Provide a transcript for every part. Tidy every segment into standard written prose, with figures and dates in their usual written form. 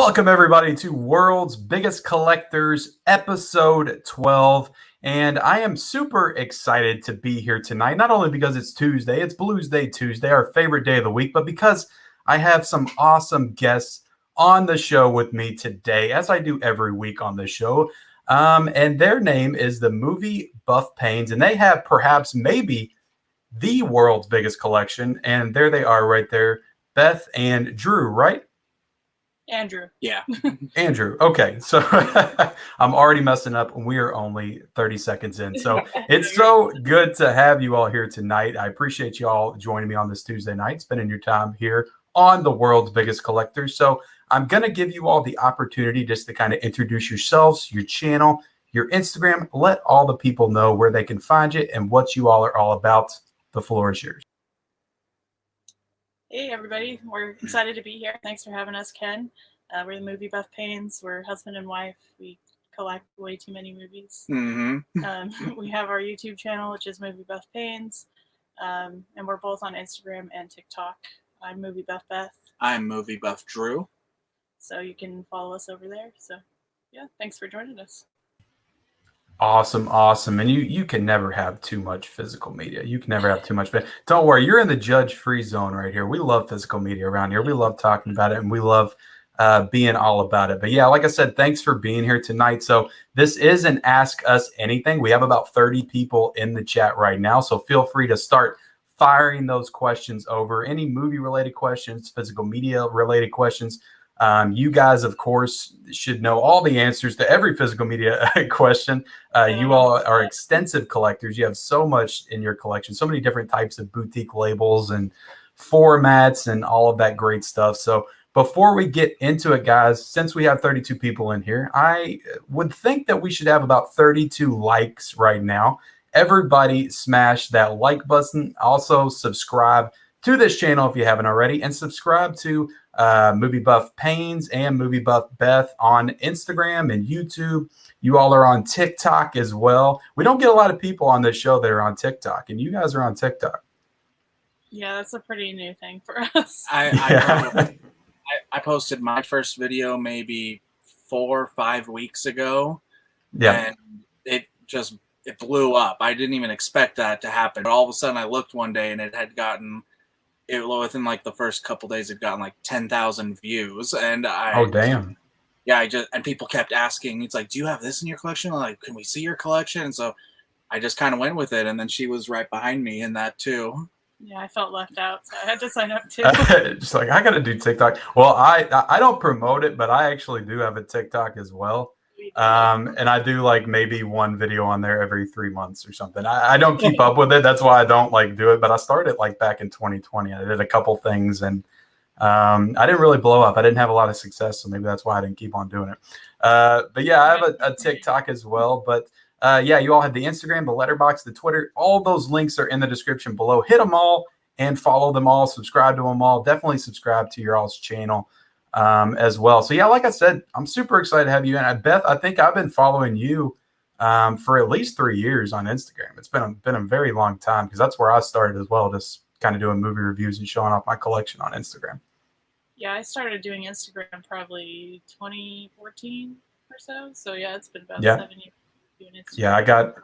Welcome, everybody, to World's Biggest Collectors, episode 12. And I am super excited to be here tonight, not only because it's Tuesday, it's Blues Day Tuesday, our favorite day of the week, but because I have some awesome guests on the show with me today, as I do every week on the show. And their name is the MovieBuffPaynes, and they have perhaps maybe the world's biggest collection. And there they are right there, Beth and Drew, right? Andrew. Yeah. Andrew. Okay. So I'm already messing up and we are only 30 seconds in. So it's so good to have you all here tonight. I appreciate you all joining me on this Tuesday night, spending your time here on the world's biggest collectors. So I'm going to give you all the opportunity just to kind of introduce yourselves, your channel, your Instagram, let all the people know where they can find you and what you all are all about. The floor is yours. Hey, everybody. We're excited to be here. Thanks for having us, Ken. We're the MovieBuffPaynes. We're husband and wife. We collect way too many movies. Mm-hmm. We have our YouTube channel, which is MovieBuffPaynes. And we're both on Instagram and TikTok. I'm MovieBuffBeth. I'm MovieBuffDrew. So you can follow us over there. So, yeah, thanks for joining us. Awesome. And you can never have too much physical media. You can never have too much. Don't worry, you're in the judge-free zone right here. We love physical media around here. We love talking about it, and we love being all about it. But yeah, like I said, thanks for being here tonight. So this is an Ask Us Anything. We have about 30 people in the chat right now, so feel free to start firing those questions over. Any movie-related questions, physical media-related questions. You guys, of course, should know all the answers to every physical media question. You all are extensive collectors. You have so much in your collection, so many different types of boutique labels and formats and all of that great stuff. So before we get into it, guys, since we have 32 people in here, I would think that we should have about 32 likes right now. Everybody smash that like button. Also subscribe to this channel if you haven't already, and subscribe to MovieBuffPaynes and MovieBuffBeth on Instagram and YouTube. You all are on TikTok as well. We don't get a lot of people on this show that are on TikTok, and you guys are on TikTok. Yeah, that's a pretty new thing for us. I posted my first video maybe 4 or 5 weeks ago. Yeah. And it blew up. I didn't even expect that to happen. But all of a sudden I looked one day and it had gotten... within like the first couple days, it gotten like 10,000 views, and oh damn, yeah, and people kept asking. It's like, do you have this in your collection? I'm like, can we see your collection? And so I just kind of went with it, and then she was right behind me in that too. Yeah, I felt left out, so I had to sign up too. Just like, I gotta do TikTok. Well, I don't promote it, but I actually do have a TikTok as well. And I do like maybe one video on there every 3 months or something. I don't keep up with it. That's why I don't like do it. But I started like back in 2020. I did a couple things, and I didn't really blow up. I didn't have a lot of success, so maybe that's why I didn't keep on doing it. But yeah, I have a TikTok as well. But yeah, you all have the Instagram, the Letterboxd, the Twitter. All those links are in the description below. Hit them all and follow them all. Subscribe to them all. Definitely subscribe to your all's channel as well. So yeah, like I said, I'm super excited to have you. And Beth, I think I've been following you for at least 3 years on Instagram. It's been a very long time, because that's where I started as well, just kind of doing movie reviews and showing off my collection on Instagram. Yeah, I started doing Instagram probably 2014 or so. So yeah, it's been about 7 years doing Instagram. Yeah, I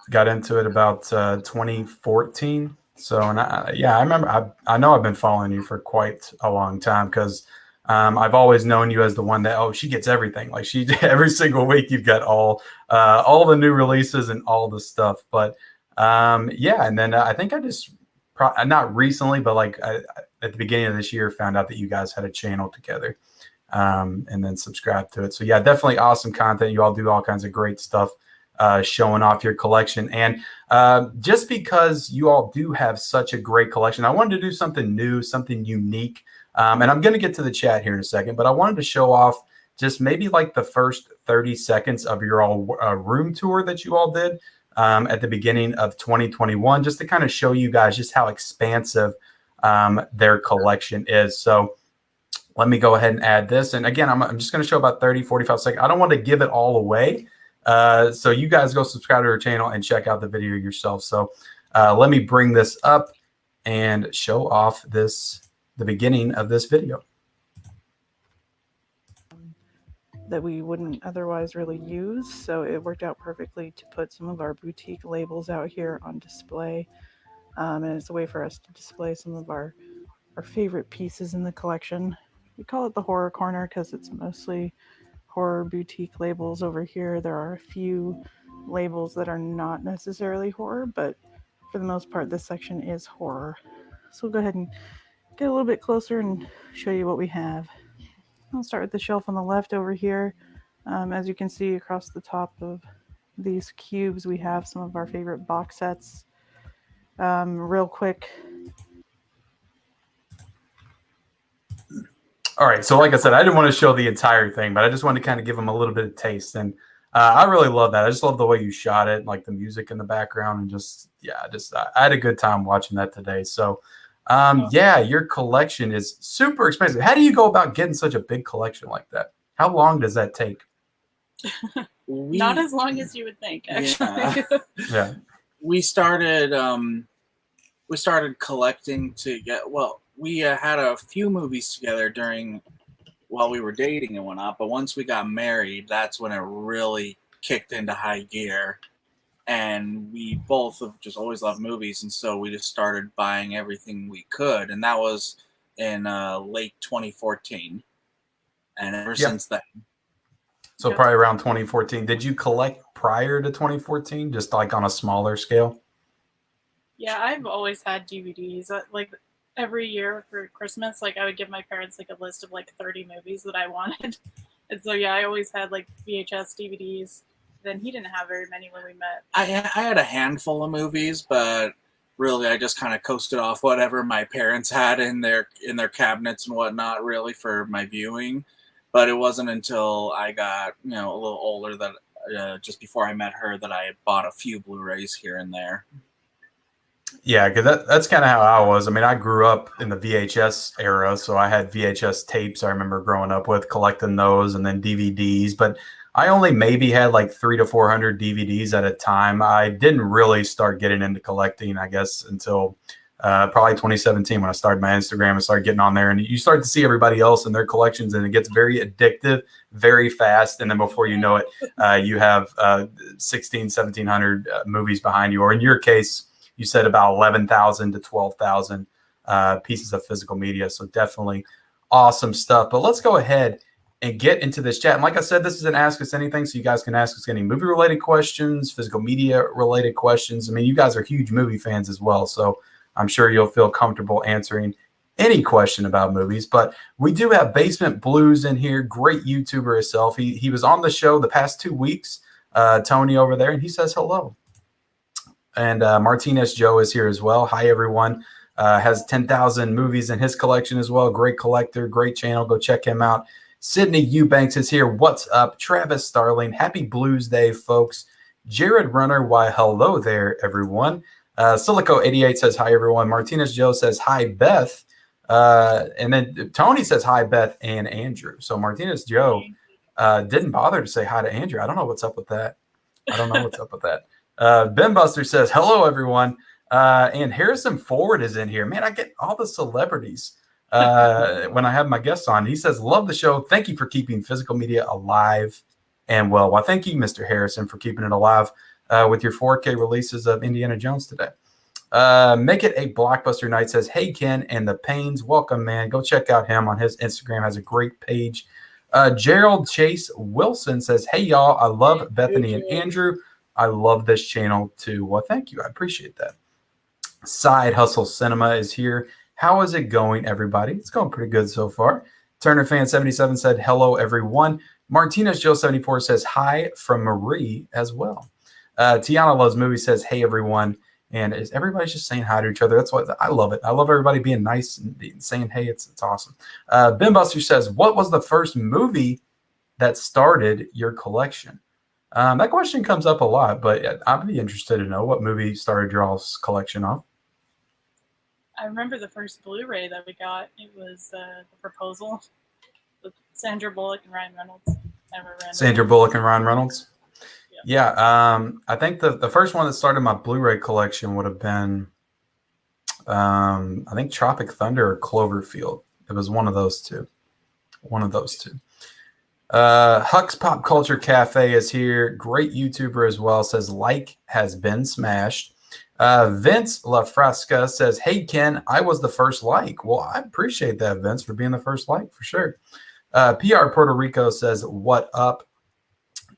got into it about 2014. So, and I remember, I know I've been following you for quite a long time, because I've always known you as the one that, she gets everything. Like, every single week you've got all the new releases and all the stuff. But yeah, and then I think I just not recently, but like at the beginning of this year, found out that you guys had a channel together, and then subscribed to it. So yeah, definitely awesome content. You all do all kinds of great stuff, showing off your collection. And just because you all do have such a great collection, I wanted to do something new, something unique. And I'm going to get to the chat here in a second, but I wanted to show off just maybe like the first 30 seconds of your all room tour that you all did at the beginning of 2021, just to kind of show you guys just how expansive their collection is. So let me go ahead and add this. And again, I'm just going to show about 30, 45 seconds. I don't want to give it all away. So you guys go subscribe to our channel and check out the video yourself. So let me bring this up and show off the beginning of this video. that we wouldn't otherwise really use. So it worked out perfectly to put some of our boutique labels out here on display. And it's a way for us to display some of our favorite pieces in the collection. We call it the horror corner because it's mostly horror boutique labels over here. There are a few labels that are not necessarily horror, but for the most part, this section is horror. So we'll go ahead and get a little bit closer and show you what we have. I'll start with the shelf on the left over here. As you can see across the top of these cubes, we have some of our favorite box sets. Real quick. All right. So like I said, I didn't want to show the entire thing, but I just wanted to kind of give them a little bit of taste. And I really love that. I just love the way you shot it, like the music in the background, and I had a good time watching that today. So yeah, your collection is super expensive. How do you go about getting such a big collection like that? How long does that take? Not as long as you would think, actually. Yeah. We started collecting to get, well, we had a few movies together while we were dating and whatnot, but once we got married, that's when it really kicked into high gear. And we both have just always loved movies, and so we just started buying everything we could, and that was in late 2014. And ever since then. So probably around 2014. Did you collect prior to 2014, just like on a smaller scale? Yeah, I've always had DVDs. Like every year for Christmas, like I would give my parents like a list of like 30 movies that I wanted. And so yeah, I always had like VHS DVDs. Then he didn't have very many when we met. I had a handful of movies, but really I just kind of coasted off whatever my parents had in their cabinets and whatnot, really, for my viewing. But it wasn't until I got a little older that just before I met her that I bought a few Blu-rays here and there. Yeah, because that's kind of how I was. I mean, I grew up in the VHS era, so I had VHS tapes I remember growing up with, collecting those, and then DVDs. But I only maybe had like 300 to 400 DVDs at a time. I didn't really start getting into collecting, I guess, until probably 2017 when I started my Instagram and started getting on there. And you start to see everybody else and their collections, and it gets very addictive very fast. And then before you know it, you have 1,700 movies behind you. Or in your case, you said about 11,000 to 12,000 pieces of physical media. So definitely awesome stuff. But let's go ahead and get into this chat. And like I said, this is an Ask Us Anything, so you guys can ask us any movie-related questions, physical media-related questions. I mean, you guys are huge movie fans as well, so I'm sure you'll feel comfortable answering any question about movies. But we do have Basement Blues in here, great YouTuber himself. He was on the show the past 2 weeks, Tony over there, and he says hello. And Martinez Joe is here as well. Hi, everyone. Has 10,000 movies in his collection as well. Great collector, great channel. Go check him out. Sydney Eubanks is here. What's up? Travis Starling. Happy Blues Day, folks. Jared Runner. Why, hello there, everyone. Silico88 says hi, everyone. Martinez Joe says hi, Beth. And then Tony says hi, Beth and Andrew. So Martinez Joe didn't bother to say hi to Andrew. I don't know what's up with that. Ben Buster says, hello, everyone. And Harrison Ford is in here. Man, I get all the celebrities when I have my guests on. He says, love the show. Thank you for keeping physical media alive and well. Well, thank you, Mr. Harrison, for keeping it alive with your 4K releases of Indiana Jones today. Make It a Blockbuster Night says, hey, Ken and the Paynes. Welcome, man. Go check out him on his Instagram. Has a great page. Gerald Chase Wilson says, hey, y'all. I love Bethany and Andrew. I love this channel too. Well, thank you. I appreciate that. Side Hustle Cinema is here. How is it going, everybody? It's going pretty good so far. Turner Fan 77 said, hello, everyone. Martinez Joe 74 says, hi from Marie as well. Tiana Loves Movie says, hey, everyone. And everybody's just saying hi to each other. That's why I love it. I love everybody being nice and saying, hey, it's awesome. Ben Buster says, what was the first movie that started your collection? That question comes up a lot, but I'd be interested to know what movie started your all's collection off. I remember the first Blu-ray that we got. It was The Proposal with Sandra Bullock and Ryan Reynolds. Sandra Bullock and Ryan Reynolds? Yeah. I think the first one that started my Blu-ray collection would have been, I think Tropic Thunder or Cloverfield. It was one of those two. Hux Pop Culture Cafe is here. Great YouTuber as well. Says like has been smashed. Vince LaFresca says, hey, Ken, I was the first like. Well, I appreciate that, Vince, for being the first like, for sure. PR Puerto Rico says, what up?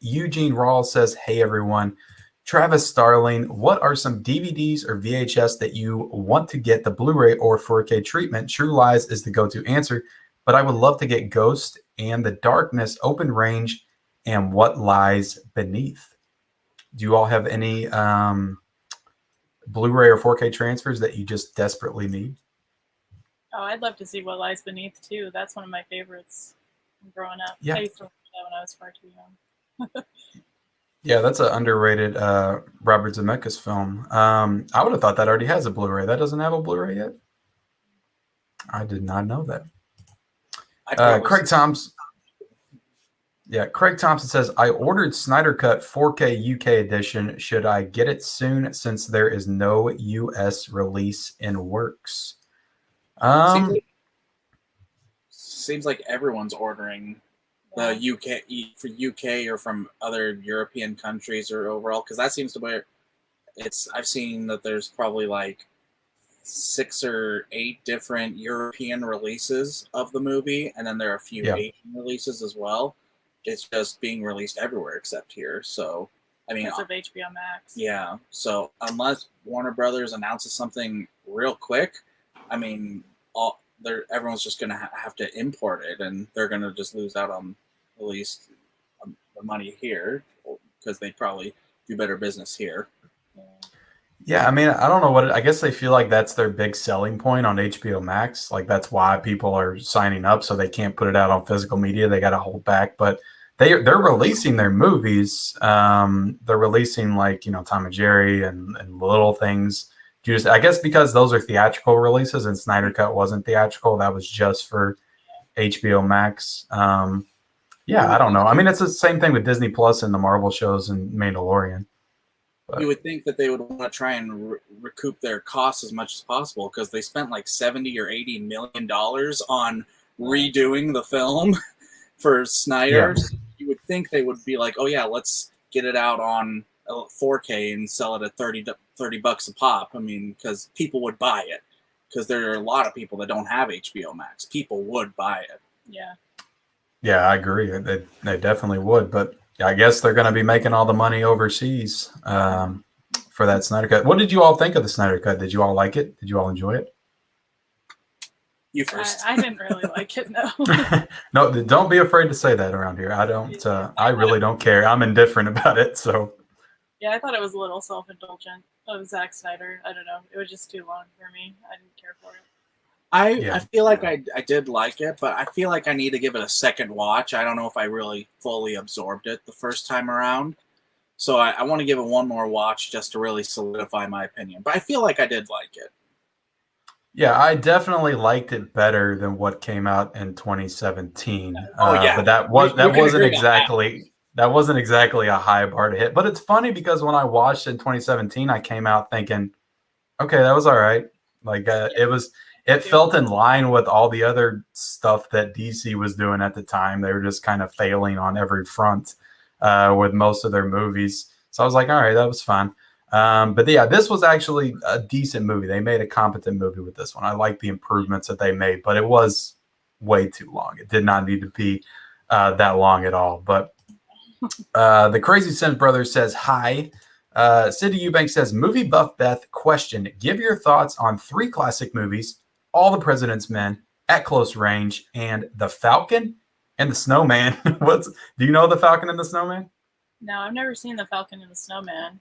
Eugene Rawls says, hey, everyone. Travis Starling, what are some DVDs or VHS that you want to get the Blu-ray or 4K treatment? True Lies is the go-to answer, but I would love to get Ghost and The Darkness, Open Range, and What Lies Beneath. Do you all have any Blu-ray or 4K transfers that you just desperately need? Oh, I'd love to see What Lies Beneath too. That's one of my favorites from growing up. Yeah. I used to watch that when I was far too young. Yeah, that's an underrated Robert Zemeckis film. I would have thought that already has a Blu-ray. That doesn't have a Blu-ray yet? I did not know that. Craig Thompson. Yeah, Craig Thompson says, I ordered Snyder Cut 4K UK edition. Should I get it soon since there is no US release in works? Seems like everyone's ordering the UK for UK or from other European countries or overall, because that seems to be it's. I've seen that there's probably like 6 or 8 different European releases of the movie, and then there are a few Asian releases as well. It's just being released everywhere except here. So, I mean, because of HBO Max. Yeah. So unless Warner Brothers announces something real quick, I mean, everyone's just gonna have to import it, and they're gonna just lose out on at least the money here because they probably do better business here. Yeah, I mean, I don't know I guess they feel like that's their big selling point on HBO Max. Like that's why people are signing up, so they can't put it out on physical media. They got to hold back, but they're releasing their movies. They're releasing like Tom and Jerry and little things. I guess because those are theatrical releases and Snyder Cut wasn't theatrical, that was just for HBO Max. Yeah, I don't know. I mean, it's the same thing with Disney Plus and the Marvel shows and Mandalorian. But you would think that they would want to try and recoup their costs as much as possible because they spent like $70 or $80 million on redoing the film for Snyder. Yeah. So you would think they would be like, oh yeah, let's get it out on 4K and sell it at $30 a pop. I mean, because people would buy it because there are a lot of people that don't have HBO Max. People would buy it. Yeah. Yeah, I agree. They definitely would, but I guess they're going to be making all the money overseas for that Snyder Cut. What did you all think of the Snyder Cut? Did you all like it? Did you all enjoy it? You first. I didn't really like it, no. No, don't be afraid to say that around here. I don't. I really don't care. I'm indifferent about it. So. Yeah, I thought it was a little self-indulgent of Zack Snyder. I don't know. It was just too long for me. I didn't care for it. I feel like I did like it, but I feel like I need to give it a second watch. I don't know if I really fully absorbed it the first time around. So I want to give it one more watch just to really solidify my opinion. But I feel like I did like it. Yeah, I definitely liked it better than what came out in 2017. Yeah. But that wasn't exactly a high bar to hit. But it's funny because when I watched it in 2017, I came out thinking, okay, that was all right. Like it felt in line with all the other stuff that DC was doing at the time. They were just kind of failing on every front with most of their movies. So I was like, all right, that was fun. But yeah, this was actually a decent movie. They made a competent movie with this one. I like the improvements that they made, but it was way too long. It did not need to be that long at all. But the Crazy Sims Brothers says, hi. Cindy Eubank says, Movie Buff Beth, question. Give your thoughts on 3 classic movies, All the President's Men, At Close Range, and The Falcon and the Snowman. Do you know The Falcon and the Snowman? No, I've never seen The Falcon and the Snowman.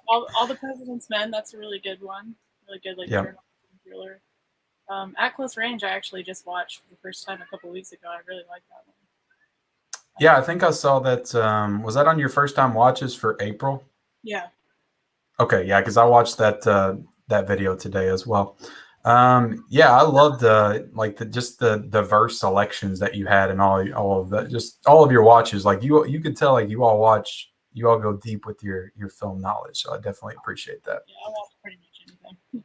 All the President's Men, that's a really good one. Really good, thriller. At Close Range, I actually just watched for the first time a couple weeks ago. I really like that one. Yeah, I think I saw that. Was that on your first time watches for April? Yeah. Okay, yeah, because I watched that video today as well. Yeah, I loved the diverse selections that you had and all of that. Just all of your watches, like you could tell, like you all go deep with your film knowledge. So I definitely appreciate that. Yeah, I watch pretty much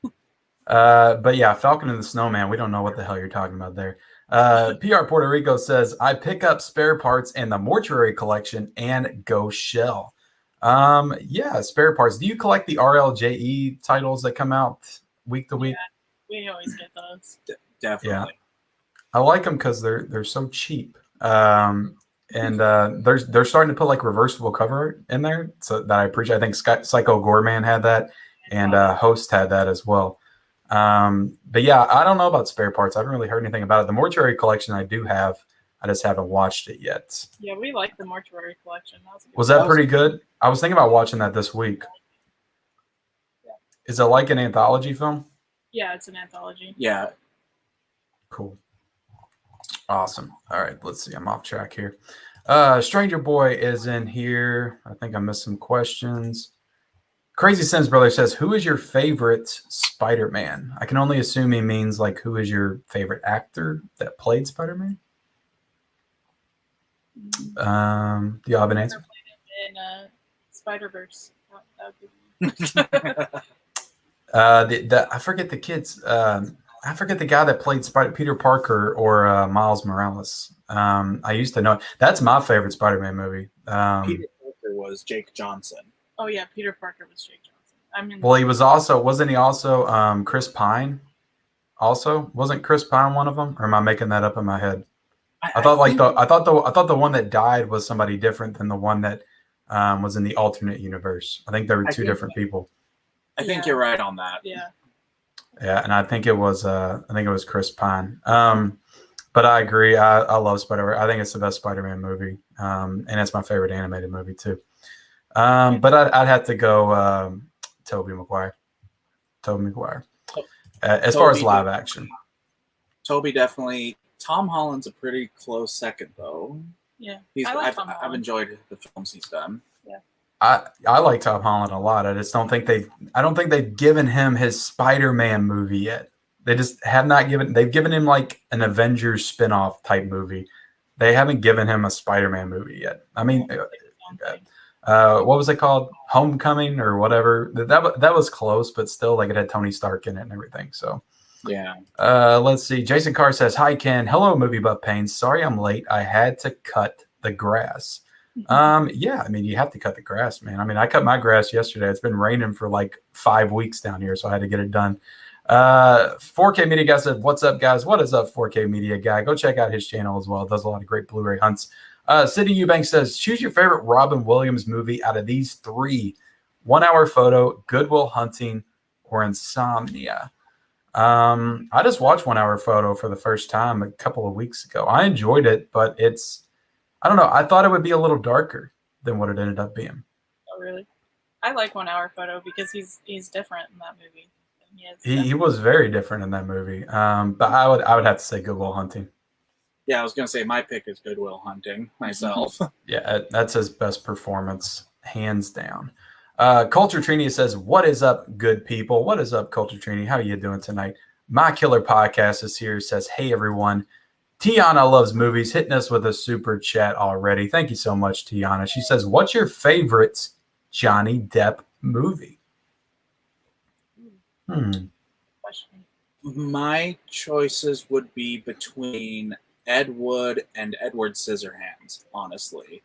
anything. But yeah, Falcon and the Snowman, we don't know what the hell you're talking about there. PR Puerto Rico says, I pick up spare parts in the mortuary collection and go shell. Yeah, spare parts. Do you collect the RLJE titles that come out week to week? Yeah, we always get those. Definitely. I like them because they're so cheap. And they're starting to put like reversible cover art in there, so that I appreciate. I think Psycho Goreman had that, and Host had that as well. But yeah, I don't know about spare parts. I haven't really heard anything about it. The mortuary collection I do have. I just haven't watched it yet. Yeah, we like the mortuary collection. Was that pretty good? I was thinking about watching that this week. Yeah. Is it like an anthology film? Yeah, it's an anthology. Yeah. Cool. Awesome. All right, let's see. I'm off track here. Stranger Boy is in here. I think I missed some questions. Crazy Sims Brother says, who is your favorite Spider-Man? I can only assume he means like who is your favorite actor that played Spider-Man? Do you have an answer? In Spider-Verse. I forget the kids. I forget the guy that played Peter Parker or Miles Morales. I used to know. That's my favorite Spider-Man movie. Peter Parker was Jake Johnson. Oh yeah, Peter Parker was Jake Johnson. Well, he was also, wasn't he also Chris Pine? Also, wasn't Chris Pine one of them? Or am I making that up in my head? I thought the one that died was somebody different than the one that was in the alternate universe. I think there were two different people. I think you're right on that. Yeah. Yeah, and I think it was Chris Pine. But I agree. I love Spider-Man. I think it's the best Spider-Man movie, and it's my favorite animated movie too. But I'd have to go Tobey Maguire. As far as live action. Tobey definitely. Tom Holland's a pretty close second, though. Yeah, I've enjoyed the films he's done. Yeah, I like Tom Holland a lot. I just don't think they've given him his Spider-Man movie yet. They just have not given. They've given him like an Avengers spinoff type movie. They haven't given him a Spider-Man movie yet. I mean, what was it called? Homecoming or whatever. That was close, but still, like it had Tony Stark in it and everything. So. Yeah. Let's see. Jason Carr says, "Hi Ken, hello MovieBuffPaynes. Sorry I'm late. I had to cut the grass." Yeah, I mean you have to cut the grass, man. I mean I cut my grass yesterday. It's been raining for like 5 weeks down here, so I had to get it done. 4K Media Guy said, "What's up, guys? What is up, 4K Media Guy? Go check out his channel as well. It does a lot of great Blu-ray hunts." City Eubank says, "Choose your favorite Robin Williams movie out of these three: 1 Hour Photo, Good Will Hunting, or Insomnia." I just watched 1 Hour Photo for the first time a couple of weeks ago. I enjoyed it, but I don't know. I thought it would be a little darker than what it ended up being. Oh, really? I like 1 Hour Photo because he's different in that movie. He was very different in that movie. But I would have to say Good Will Hunting. Yeah, I was going to say my pick is Good Will Hunting myself. Yeah, that's his best performance, hands down. Culture Trini says, "What is up, good people? What is up, Culture Trini? How are you doing tonight?" My Killer Podcast is here. Says, "Hey everyone, Tiana loves movies. Hitting us with a super chat already. Thank you so much, Tiana." She says, "What's your favorite Johnny Depp movie?" My choices would be between Ed Wood and Edward Scissorhands. Honestly,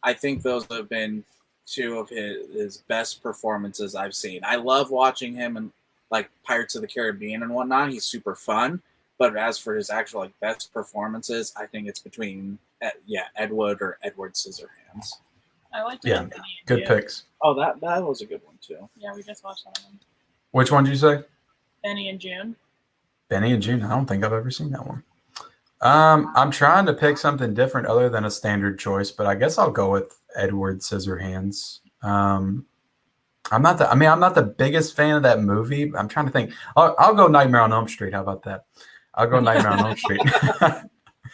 I think those have been two of his best performances I've seen. I love watching him in like Pirates of the Caribbean and whatnot. He's super fun. But as for his actual like best performances, I think it's between Ed Wood or Edward Scissorhands. I like good picks. Oh, that was a good one too. Yeah, we just watched that one. Which one did you say? Benny and June. Benny and June. I don't think I've ever seen that one. I'm trying to pick something different other than a standard choice, but I guess I'll go with Edward Scissorhands. I'm not the biggest fan of that movie. I'm trying to think. I'll go Nightmare on Elm Street. How about that? I'll go Nightmare on Elm Street.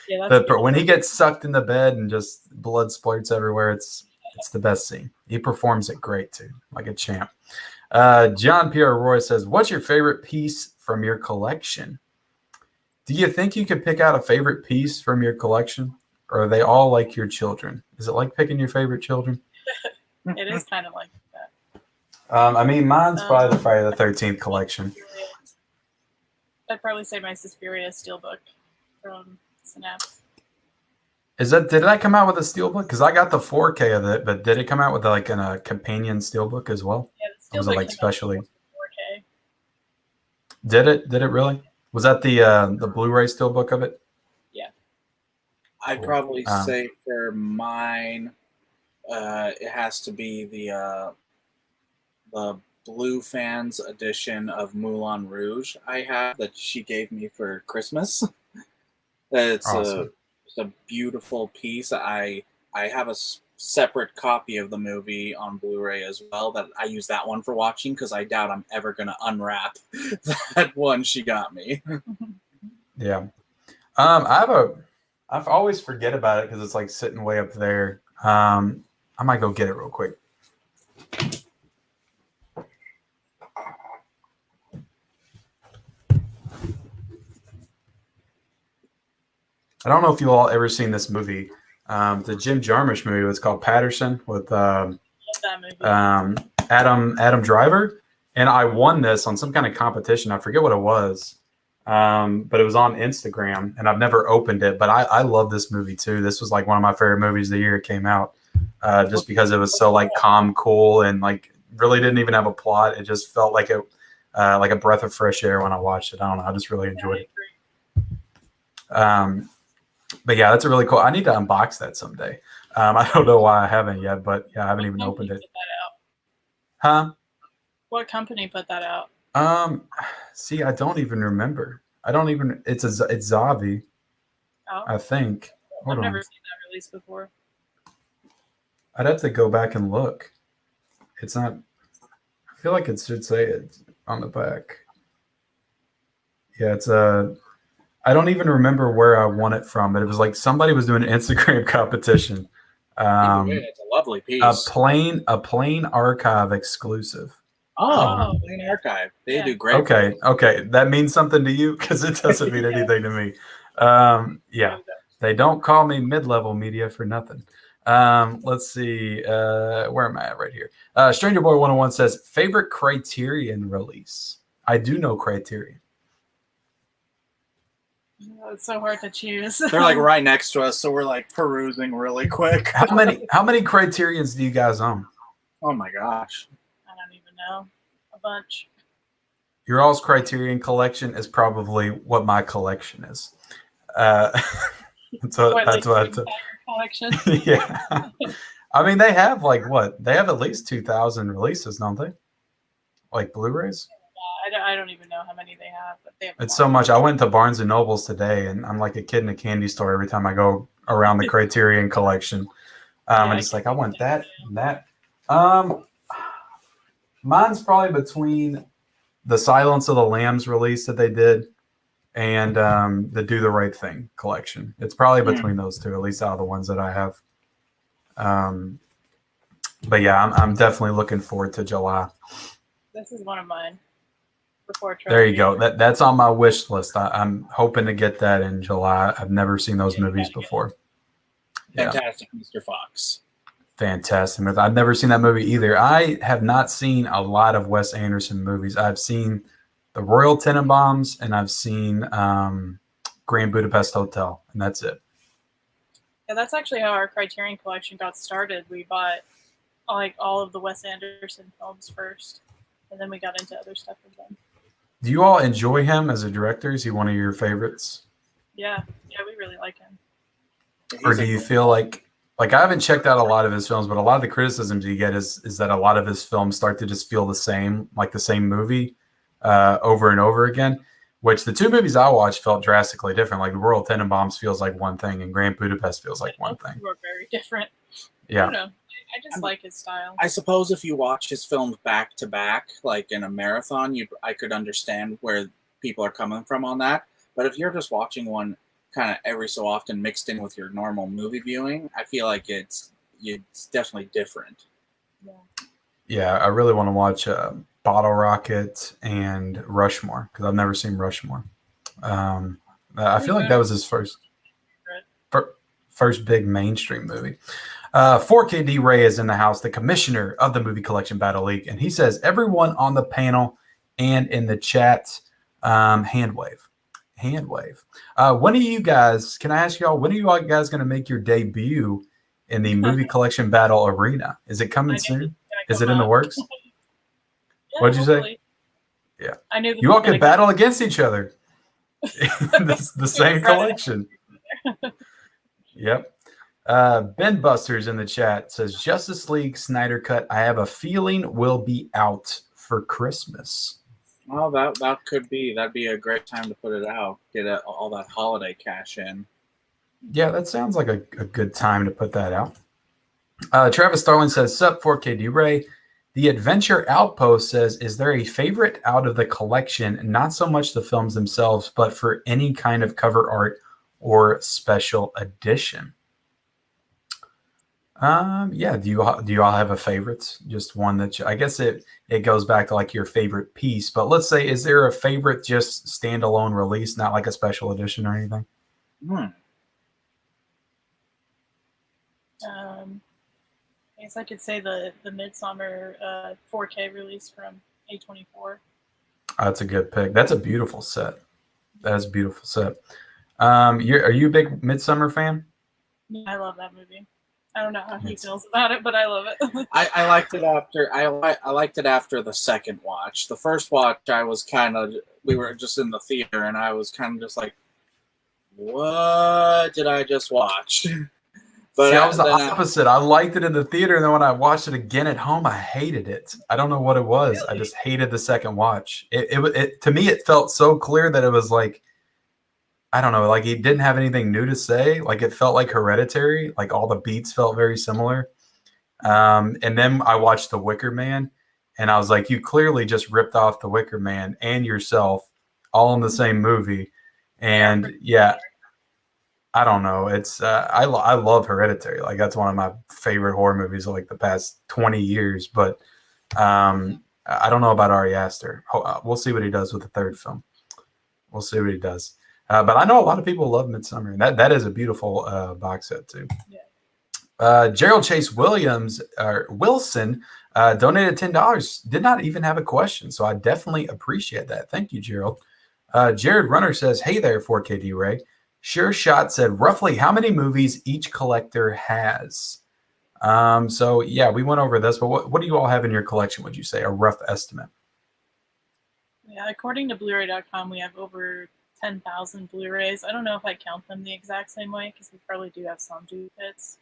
Yeah, when he gets sucked in the bed and just blood splurts everywhere, it's the best scene. He performs it great too, like a champ. John Pierre Roy says, "What's your favorite piece from your collection?" Do you think you could pick out a favorite piece from your collection, or are they all like your children? Is it like picking your favorite children? It is kind of like that. I mean, mine's probably the Friday the 13th collection. I'd probably say my Suspiria Steelbook from Snaps. Did that come out with a steelbook? Because I got the 4K of it, but did it come out with like a companion steelbook as well? Yeah, the Or was it Steelbook like came out specially? with 4K. Did it really? Was that the Blu-ray steelbook of it? Yeah. I'd Cool. probably say for mine, it has to be the Blue Fans edition of Moulin Rouge I have that she gave me for Christmas. It's Awesome. a beautiful piece. I have a separate copy of the movie on Blu-ray as well that I use that one for watching because I doubt I'm ever going to unwrap that one she got me. Yeah. I always forget about it because it's like sitting way up there. I might go get it real quick. I don't know if you all ever seen this movie. The Jim Jarmusch movie was called Patterson with Love that movie. Adam Driver, and I won this on some kind of competition. I forget what it was, but it was on Instagram, and I've never opened it. But I love this movie too. This was like one of my favorite movies the year it came out, just because it was so like calm, cool, and like really didn't even have a plot. It just felt like like a breath of fresh air when I watched it. I don't know. I just really enjoyed it. But yeah, that's a really cool. I need to unbox that someday. I don't know why I haven't yet, but yeah, I haven't even opened it. Huh? What company put that out? See, I don't even remember. It's Zavi, Oh, I think. Hold I've on. never seen that release before. I'd have to go back and look. It's not. I feel like it should say it on the back. Yeah, it's I don't even remember where I won it from, but it was like somebody was doing an Instagram competition. It's a lovely piece. A plain archive exclusive. Oh, Plain Archive. They do great. Okay. That means something to you because it doesn't mean anything to me. Yeah, they don't call me mid-level media for nothing. Let's see. Where am I at right here? Stranger Boy 101 says, favorite Criterion release. I do know Criterion. It's so hard to choose. They're like right next to us, so we're like perusing really quick. How many Criterions do you guys own? Oh my gosh. I don't even know. A bunch. Your all's Criterion collection is probably what my collection is. That's what I took. Collection. Yeah. I mean, they have like what? They have at least 2,000 releases, don't they? Like Blu-rays? I don't even know how many they have, but they have. It's so much. I went to Barnes and Nobles today, and I'm like a kid in a candy store every time I go around the Criterion collection. And it's like, I want that and that. Mine's probably between the Silence of the Lambs release that they did and the Do the Right Thing collection. It's probably between those two, at least out of the ones that I have. But yeah, I'm definitely looking forward to July. This is one of mine. There you go. That's on my wish list. I'm hoping to get that in July. I've never seen those movies before. Fantastic, Mr. Fox. Fantastic. I've never seen that movie either. I have not seen a lot of Wes Anderson movies. I've seen The Royal Tenenbaums and I've seen Grand Budapest Hotel, and that's it. Yeah, that's actually how our Criterion collection got started. We bought like all of the Wes Anderson films first, and then we got into other stuff with them. Do you all enjoy him as a director? Is he one of your favorites? Yeah, we really like him. Or do you feel like I haven't checked out a lot of his films, but a lot of the criticisms you get is that a lot of his films start to just feel the same, like the same movie over and over again, which the two movies I watched felt drastically different. Like The Royal Tenenbaums feels like one thing and Grand Budapest feels like one thing. We're very different. Yeah. I don't know. I just like his style. I suppose if you watch his films back to back, like in a marathon, I could understand where people are coming from on that. But if you're just watching one kind of every so often mixed in with your normal movie viewing, I feel like it's definitely different. Yeah, I really want to watch Bottle Rocket and Rushmore because I've never seen Rushmore. I feel like that was his first big mainstream movie. 4KD Ray is in the house, the commissioner of the Movie Collection Battle League, and he says everyone on the panel and in the chat hand wave. hand wave. When are you guys? Can I ask y'all? When are you all guys going to make your debut in the movie collection battle arena? Is it coming soon? Is it in the works? Yeah, What'd you say? hopefully. Yeah. I knew You all could battle against each other. the same collection. Yep. Ben Busters in the chat says Justice League Snyder Cut, I have a feeling will be out for Christmas. Well, that could be. That'd be a great time to put it out. Get all that holiday cash in. Yeah, that sounds like a good time to put that out. Travis Starling says, Sup 4K D-Ray. The Adventure Outpost says, is there a favorite out of the collection? Not so much the films themselves, but for any kind of cover art or special edition. Yeah. Do you all have a favorite? Just one that I guess it goes back to like your favorite piece. But let's say, is there a favorite just standalone release, not like a special edition or anything? I guess I could say the Midsummer 4K release from A24. That's a good pick. That's a beautiful set. That is a beautiful set. Are you a big Midsummer fan? Yeah, I love that movie. I don't know how he feels about it, but I love it. I liked it after I liked it after the second watch. The first watch, I was we were just in the theater, and I was kind of just like, what did I just watch? But see, I was the opposite. I liked it in the theater, and then when I watched it again at home, I hated it. I don't know what it was. Really? I just hated the second watch. It to me, it felt so clear that it was like, I don't know, like he didn't have anything new to say. Like it felt like Hereditary. Like all the beats felt very similar. And then I watched The Wicker Man, and I was like, you clearly just ripped off The Wicker Man and yourself all in the same movie. And yeah. I don't know. It's I love Hereditary. Like that's one of my favorite horror movies of like the past 20 years. But I don't know about Ari Aster. We'll see what he does with the third film. We'll see what he does. But I know a lot of people love Midsummer, and that is a beautiful box set too. Yeah. Gerald Chase Wilson donated $10. Did not even have a question, so I definitely appreciate that. Thank you, Gerald. Jared Runner says, "Hey there, 4KD Ray. Sure Shot said roughly how many movies each collector has." So yeah, we went over this, but what do you all have in your collection? Would you say a rough estimate? Yeah, according to Blu-ray.com, we have over 10,000 Blu-rays. I don't know if I count them the exact same way because we probably do have some duplicates.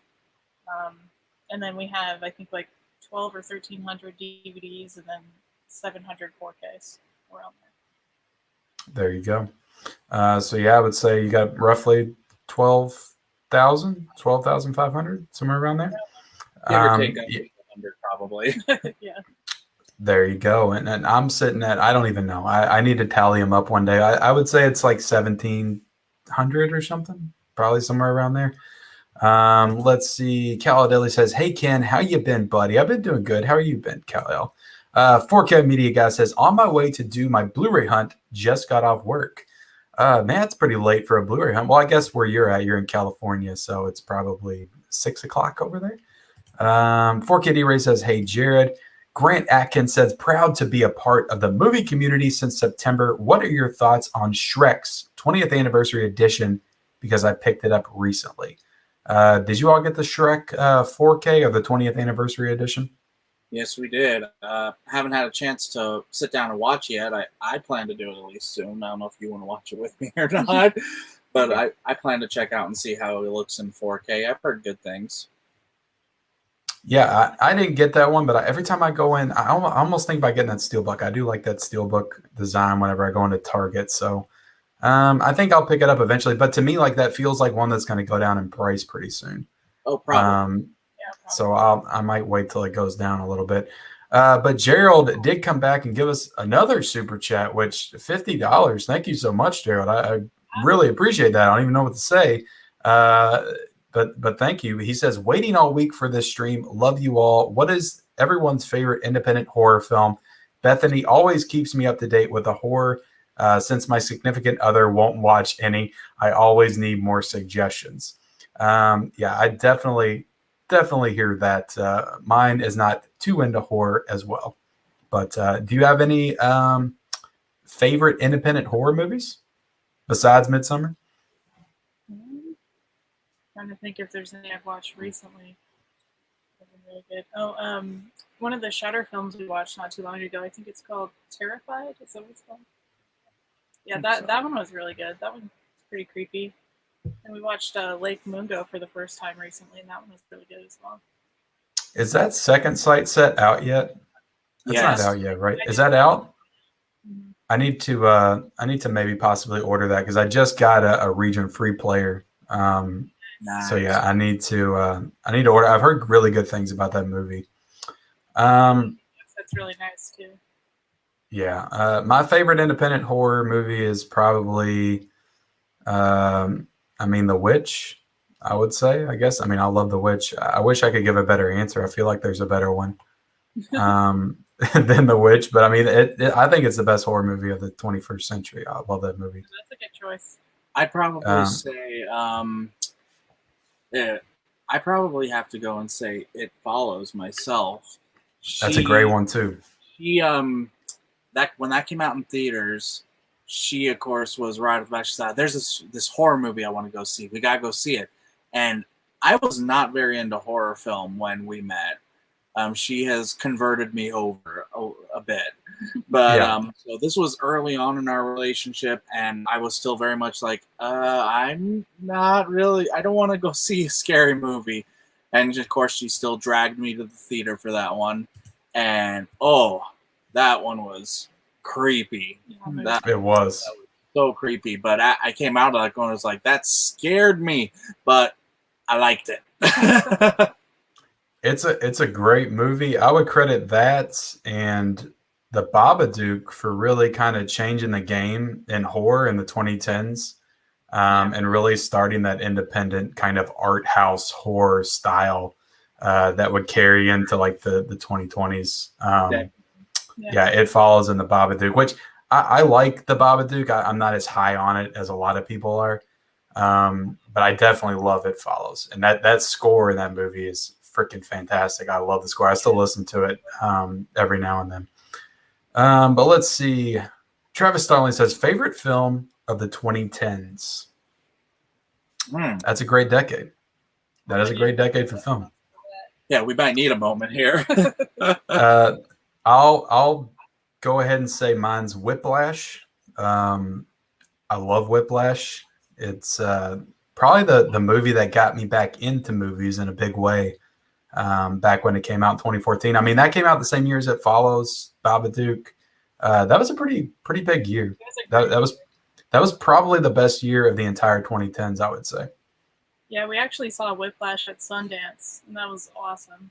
And then we have, I think, like 12 or 1,300 DVDs and then 700 4Ks around there. There you go. So yeah, I would say you got roughly 12,500, somewhere around there. Give or take 100, probably. Yeah. There you go. And I'm sitting at, I don't even know. I need to tally them up one day. I would say it's like 1,700 or something, probably somewhere around there. Let's see. Cal says, "Hey Ken, how you been, buddy? I've been doing good. How are you been, Cal? 4K Media Guy says, on my way to do my Blu-ray hunt, just got off work. Man, it's pretty late for a Blu-ray hunt. Well, I guess where you're at, you're in California, so it's probably 6 o'clock over there. 4KD Ray says, "Hey, Jared." Grant Atkins says, "Proud to be a part of the movie community since September. What are your thoughts on Shrek's 20th anniversary edition? Because I picked it up recently." Did you all get the Shrek 4K or the 20th anniversary edition? Yes, we did. Haven't had a chance to sit down and watch yet. I plan to do it at least soon. I don't know if you want to watch it with me or not, but I plan to check out and see how it looks in 4K. I've heard good things. Yeah, I didn't get that one, but every time I go in, I almost think about getting that Steelbook. I do like that Steelbook design whenever I go into Target. So I think I'll pick it up eventually. But to me, like that feels like one that's going to go down in price pretty soon. Oh, probably. So I might wait till it goes down a little bit. But Gerald did come back and give us another super chat, which $50. Thank you so much, Gerald. I really appreciate that. I don't even know what to say. But thank you. He says, "Waiting all week for this stream. Love you all. What is everyone's favorite independent horror film? Bethany always keeps me up to date with the horror. Since my significant other won't watch any, I always need more suggestions." Yeah, I definitely hear that. Mine is not too into horror as well. But do you have any favorite independent horror movies? besides Midsummer? Trying to think if there's any I've watched recently. They've been really good. Oh, one of the Shudder films we watched not too long ago. I think it's called Terrified. Is that what it's called? Yeah, that one was really good. That one's pretty creepy. And we watched Lake Mungo for the first time recently, and that one was really good as well. Is that Second Sight set out yet? It's Yes. not out yet, right? Is that out? Mhm. I need to maybe possibly order that because I just got a region free player. Nice. So yeah, I need to order. I've heard really good things about that movie. That's really nice too. Yeah, my favorite independent horror movie is probably, The Witch. I would say, I guess. I love The Witch. I wish I could give a better answer. I feel like there's a better one than The Witch, but I think it's the best horror movie of the 21st century. I love that movie. That's a good choice. I'd probably say, I probably have to go and say It Follows myself. That's a great one too. She that when that came out in theaters, she of course was right at the back. She said, "There's this horror movie I want to go see. We gotta go see it." And I was not very into horror film when we met. She has converted me over a bit, but so this was early on in our relationship, and I was still very much like, I'm not really. I don't want to go see a scary movie, and of course she still dragged me to the theater for that one, and that one was creepy. Yeah, It was so creepy, but I came out of that going, I was like, that scared me, but I liked it. It's a great movie. I would credit that and The Babadook for really kind of changing the game in horror in the 2010s, and really starting that independent kind of art house horror style that would carry into like the 2020s. Yeah, It Follows in The Babadook, which I like The Babadook. I'm not as high on it as a lot of people are, but I definitely love It Follows, and that score in that movie is freaking fantastic. I love the score. I still listen to it every now and then. But let's see. Travis Starling says favorite film of the 2010s. That's a great decade. That is a great decade for film. Yeah, we might need a moment here. I'll go ahead and say mine's Whiplash. I love Whiplash. It's probably the movie that got me back into movies in a big way. Back when it came out in 2014. That came out the same year as It Follows, Babadook. That was a pretty big year. That was probably the best year of the entire 2010s, I would say. Yeah, we actually saw Whiplash at Sundance, and that was awesome.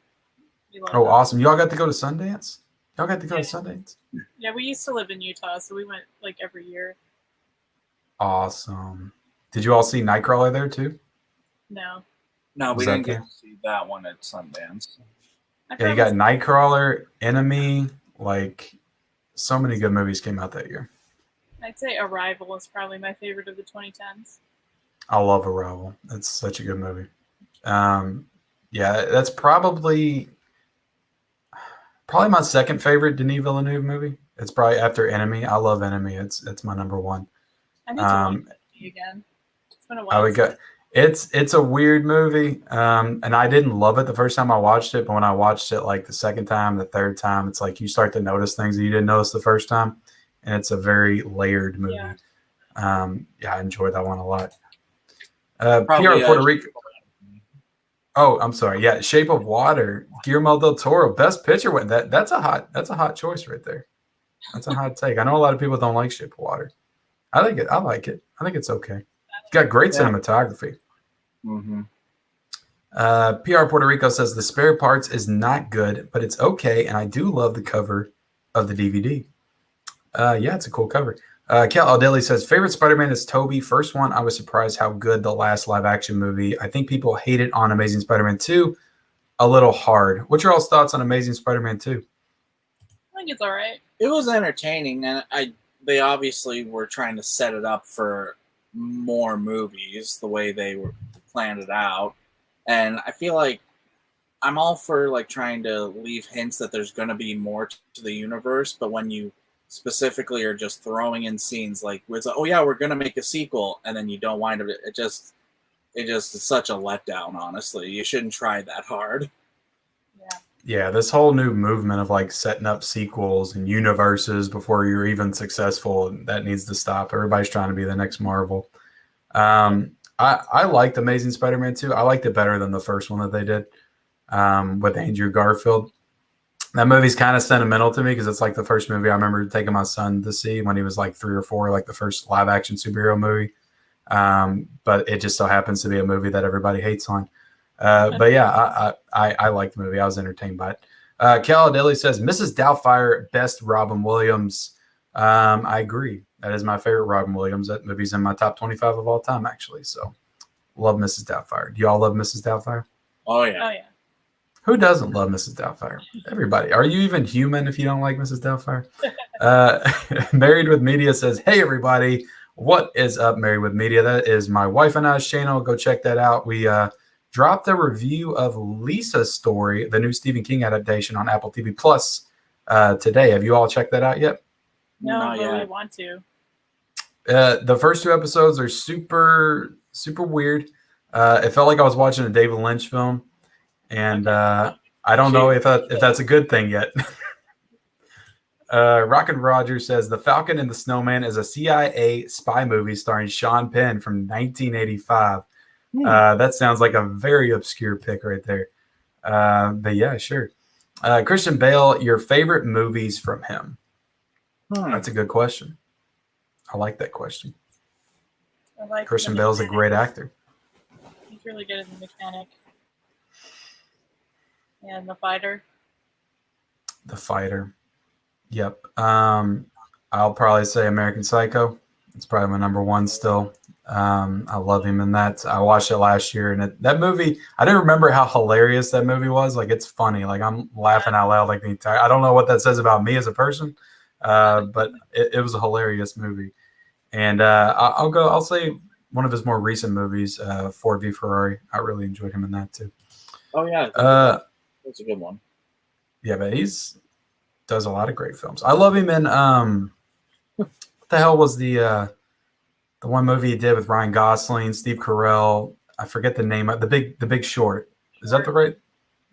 Oh, awesome. Y'all got to go to Sundance? Y'all got to go to Sundance? Yeah, we used to live in Utah, so we went like every year. Awesome. Did you all see Nightcrawler there too? No. No, we Was didn't that get to see that one at Sundance. Yeah, you got Nightcrawler, Enemy, like so many good movies came out that year. I'd say Arrival is probably my favorite of the 2010s. I love Arrival. That's such a good movie. Yeah, that's probably my second favorite Denis Villeneuve movie. It's probably after Enemy. I love Enemy. It's my number one. I need to watch Enemy again. It's been a while. I would go. It's a weird movie, and I didn't love it the first time I watched it, but when I watched it like the second time, the third time, it's like you start to notice things that you didn't notice the first time, and it's a very layered movie. Yeah, I enjoyed that one a lot. PR Puerto Rico. Oh, I'm sorry. Yeah, Shape of Water. Guillermo del Toro, Best Picture win. That's a hot choice right there. That's a hot take. I know a lot of people don't like Shape of Water. I like it. I think it's okay. It's got great cinematography. Mm-hmm. PR Puerto Rico says the spare parts is not good, but it's okay, and I do love the cover of the DVD. Yeah, it's a cool cover. Cal Aldeli says favorite Spider-Man is Tobey. First one, I was surprised how good the last live-action movie. I think people hate it on Amazing Spider-Man 2 a little hard. What's your all's thoughts on Amazing Spider-Man 2? I think it's all right. It was entertaining, and they obviously were trying to set it up for more movies the way they were planned it out. And I feel like I'm all for like trying to leave hints that there's going to be more to the universe, but when you specifically are just throwing in scenes like, where it's like, oh yeah, we're gonna make a sequel, and then you don't wind up. It just is such a letdown. Honestly, you shouldn't try that hard. Yeah. Yeah, this whole new movement of like setting up sequels and universes before you're even successful, that needs to stop. Everybody's trying to be the next Marvel. I liked Amazing Spider-Man 2. I liked it better than the first one that they did with Andrew Garfield. That movie's kind of sentimental to me because it's like the first movie I remember taking my son to see when he was like 3 or 4, like the first live action superhero movie. But it just so happens to be a movie that everybody hates on. But yeah, I liked the movie. I was entertained by it. Caladeli says, Mrs. Doubtfire, best Robin Williams. I agree. That is my favorite Robin Williams. That movie's in my top 25 of all time, actually. So love Mrs. Doubtfire. Do y'all love Mrs. Doubtfire? Oh yeah. Oh yeah. Who doesn't love Mrs. Doubtfire? Everybody. Are you even human if you don't like Mrs. Doubtfire? Married with Media says, hey, everybody. What is up, Married with Media? That is my wife and I's channel. Go check that out. We dropped a review of Lisa's Story, the new Stephen King adaptation on Apple TV Plus today. Have you all checked that out yet? No, Not but yet. we want to. The first 2 episodes are super, super weird. It felt like I was watching a David Lynch film. And I don't know if that's a good thing yet. Rockin' Roger says The Falcon and the Snowman is a CIA spy movie starring Sean Penn from 1985. That sounds like a very obscure pick right there. But yeah, sure. Christian Bale, your favorite movies from him? That's a good question. I like that question. I like Christian The Bale's a Mechanic. great actor. He's really good as a mechanic. And The Fighter. The Fighter. Yep. I'll probably say American Psycho. It's probably my number 1 still. I love him in that. I watched it last year, and that movie, I didn't remember how hilarious that movie was. Like, it's funny. Like, I'm laughing out loud like the entire. I don't know what that says about me as a person, but it was a hilarious movie. And I'll say one of his more recent movies, Ford v Ferrari. I really enjoyed him in that too. Oh yeah. That's a good one. Yeah, but does a lot of great films. I love him in what the hell was the one movie he did with Ryan Gosling, Steve Carell? I forget the name of the Big Short. Is that the right?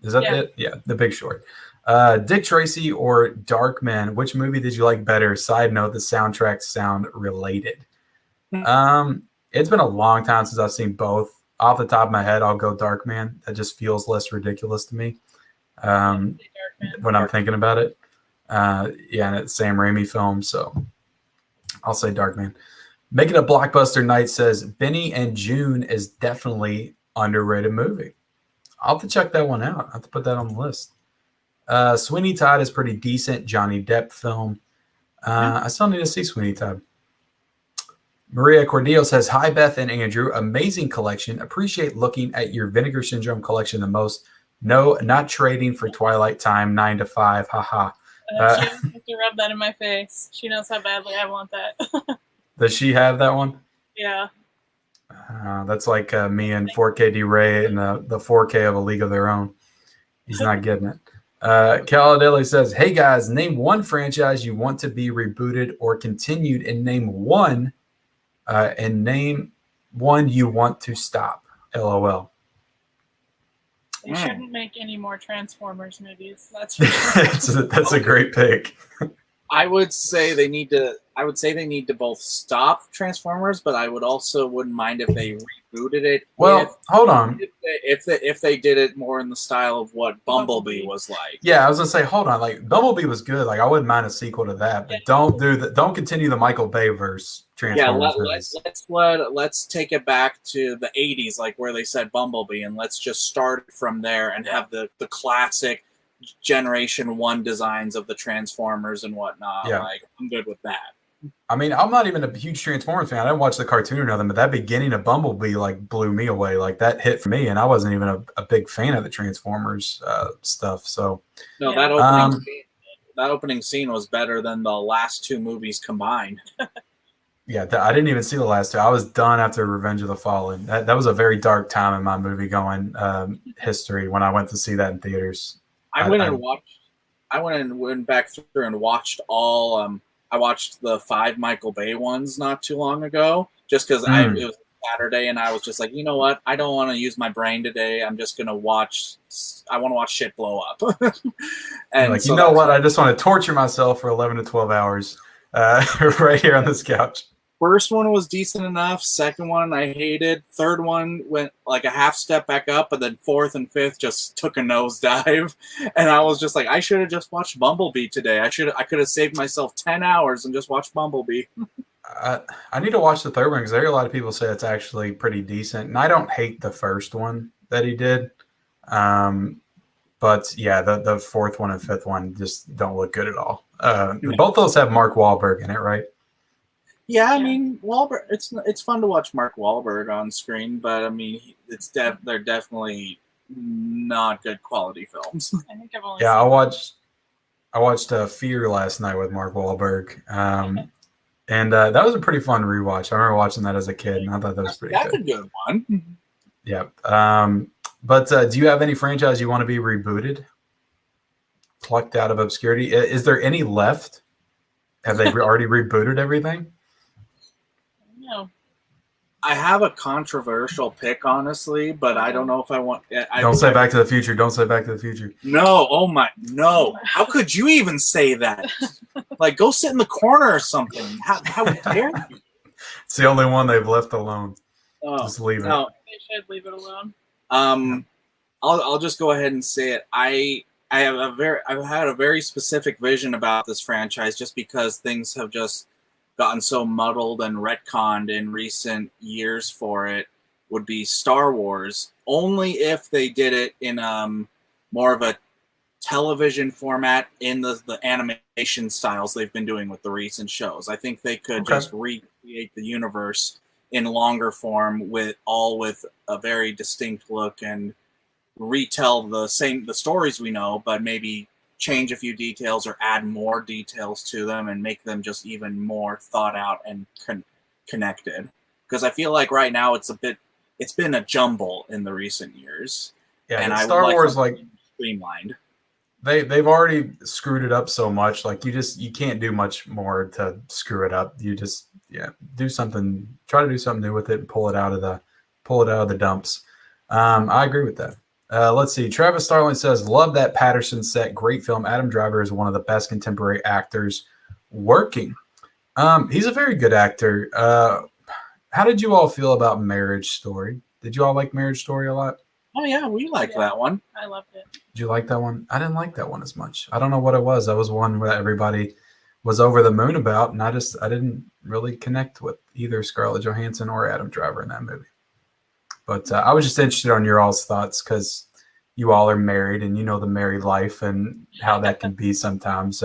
Is that it? Yeah, The Big Short. Dick Tracy or Darkman? Which movie did you like better? Side note: the soundtracks sound related. It's been a long time since I've seen both. Off the top of my head, I'll go Darkman. That just feels less ridiculous to me when I'm thinking about it. Yeah, and it's Sam Raimi film, so I'll say Darkman. Making a Blockbuster Night says Benny and June is definitely underrated movie. I'll have to check that one out. I'll have to put that on the list. Sweeney Todd is pretty decent. Johnny Depp film. I still need to see Sweeney Todd. Maria Cordillo says, hi, Beth and Andrew. Amazing collection. Appreciate looking at your Vinegar Syndrome collection the most. No, not trading for Twilight Time 9 to 5. Haha. She doesn't have to rub that in my face. She knows how badly I want that. Does she have that one? Yeah. That's like me and 4K D-Ray and the 4K of A League of Their Own. He's not getting it. Caladeli says, hey, guys, name one franchise you want to be rebooted or continued, and name one you want to stop. LOL. They shouldn't make any more Transformers movies. That's for sure. That's a great pick. I would say they need to both stop Transformers, but I wouldn't mind if they rebooted it. Well, hold on. If they did it more in the style of what Bumblebee was like. Yeah, I was gonna say, hold on. Like Bumblebee was good. Like I wouldn't mind a sequel to that, but don't continue the Michael Bay verse Transformers movies. Let's take it back to the 80s, like where they said Bumblebee, and let's just start from there and have the classic Generation 1 designs of the Transformers and whatnot. Yeah. Like, I'm good with that. I mean, I'm not even a huge Transformers fan. I didn't watch the cartoon or nothing, but that beginning of Bumblebee like blew me away. Like that hit for me, and I wasn't even a big fan of the Transformers stuff. So no, that opening scene was better than the last 2 movies combined. Yeah, I didn't even see the last 2. I was done after Revenge of the Fallen. That was a very dark time in my movie going history when I went to see that in theaters. I went back through and watched all. I watched the 5 Michael Bay ones not too long ago, just because it was Saturday and I was just like, you know what? I don't want to use my brain today. I'm just gonna watch. I want to watch shit blow up. And like, you know what? I just want to torture myself for 11 to 12 hours right here on this couch. First one was decent enough. Second one I hated. Third one went like a half step back up, but then fourth and fifth just took a nosedive. And I was just like, I should have just watched Bumblebee today. I could have saved myself 10 hours and just watched Bumblebee. I need to watch the third one because I hear a lot of people say it's actually pretty decent, and I don't hate the first one that he did. But yeah, the fourth one and fifth one just don't look good at all. Both those have Mark Wahlberg in it, right? Yeah, I mean, Wahlberg. It's fun to watch Mark Wahlberg on screen, but I mean, they're definitely not good quality films. I think I've only I watched Fear last night with Mark Wahlberg, and that was a pretty fun rewatch. I remember watching that as a kid, and I thought that was pretty good. That's a good one. Yeah. But do you have any franchise you want to be rebooted, plucked out of obscurity? Is there any left? Have they already rebooted everything? No. I have a controversial pick, honestly, but I don't know if I want. Don't say Back to the Future. Don't say Back to the Future. No. Oh my. No. How could you even say that? Like, go sit in the corner or something. How dare you? It's the only one they've left alone. Oh, just leave it. No. They should leave it alone. I'll just go ahead and say it. I've had a very specific vision about this franchise just because things have just gotten so muddled and retconned in recent years for it, would be Star Wars. Only if they did it in more of a television format in the animation styles they've been doing with the recent shows. I think they could just recreate the universe in longer form with a very distinct look and retell the stories we know, but maybe change a few details or add more details to them and make them just even more thought out and connected. Because I feel like right now it's been a jumble in the recent years. Yeah, and Star Wars like streamlined. They've already screwed it up so much. Like you can't do much more to screw it up. You just do something, try to do something new with it and pull it out of the dumps. I agree with that. Let's see. Travis Starling says, love that Patterson set. Great film. Adam Driver is one of the best contemporary actors working. He's a very good actor. How did you all feel about Marriage Story? Did you all like Marriage Story a lot? Oh, yeah. We liked that one. I loved it. Did you like that one? I didn't like that one as much. I don't know what it was. That was one where everybody was over the moon about, and I didn't really connect with either Scarlett Johansson or Adam Driver in that movie. But I was just interested on your all's thoughts because you all are married and you know the married life and how that can be sometimes.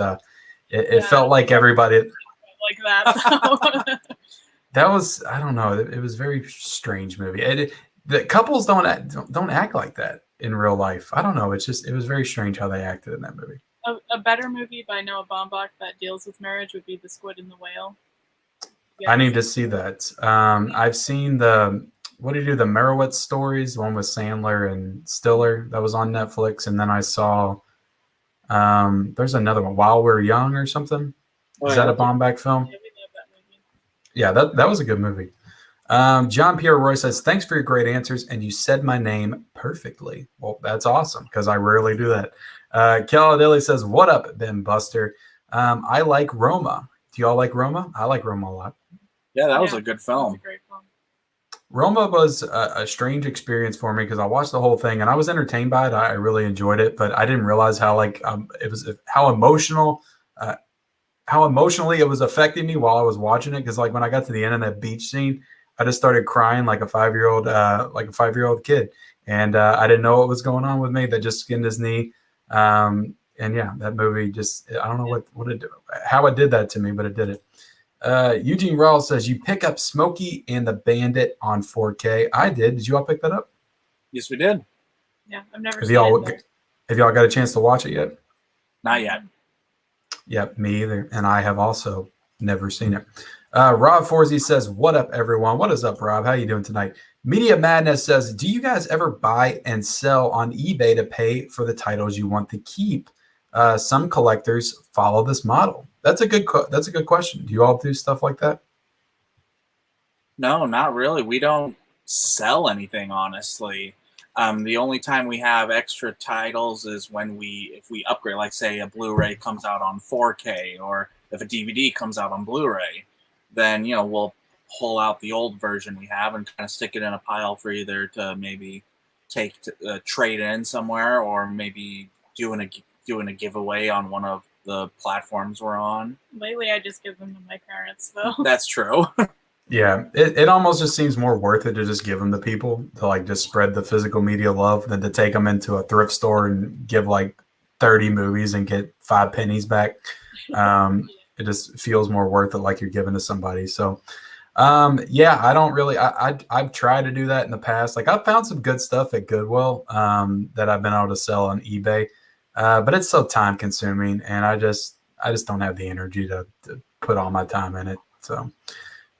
It felt like everybody like that. That was, I don't know. It was a very strange movie. The couples don't act like that in real life. I don't know. It was very strange how they acted in that movie. A better movie by Noah Baumbach that deals with marriage would be The Squid and the Whale. I need to see that. I've seen the Merowitz stories, the one with Sandler and Stiller that was on Netflix. And then I saw, there's another one, While We're Young or something. Is that a Baumbach film? Yeah, we love that movie. Yeah, that was a good movie. John Pierre Roy says, thanks for your great answers. And you said my name perfectly. Well, that's awesome because I rarely do that. Caladilli says, what up, Ben Buster? I like Roma. Do you all like Roma? I like Roma a lot. Yeah, that was a good film. That was a great film. Roma was a strange experience for me because I watched the whole thing and I was entertained by it. I really enjoyed it, but I didn't realize how how emotionally it was affecting me while I was watching it. Because like when I got to the end of that beach scene, I just started crying like a 5-year-old kid, and I didn't know what was going on with me. That just skinned his knee, and yeah, that movie just I don't know how it did that to me, but it did it. Eugene Rawls says, you pick up Smokey and the Bandit on 4K. I did. Did you all pick that up? Yes, we did. Yeah, I've never seen it. Have y'all got a chance to watch it yet? Not yet. Yep, me either. And I have also never seen it. Rob Forsey says, what up, everyone? What is up, Rob? How you doing tonight? Media Madness says, do you guys ever buy and sell on eBay to pay for the titles you want to keep? Some collectors follow this model. That's a good question. Do you all do stuff like that? No, not really. We don't sell anything, honestly. The only time we have extra titles is when if we upgrade, like say a Blu-ray comes out on 4K, or if a DVD comes out on Blu-ray, then we'll pull out the old version we have and kind of stick it in a pile for either to maybe take to trade in somewhere, or maybe doing a giveaway on one of the platforms we're on. Lately, I just give them to my parents, though. That's true. Yeah, it almost just seems more worth it to just give them to people to like just spread the physical media love than to take them into a thrift store and give like 30 movies and get 5 pennies back. It just feels more worth it, like you're giving to somebody. So, yeah, I don't really. I've tried to do that in the past. Like I've found some good stuff at Goodwill that I've been able to sell on eBay, but it's so time consuming, and I just don't have the energy to put all my time in it. So.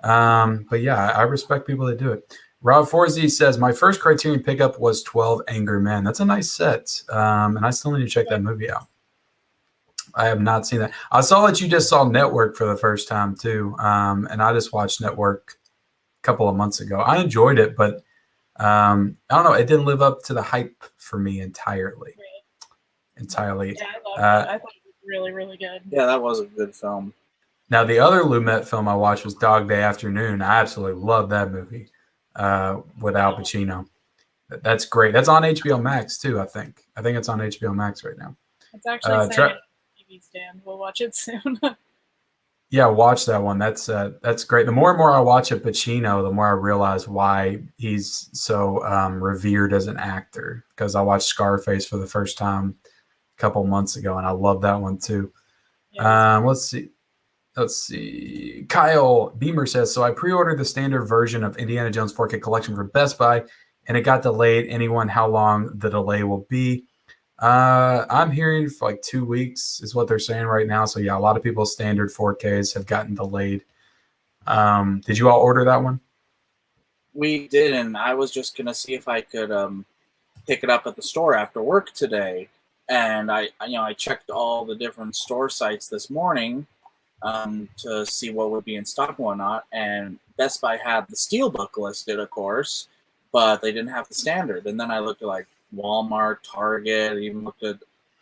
But yeah, I respect people that do it. Rob Forzy says, my first Criterion pickup was 12 Angry Men. That's a nice set. And I still need to check that movie out. I have not seen that. I saw that you just saw Network for the first time too. And I just watched Network a couple of months ago. I enjoyed it, but I don't know. It didn't live up to the hype for me entirely. Entirely. Yeah, I loved it. I thought it was really, really good. Yeah, that was a good film. Now, the other Lumet film I watched was Dog Day Afternoon. I absolutely love that movie with Al Pacino. That's great. That's on HBO Max, too, I think. I think it's on HBO Max right now. It's actually saying TV stand. We'll watch it soon. Yeah, watch that one. That's great. The more and more I watch of Pacino, the more I realize why he's so revered as an actor. Because I watched Scarface for the first time a couple months ago, and I love that one, too. Yeah, Let's see. Kyle Beamer says, so I pre-ordered the standard version of Indiana Jones 4K collection for Best Buy, and it got delayed. Anyone, how long the delay will be? I'm hearing for like 2 weeks is what they're saying right now. So yeah, a lot of people's standard 4Ks have gotten delayed. Did you all order that one? We did, and I was just going to see if I could pick it up at the store after work today. And I checked all the different store sites this morning to see what would be in stock and whatnot, and Best Buy had the Steelbook listed, of course, but they didn't have the standard. And then I looked at like Walmart, Target, even looked at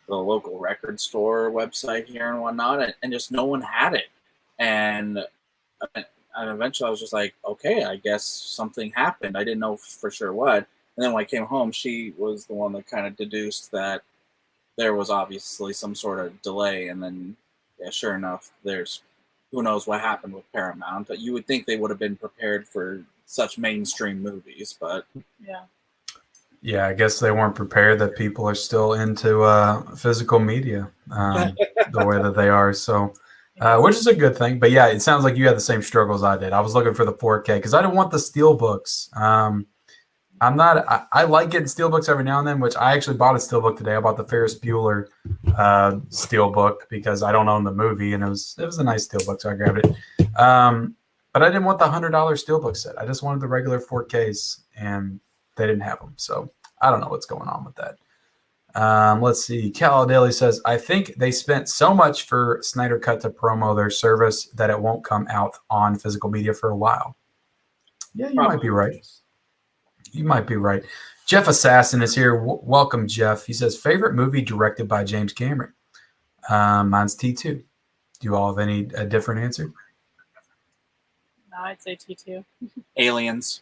the local record store website here and whatnot, and just no one had it. And eventually I was just like, okay, I guess something happened. I didn't know for sure what. And then when I came home, she was the one that kind of deduced that there was obviously some sort of delay, and then yeah, sure enough, there's who knows what happened with Paramount. But you would think they would have been prepared for such mainstream movies, but yeah, I guess they weren't prepared that people are still into physical media the way that they are. So, which is a good thing. But yeah, it sounds like you had the same struggles I did. I was looking for the 4K because I didn't want the Steelbooks. I like getting Steelbooks every now and then, which I actually bought a Steelbook today. I bought the Ferris Bueller Steelbook because I don't own the movie, and it was a nice Steelbook, so I grabbed it. But I didn't want the $100 Steelbook set. I just wanted the regular 4Ks, and they didn't have them. So I don't know what's going on with that. Let's see. Cal Daly says, I think they spent so much for Snyder Cut to promo their service that it won't come out on physical media for a while. Yeah, you might be right. You might be right. Jeff Assassin is here. Welcome, Jeff. He says, favorite movie directed by James Cameron? Mine's T2. Do you all have a different answer? No, I'd say T2. Aliens.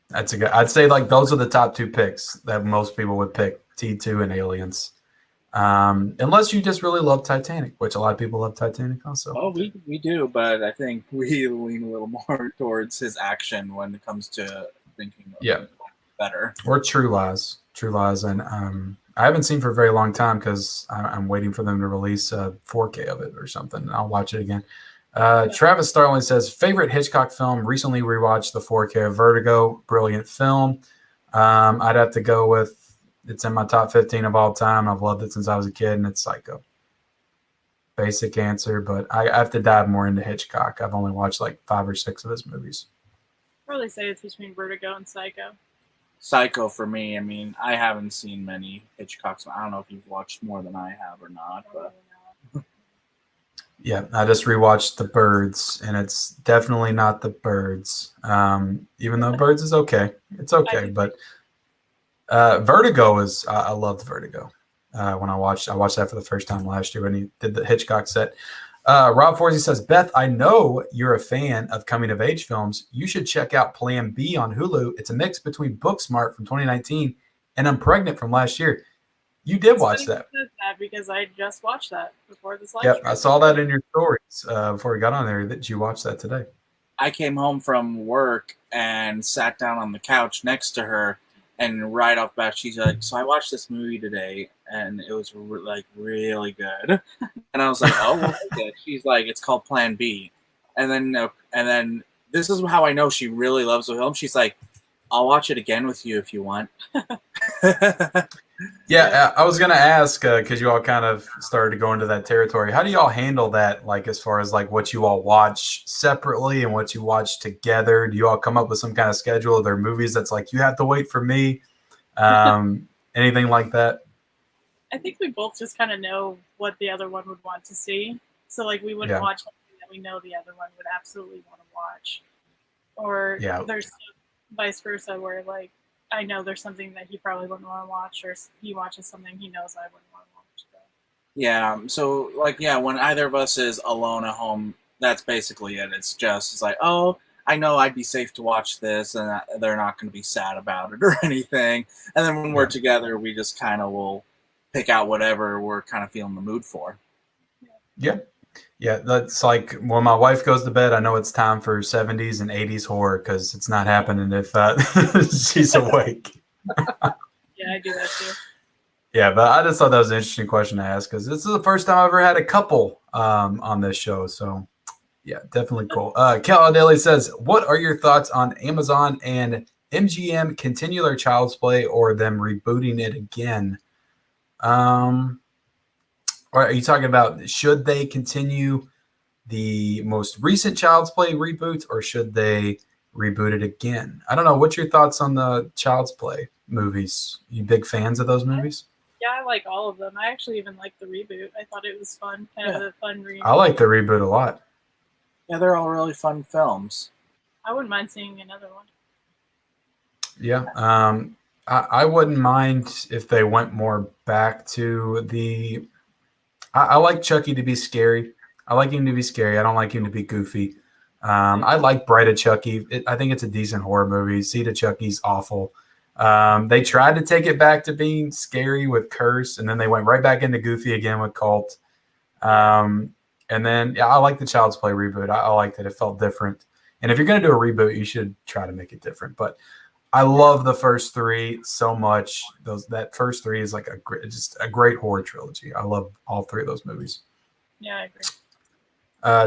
That's a good. I'd say like those are the top 2 picks that most people would pick: T2 and Aliens. Unless you just really love Titanic, which a lot of people love Titanic also. Oh, we do, but I think we lean a little more towards his action when it comes to thinking better. Or True Lies. And I haven't seen for a very long time because I'm waiting for them to release a 4K of it or something. I'll watch it again. Travis Starling says, favorite Hitchcock film? Recently rewatched the 4K of Vertigo. Brilliant film. I'd have to go with, it's in my top 15 of all time. I've loved it since I was a kid, and it's Psycho. Basic answer, but I have to dive more into Hitchcock. I've only watched like 5 or 6 of his movies. Probably say it's between Vertigo and Psycho. Psycho for me. I mean, I haven't seen many Hitchcocks. I don't know if you've watched more than I have or not, but Yeah, I just rewatched The Birds, and it's definitely not The Birds. Even though Birds is okay, it's okay. But Vertigo is I loved Vertigo. When I watched that for the first time last year when he did the Hitchcock set. Rob Forsey says, Beth, I know you're a fan of coming of age films. You should check out Plan B on Hulu. It's a mix between Booksmart from 2019 and I'm Pregnant from last year. You did watch that. Because I just watched that before this live Yep, stream. I saw that in your stories before we got on there that you watched that today. I came home from work and sat down on the couch next to her, and right off the bat, she's like, "So I watched this movie today, and it was like really good." And I was like, "Oh, what is it?" She's like, "It's called Plan B." And then this is how I know she really loves the film. She's like, "I'll watch it again with you if you want." Yeah, I was gonna ask because you all kind of started to go into that territory. How do y'all handle that? Like as far as like what you all watch separately and what you watch together? Do you all come up with some kind of schedule? Are there movies that's like you have to wait for me? Anything like that? I think we both just kind of know what the other one would want to see. So like we wouldn't watch something that we know the other one would absolutely want to watch. Or there's vice versa where like I know there's something that he probably wouldn't want to watch, or he watches something he knows I wouldn't want to watch. So. Yeah, so like when either of us is alone at home, that's basically it. It's like, oh, I know I'd be safe to watch this, and they're not going to be sad about it or anything. And then when we're together, we just kind of will pick out whatever we're kind of feeling the mood for. Yeah, that's like when my wife goes to bed, I know it's time for 70s and 80s horror because it's not happening if she's awake. Yeah, I do that too. Yeah, but I just thought that was an interesting question to ask because this is the first time I've ever had a couple on this show. So, yeah, definitely cool. Cal Daly says, what are your thoughts on Amazon and MGM continue their Child's Play or them rebooting it again? Or are you talking about should they continue the most recent Child's Play reboot or should they reboot it again? I don't know. What's your thoughts on the Child's Play movies? You big fans of those movies? Yeah, I like all of them. I actually even like the reboot. I thought it was fun, kind of a fun remake. I like the reboot a lot. Yeah, they're all really fun films. I wouldn't mind seeing another one. Yeah, I wouldn't mind if they went more back to the. I like Chucky to be scary. I like him to be scary. I don't like him to be goofy. I like Bride of Chucky. I think it's a decent horror movie. Seed of Chucky's awful. They tried to take it back to being scary with Curse, and then they went right back into goofy again with Cult. And then, I like the Child's Play reboot. I liked it. It felt different. And if you're going to do a reboot, you should try to make it different. But I love the first three so much. That first three is like just a great horror trilogy. I love all three of those movies. Yeah, I agree.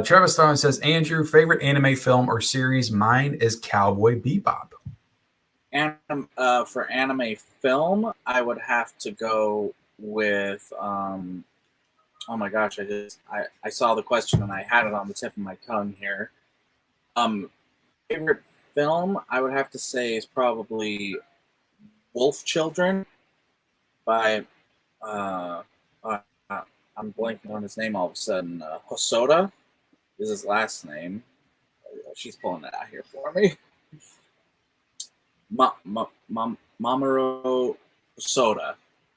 Travis Stone says, Andrew, favorite anime film or series? Mine is Cowboy Bebop. For anime film, I would have to go with oh my gosh, I saw the question and I had it on the tip of my tongue here. Favorite film, I would have to say, is probably Wolf Children by I'm blanking on his name all of a sudden. Hosoda is his last name. She's pulling that out here for me. Mamoru Hosoda.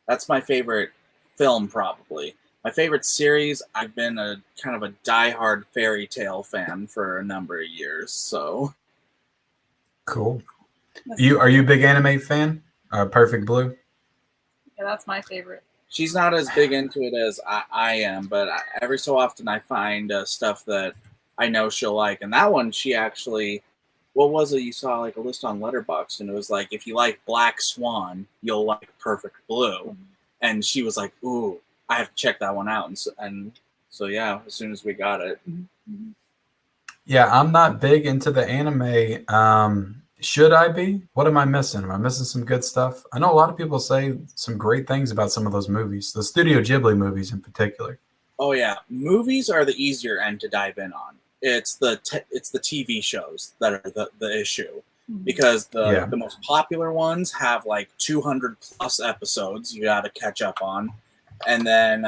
That's my favorite film, probably. My favorite series, I've been a kind of a diehard fairy tale fan for a number of years, so. Cool. Are you a big anime fan? Perfect Blue? Yeah, that's my favorite. She's not as big into it as I am, but every so often I find stuff that I know she'll like. And that one, she actually, what was it? You saw like a list on Letterboxd, and it was like, if you like Black Swan, you'll like Perfect Blue. Mm-hmm. And she was like, ooh, I have to check that one out. And so yeah, as soon as we got it. Mm-hmm. Yeah, I'm not big into the anime. Should I be? What am I missing? Am I missing some good stuff? I know a lot of people say some great things about some of those movies, the Studio Ghibli movies in particular. Oh yeah, movies are the easier end to dive in on. It's the TV shows that are the issue, because the most popular ones have like 200 plus episodes you got to catch up on, And then,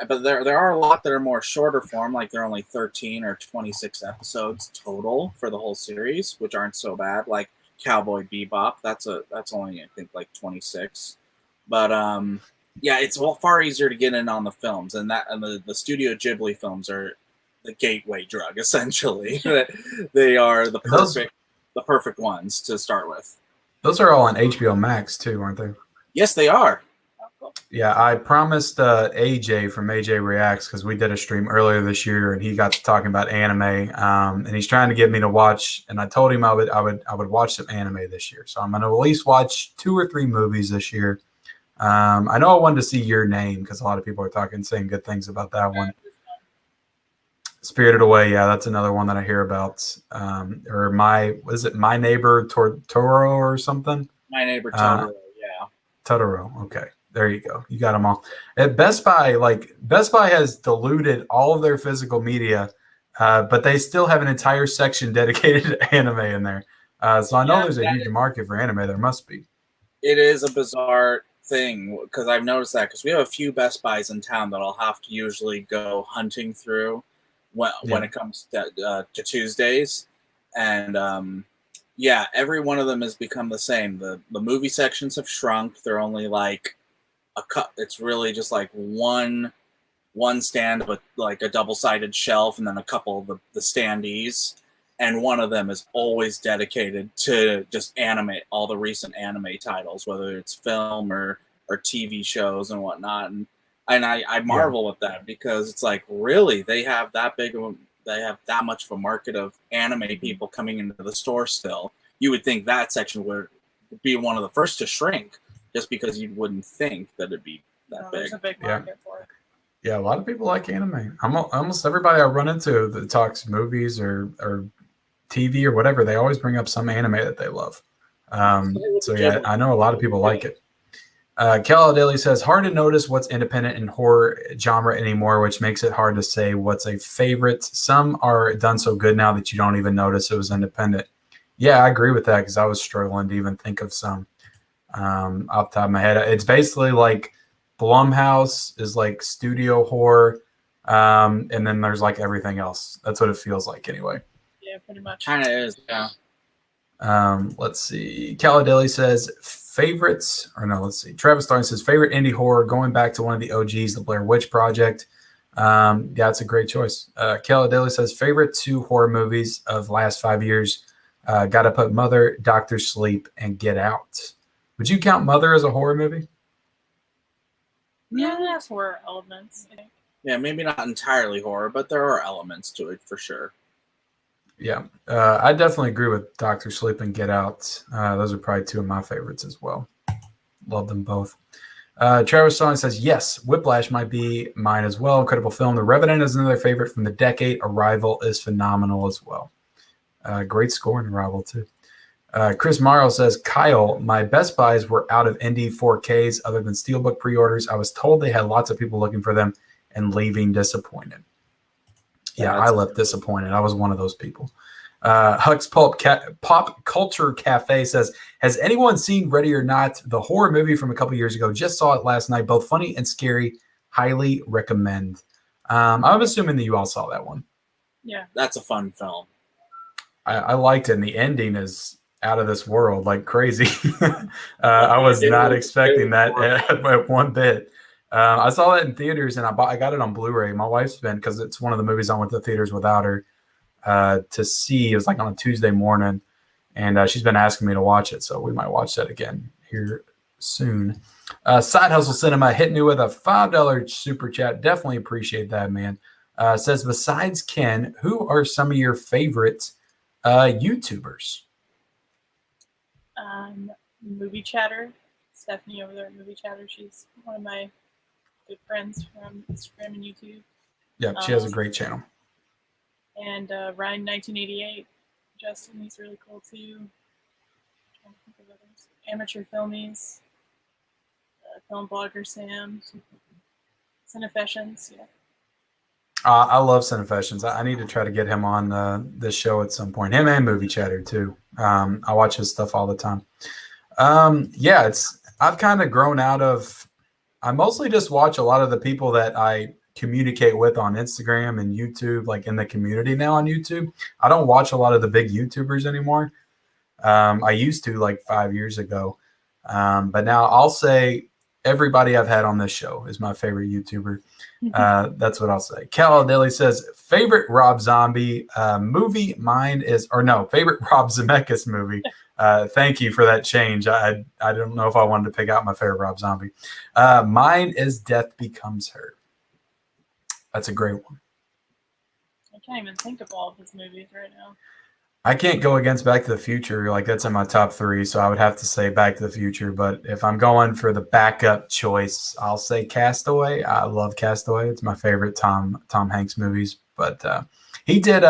but there are a lot that are more shorter form, like they're only 13 or 26 episodes total for the whole series, which aren't so bad. Like Cowboy Bebop, that's only I think like 26. But yeah, it's far easier to get in on the films, and the Studio Ghibli films are the gateway drug essentially. They are the perfect ones to start with. Those are all on HBO Max too, aren't they? Yes, they are. Yeah, I promised AJ from AJ Reacts, because we did a stream earlier this year and he got to talking about anime, and he's trying to get me to watch. And I told him I would watch some anime this year, so I'm going to at least watch 2 or 3 movies this year. I know I wanted to see Your Name because a lot of people are saying good things about that one. Spirited Away, yeah, that's another one that I hear about. Or My Neighbor Totoro or something? My Neighbor Totoro, yeah. Totoro, okay. There you go. You got them all. At Best Buy, Best Buy has diluted all of their physical media, but they still have an entire section dedicated to anime in there. So I know there's a huge market for anime. There must be. It is a bizarre thing because I've noticed that because we have a few Best Buys in town that I'll have to usually go hunting through when it comes to Tuesdays. And yeah, every one of them has become the same. The movie sections have shrunk. They're only like it's really just like one stand with like a double-sided shelf and then a couple of the standees, and one of them is always dedicated to just animate all the recent anime titles, whether it's film or TV shows and whatnot. And I marvel at that because it's like, really, they have that much of a market of anime people coming into the store still. You would think that section would be one of the first to shrink, just because you wouldn't think that it'd be that big. There's a big market for it. Yeah, a lot of people like anime. Almost everybody I run into that talks movies or TV or whatever, they always bring up some anime that they love. So yeah, I know a lot of people like it. Cal Daly says, hard to notice what's independent in horror genre anymore, which makes it hard to say what's a favorite. Some are done so good now that you don't even notice it was independent. Yeah, I agree with that because I was struggling to even think of some off the top of my head. It's basically like Blumhouse is like studio horror, and then there's like everything else. That's what it feels like anyway. Yeah, pretty much. Kind of is, yeah. Let's see. Caladelli says favorites, or no, let's see. Travis Starnes says favorite indie horror, going back to one of the OGs, the Blair Witch Project. Yeah, it's a great choice. Caladelli says favorite 2 horror movies of last 5 years. Gotta put Mother, Doctor Sleep, and Get Out. Would you count Mother as a horror movie? Yeah, it has horror elements, I think. Yeah, maybe not entirely horror, but there are elements to it for sure. Yeah, I definitely agree with Doctor Sleep and Get Out. Those are probably 2 of my favorites as well. Love them both. Travis Starnes says, yes, Whiplash might be mine as well. Incredible film. The Revenant is another favorite from the decade. Arrival is phenomenal as well. Great score in Arrival, too. Chris Morrow says, Kyle, my Best Buys were out of indie 4Ks other than Steelbook pre-orders. I was told they had lots of people looking for them and leaving disappointed. Yeah, I left disappointed. I was one of those people. Hux Pop Culture Cafe says, has anyone seen Ready or Not, the horror movie from a couple years ago? Just saw it last night. Both funny and scary. Highly recommend. I'm assuming that you all saw that one. Yeah. That's a fun film. I liked it, and the ending is out of this world, like crazy. I was not expecting that one bit. I saw that in theaters, and I got it on Blu-ray. My wife's been, because it's one of the movies I went to the theaters without her to see. It was like on a Tuesday morning, and she's been asking me to watch it, so we might watch that again here soon. Side Hustle Cinema hit me with a $5 super chat. Definitely appreciate that, man. Says, besides Ken, who are some of your favorite YouTubers? Movie Chatter. Stephanie over there at Movie Chatter. She's one of my good friends from Instagram and YouTube. Yeah, she has a great channel. And Ryan 1988. Justin, he's really cool too. I'm trying to think of others. Amateur Filmies. Film blogger Sam. Cinefessions, yeah. I love Cinefessions. I need to try to get him on this show at some point. Him and Movie Chatter too. I watch his stuff all the time. Yeah, I've kind of grown out of. I mostly just watch a lot of the people that I communicate with on Instagram and YouTube, like in the community now on YouTube. I don't watch a lot of the big YouTubers anymore. I used to like 5 years ago. But now I'll say everybody I've had on this show is my favorite YouTuber. That's what I'll say. Cal Dilly says, favorite Rob Zombie movie. Mine is, or no, favorite Rob Zemeckis movie. Thank you for that change. I don't know if I wanted to pick out my favorite Rob Zombie. Mine is Death Becomes Her. That's a great one. I can't even think of all of his movies right now. I can't go against Back to the Future. Like, that's in my top 3, so I would have to say Back to the Future. But if I'm going for the backup choice, I'll say Castaway. I love Castaway. It's my favorite Tom Hanks movies. But he did.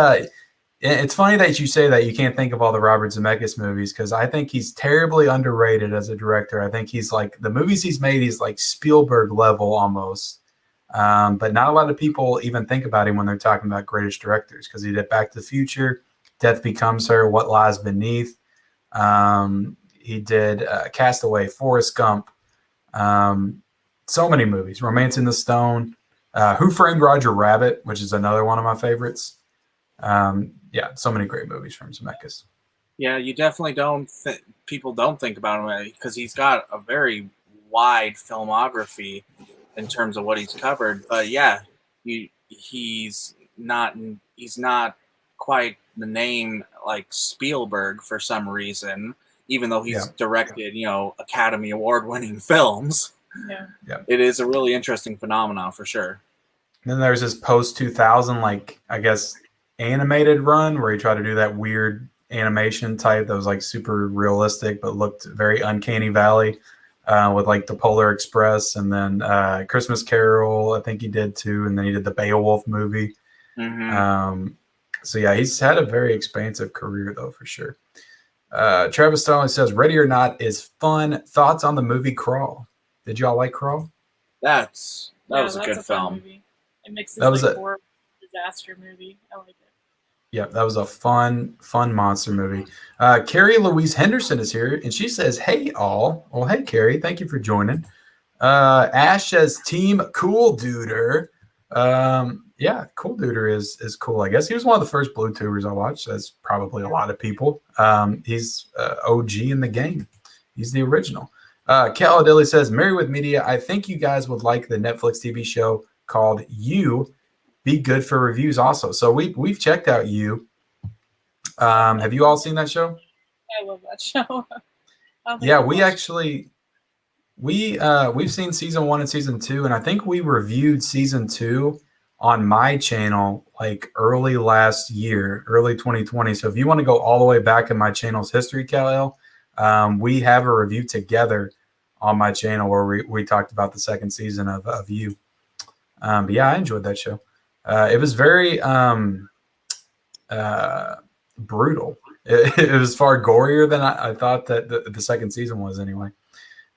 It's funny that you say that you can't think of all the Robert Zemeckis movies, because I think he's terribly underrated as a director. I think he's like, the movies he's made, he's like Spielberg level almost. But not a lot of people even think about him when they're talking about greatest directors, because he did Back to the Future, Death Becomes Her, What Lies Beneath. He did Castaway, Forrest Gump. So many movies. Romancing the Stone. Who Framed Roger Rabbit, which is another one of my favorites. Yeah, so many great movies from Zemeckis. Yeah, you definitely people don't think about him because he's got a very wide filmography in terms of what he's covered. But yeah, he's not quite the name like Spielberg for some reason, even though he's directed, Academy Award winning films. Yeah. It is a really interesting phenomenon for sure. And then there's this post 2000, like, I guess, animated run where he tried to do that weird animation type that was like super realistic but looked very Uncanny Valley, with like the Polar Express, and then Christmas Carol I think he did too, and then he did the Beowulf movie. So yeah, he's had a very expansive career though, for sure. Travis Stalling says, Ready or Not is fun. Thoughts on the movie Crawl? Did y'all like Crawl? That was a good film. Movie. It mixes that was like horror disaster movie. I like it. Yeah, that was a fun monster movie. Carrie Louise Henderson is here, and she says, hey, all. Well, hey, Carrie. Thank you for joining. Ash says, Team Cool Duder. Yeah, Cool Duder is cool. I guess he was one of the first Blue Tubers I watched. That's probably a lot of people. He's OG in the game. He's the original. Caladilly says, Married with Media, I think you guys would like the Netflix TV show called You. Be good for reviews also. So we've checked out You. Have you all seen that show? I love that show. Yeah, we've seen season 1 and season 2, and I think we reviewed season 2 on my channel like early last year, early 2020. So if you want to go all the way back in my channel's history, Kal-El, we have a review together on my channel where we talked about the second season of You. But yeah, I enjoyed that show. It was very brutal. It was far gorier than I thought that the second season was anyway.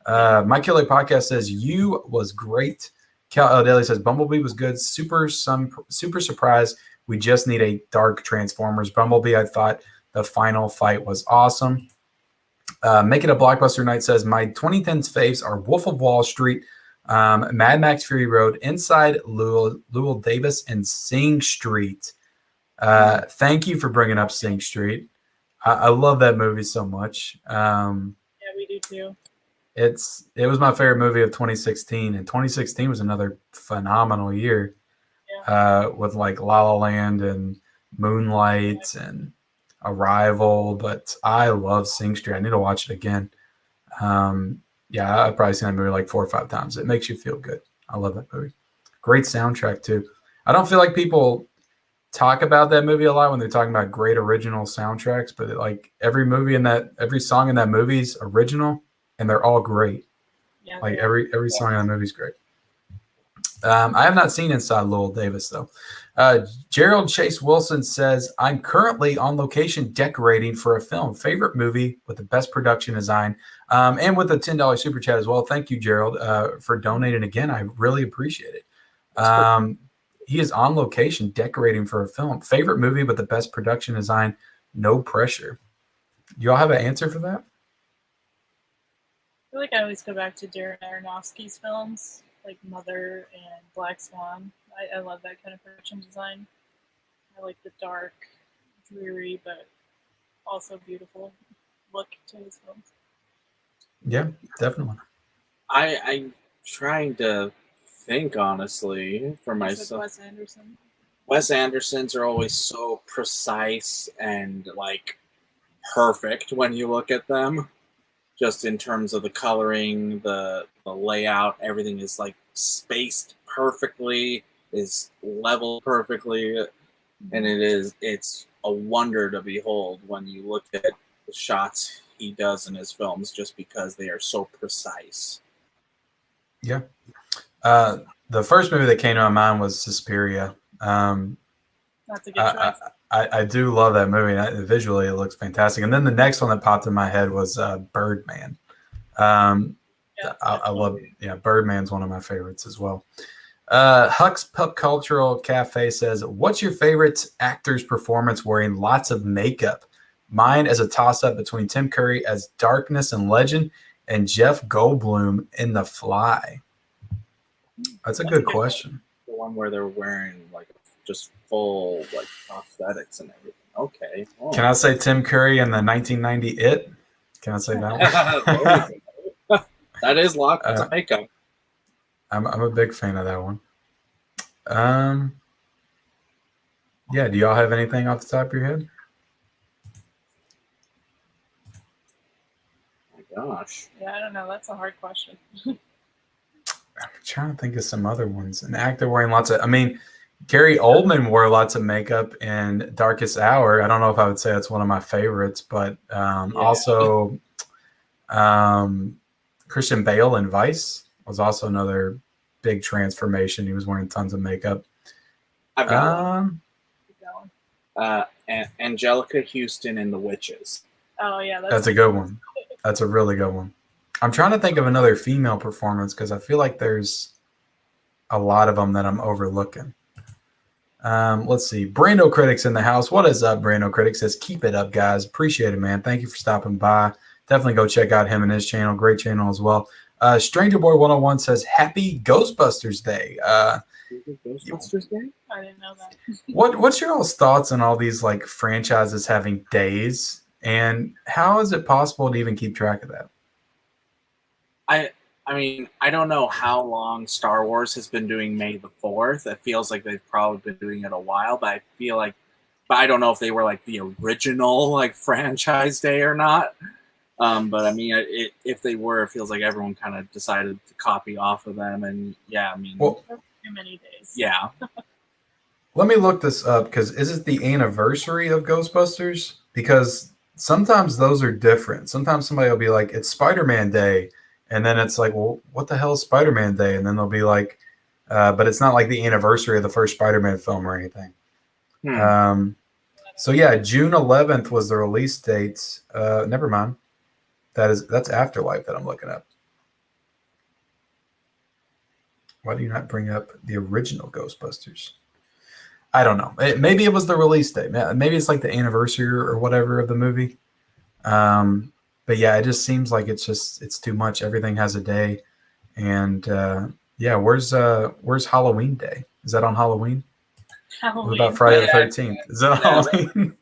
My Killer Podcast says You was great. Cal Daly says Bumblebee was good. Super surprised. We just need a dark Transformers Bumblebee. I thought the final fight was awesome. Make It a Blockbuster Night says my 2010s faves are Wolf of Wall Street, Mad Max Fury Road, Inside Llewellyn Davis, and Sing Street. Thank you for bringing up Sing Street. I love that movie so much. Yeah, we do too. It was my favorite movie of 2016, and 2016 was another phenomenal year. With like La La Land and Moonlight and Arrival. But I love Sing Street. I need to watch it again. Yeah, I've probably seen that movie like 4 or 5 times. It makes you feel good. I love that movie. Great soundtrack too. I don't feel like people talk about that movie a lot when they're talking about great original soundtracks, but like every song in that movie is original, and they're all great. Yeah, like every song in that movie is great. I have not seen Inside Llewellyn Davis though. Gerald Chase Wilson says, I'm currently on location decorating for a film. Favorite movie with the best production design, and with a $10 super chat as well. Thank you, Gerald, for donating again. I really appreciate it. He is on location decorating for a film. Favorite movie with the best production design, no pressure. Do y'all have an answer for that? I feel like I always go back to Darren Aronofsky's films. like Mother and Black Swan. I love that kind of production design. I like the dark, dreary, but also beautiful look to his films. Yeah, definitely. I'm trying to think honestly for You said myself. Wes Anderson. Wes Anderson's are always so precise and like perfect when you look at them. Just in terms of the coloring, the layout, everything is like spaced perfectly, is leveled perfectly, and it's a wonder to behold when you look at the shots he does in his films, just because they are so precise. Yeah. The first movie that came to my mind was Suspiria. That's a good choice. I do love that movie. Visually, it looks fantastic. And then the next one that popped in my head was Birdman. Yeah, I love, Birdman's one of my favorites as well. Huck's Pop Cultural Cafe says, what's your favorite actor's performance wearing lots of makeup? Mine is a toss-up between Tim Curry as Darkness and Legend and Jeff Goldblum in The Fly. That's a good question. The one where they're wearing like just full like prosthetics and everything. Okay. Oh. Can I say Tim Curry in the 1990 It? Can I say that one? That is lots of makeup. I'm a big fan of that one. Yeah, do y'all have anything off the top of your head? Oh my gosh. Yeah, I don't know. That's a hard question. I'm trying to think of some other ones. An actor wearing lots of, Gary Oldman wore lots of makeup in Darkest Hour. I don't know if I would say that's one of my favorites, but also Christian Bale in Vice was also another big transformation. He was wearing tons of makeup. I've got one. Angelica Houston in The Witches. Oh yeah, that's a good one. That's a really good one. I'm trying to think of another female performance because I feel like there's a lot of them that I'm overlooking. Let's see. Brando Critics in the house. What is up, Brando Critics? Says, keep it up, guys. Appreciate it, man. Thank you for stopping by. Definitely go check out him and his channel. Great channel as well. Stranger Boy 101 says, happy Ghostbusters Day. Ghostbusters Day? I didn't know that. What's your all's thoughts on all these like franchises having days, and how is it possible to even keep track of that? I mean, I don't know how long Star Wars has been doing May the 4th. It feels like they've probably been doing it a while, but I don't know if they were like the original like franchise day or not. But I mean, if they were, it feels like everyone kind of decided to copy off of them. And yeah, I mean, too many days. Yeah. Let me look this up because is it the anniversary of Ghostbusters? Because sometimes those are different. Sometimes somebody will be like, it's Spider-Man Day. And then it's like, well, what the hell is Spider-Man Day? And then they'll be like, but it's not like the anniversary of the first Spider-Man film or anything. So yeah, June 11th was the release date. Never mind. That's Afterlife that I'm looking up. Why do you not bring up the original Ghostbusters? I don't know. Maybe it was the release date. Maybe it's like the anniversary or whatever of the movie. But yeah, it just seems like it's too much. Everything has a day, and where's Halloween Day? Is that on Halloween? Halloween. What about Friday the 13th? Is that on Halloween?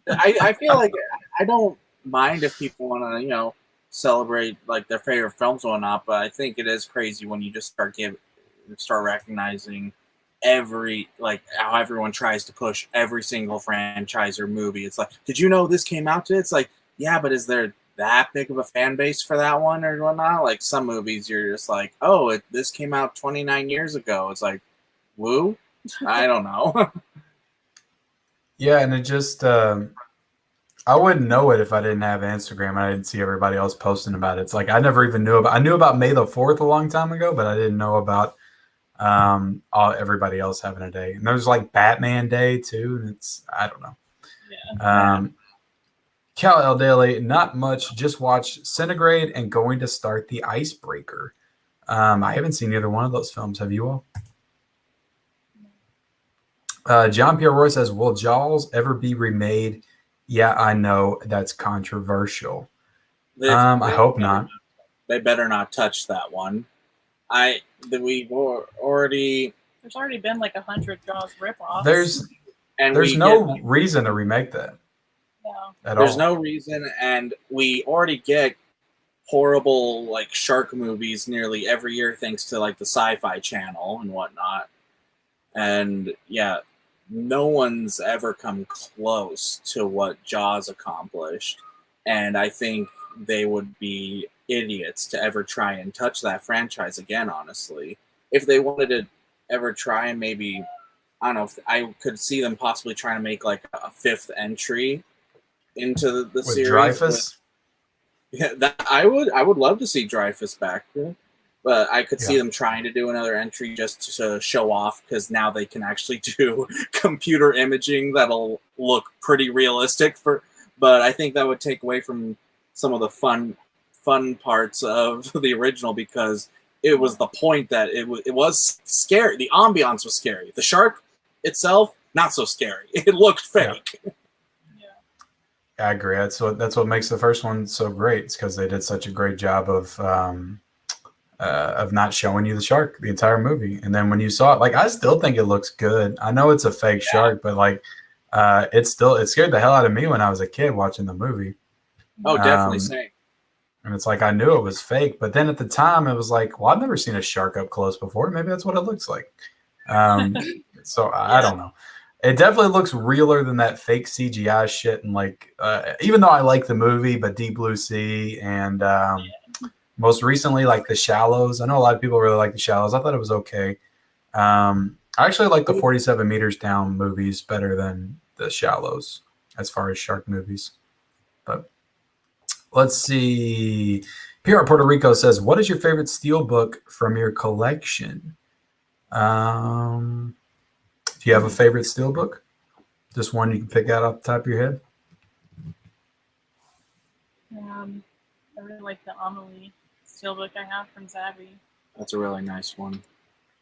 I feel like I don't mind if people want to celebrate like their favorite films or not, but I think it is crazy when you just start recognizing how everyone tries to push every single franchise or movie. It's like, did you know this came out today? It's like, yeah, but is there that big of a fan base for that one or whatnot? Like some movies, you're just like, oh, this came out 29 years ago. It's like, woo? I don't know. Yeah, and it just I wouldn't know it if I didn't have Instagram and I didn't see everybody else posting about it. It's like I never even knew about. I knew about May the 4th a long time ago, but I didn't know about everybody else having a day. And there's like Batman Day too, and I don't know. Yeah. Cal L Daily, not much. Just watch Centigrade and going to start the Icebreaker. I haven't seen either one of those films. Have you all? John Pierre Roy says, will Jaws ever be remade? Yeah, I know that's controversial. I hope not. They better not touch that one. we've already There's already been like 100 Jaws ripoffs. There's no reason to remake that. No. There's no reason, and we already get horrible like shark movies nearly every year thanks to like the Sci-Fi Channel and whatnot. And yeah, no one's ever come close to what Jaws accomplished. And I think they would be idiots to ever try and touch that franchise again, honestly. If they wanted to ever try and maybe, I don't know, if I could see them possibly trying to make like a fifth entry into the series. Dreyfuss? Yeah, that I would love to see Dreyfuss back, but I could see them trying to do another entry just to show off, because now they can actually do computer imaging that'll look pretty realistic. But I think that would take away from some of the fun parts of the original, because it was the point that it was scary. The ambiance was scary. The shark itself, not so scary. It looked fake. Yeah. I agree. That's what makes the first one so great. It's because they did such a great job of not showing you the shark the entire movie. And then when you saw it, like, I still think it looks good. I know it's a fake shark, but like, it scared the hell out of me when I was a kid watching the movie. Oh, definitely same. And it's like, I knew it was fake, but then at the time it was like, well, I've never seen a shark up close before. Maybe that's what it looks like. So I don't know. It definitely looks realer than that fake CGI shit. And like, even though I like the movie, but Deep Blue Sea and most recently, like The Shallows. I know a lot of people really like The Shallows. I thought it was okay. I actually like the 47 Meters Down movies better than The Shallows as far as shark movies. But let's see. PR Puerto Rico says, what is your favorite Steelbook from your collection? Do you have a favorite Steelbook? Just one you can pick out off the top of your head? I really like the Amelie Steelbook I have from Zabby. That's a really nice one.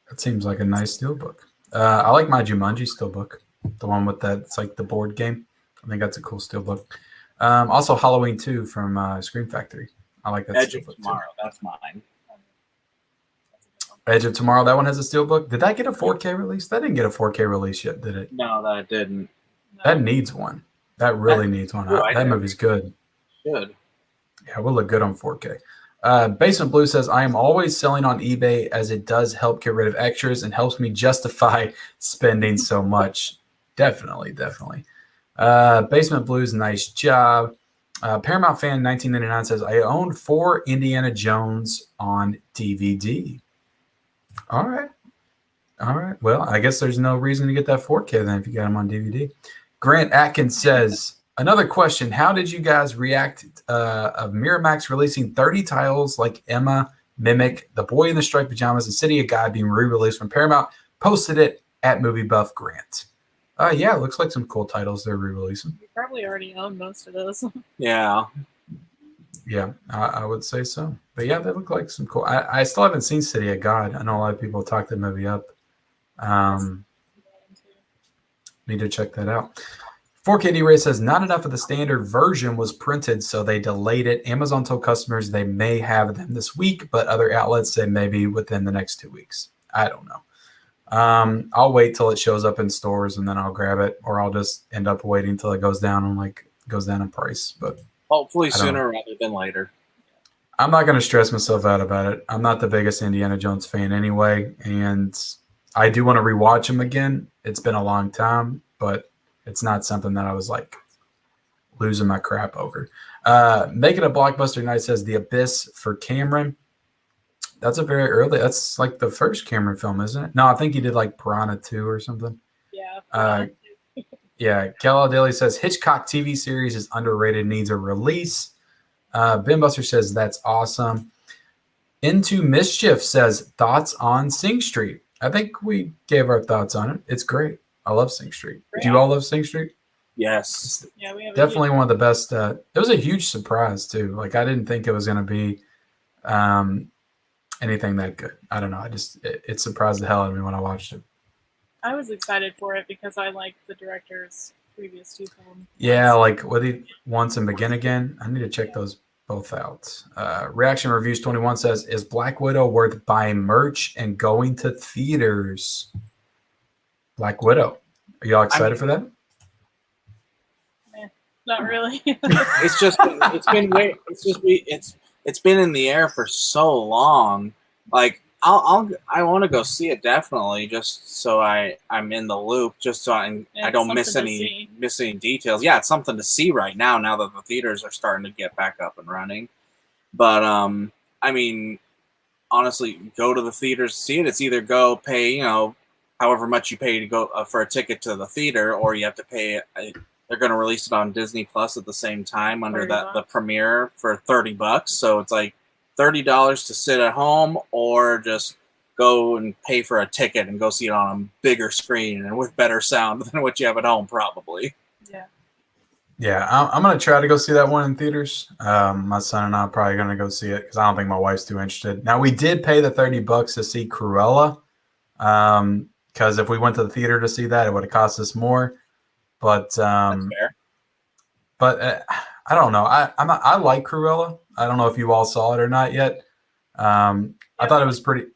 That seems like a nice Steelbook. I like my Jumanji Steelbook. The one with that, it's like the board game. I think that's a cool Steelbook. Also Halloween 2 from Scream Factory. I like that Edge Steelbook of Tomorrow, that's mine. Edge of Tomorrow, that one has a Steelbook. Did that get a 4K release? That didn't get a 4K release yet, did it? No, that didn't. That needs one. That really needs one. That movie's good. Good. Yeah, it will look good on 4K. Basement Blue says, I am always selling on eBay as it does help get rid of extras and helps me justify spending so much. Definitely. Basement Blue's nice job. Paramount Fan 1999 says, I owned 4 Indiana Jones on DVD. All right. Well, I guess there's no reason to get that 4K then if you got them on DVD. Grant Atkins says, another question. How did you guys react of Miramax releasing 30 titles like Emma, Mimic, The Boy in the Striped Pajamas, and City of God being re-released from Paramount? Posted it at MovieBuff Grant. Yeah, it looks like some cool titles they're re-releasing. You probably already own most of those. Yeah. Yeah, I would say so. But yeah, they look like some cool. I still haven't seen City of God. I know a lot of people talk the movie up. Need to check that out. 4KD Ray says, not enough of the standard version was printed, so they delayed it. Amazon told customers they may have them this week, but other outlets say maybe within the next 2 weeks. I don't know. I'll wait till it shows up in stores and then I'll grab it, or I'll just end up waiting till it goes down in price. But hopefully sooner rather than later. I'm not going to stress myself out about it. I'm not the biggest Indiana Jones fan anyway, and I do want to rewatch them again. It's been a long time, but it's not something that I was like losing my crap over. Making a Blockbuster Night says The Abyss for Cameron. That's a very early. That's like the first Cameron film, isn't it? No, I think he did like Piranha 2 or something. Yeah. Yeah. Cal Daly says Hitchcock TV series is underrated, needs a release. Ben Buster says that's awesome. Into Mischief says thoughts on Sing Street. I think we gave our thoughts on it. It's great. I love Sing Street. Do you all love Sing Street? Yes. Yeah, we have definitely one of the best. It was a huge surprise too. Like I didn't think it was going to be anything that good. I don't know. It surprised the hell out of me when I watched it. I was excited for it because I liked the director's previous 2 films. Yeah, like what he wants and Begin Again. I need to check those Both out. Reaction Reviews 21 says, is Black Widow worth buying merch and going to theaters? Black Widow. Are y'all excited for that? Not really. It's been in the air for so long. Like I want to go see it definitely, just so I'm in the loop, just so I don't miss any details. Yeah, it's something to see right now that the theaters are starting to get back up and running. But I mean, honestly, go to the theaters to see it. It's either go pay, however much you pay to go for a ticket to the theater, or you have to pay. They're going to release it on Disney Plus at the same time under the premiere for $30. So it's like $30 to sit at home, or just go and pay for a ticket and go see it on a bigger screen and with better sound than what you have at home, probably. Yeah. Yeah, I'm going to try to go see that one in theaters. My son and I are probably going to go see it because I don't think my wife's too interested. Now, we did pay the $30 to see Cruella, because if we went to the theater to see that, it would have cost us more. But That's fair. But I don't know. I like Cruella. I don't know if you all saw it or not yet. I thought it was pretty.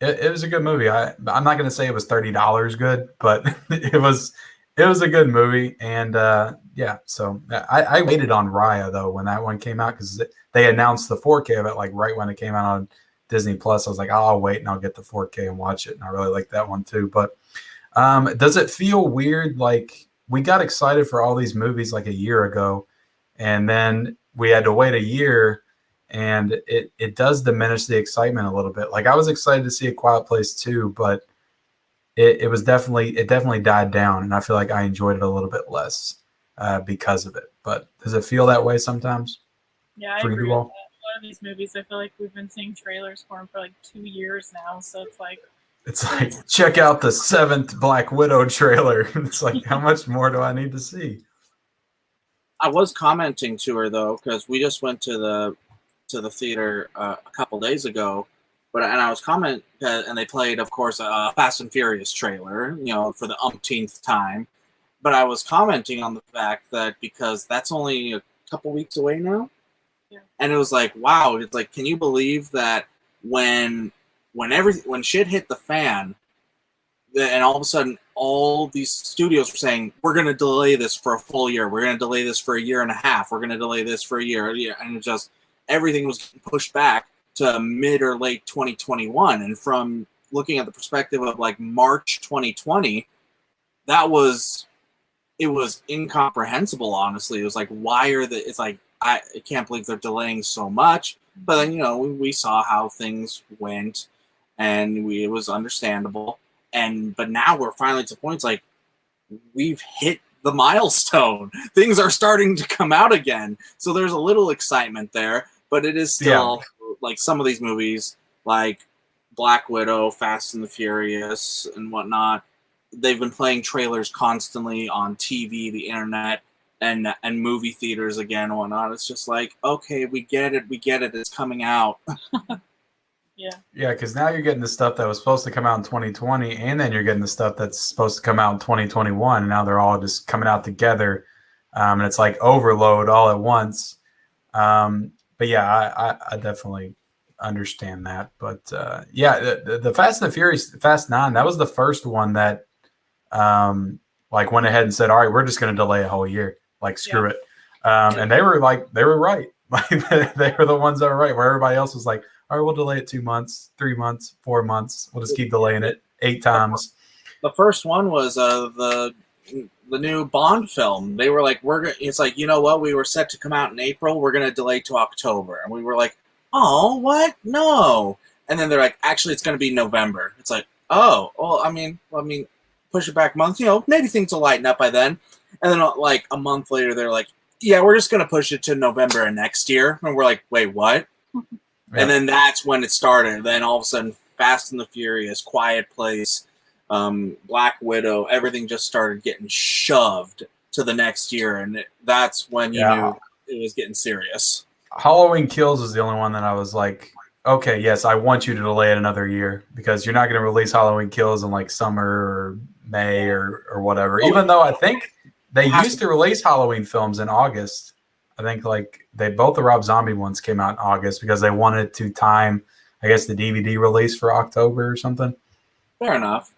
It was a good movie. I'm not going to say it was $30 good, but it was a good movie. And yeah, so I waited on Raya though when that one came out, because they announced the 4K of it like right when it came out on Disney Plus. I was like, I'll wait and I'll get the 4K and watch it. And I really like that one too. But does it feel weird? Like, we got excited for all these movies like a year ago, and then we had to wait a year, and it does diminish the excitement a little bit. Like, I was excited to see A Quiet Place 2, but it definitely died down, and I feel like I enjoyed it a little bit less because of it. But does it feel that way sometimes? Yeah, I agree with that. A lot of these movies, I feel like we've been seeing trailers for them for like 2 years now, so it's like, check out the 7th Black Widow trailer. It's like, how much more do I need to see? I was commenting to her though, because we just went to the theater a couple days ago, and I was commenting, and they played, of course, a Fast and Furious trailer, for the umpteenth time. But I was commenting on the fact that because that's only a couple weeks away now, and it was like, wow, it's like, can you believe that when shit hit the fan, and all of a sudden all these studios were saying, we're going to delay this for a full year, we're going to delay this for a year and a half, we're going to delay this for a year, and it just, everything was getting pushed back to mid or late 2021. And from looking at the perspective of like March 2020, it was incomprehensible, honestly. It was like, it's like, I can't believe they're delaying so much. But then, we saw how things went, and it was understandable. But now we're finally to points like we've hit the milestone. Things are starting to come out again. So there's a little excitement there, but it is still like some of these movies like Black Widow, Fast and the Furious and whatnot. They've been playing trailers constantly on TV, the internet, and movie theaters again and whatnot. It's just like, okay, we get it, it's coming out. Yeah, because now you're getting the stuff that was supposed to come out in 2020, and then you're getting the stuff that's supposed to come out in 2021, and now they're all just coming out together, and it's like overload all at once. But yeah, I definitely understand that. But yeah, the Fast and the Furious, Fast 9, that was the first one that like went ahead and said, all right, we're just going to delay a whole year. Like, screw it. And they were right. Like, they were the ones that were right, where everybody else was like, all right, we'll delay it 2 months, 3 months, 4 months. We'll just keep delaying it 8 times. The first one was the new Bond film. They were like, it's like, you know what? We were set to come out in April. We're going to delay to October. And we were like, oh, what? No. And then they're like, actually, it's going to be November. It's like, oh, well, I mean, push it back a month. Maybe things will lighten up by then. And then like a month later, they're like, yeah, we're just going to push it to November of next year. And we're like, wait, what? Yeah. And then that's when it started. Then all of a sudden, Fast and the Furious, Quiet Place, Black Widow, everything just started getting shoved to the next year. And that's when you knew it was getting serious. Halloween Kills is the only one that I was like, okay, yes, I want you to delay it another year, because you're not going to release Halloween Kills in like summer or May or whatever. Even though I think they used to release Halloween films in August. I think like both the Rob Zombie ones came out in August because they wanted to time, I guess, the DVD release for October or something. Fair enough.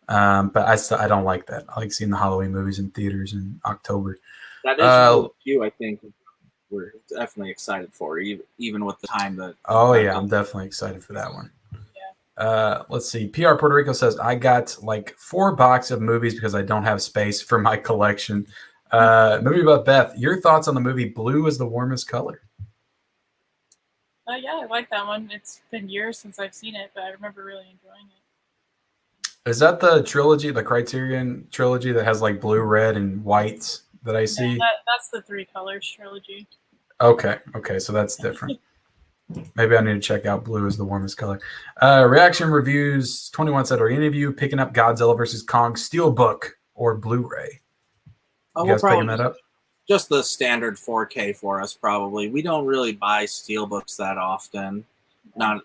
But I don't like that. I like seeing the Halloween movies in theaters in October. That is one of the few I think we're definitely excited for, even with the time that. Oh yeah, I'm definitely excited for that one. Let's see. PR Puerto Rico says I got like 4 boxes of movies because I don't have space for my collection. Movie about Beth. Your thoughts on the movie Blue is the Warmest Color? Yeah, I like that one. It's been years since I've seen it, but I remember really enjoying it. Is that the trilogy, the Criterion trilogy that has like blue, red, and white that I see? Yeah, that's the 3 Colors trilogy. Okay, so that's different. Maybe I need to check out Blue is the Warmest Color. Reaction Reviews 21 said, are any of you picking up Godzilla vs. Kong Steelbook or Blu-ray? Oh, You guys picking that up? Just the standard 4K for us, probably. We don't really buy Steelbooks that often. Not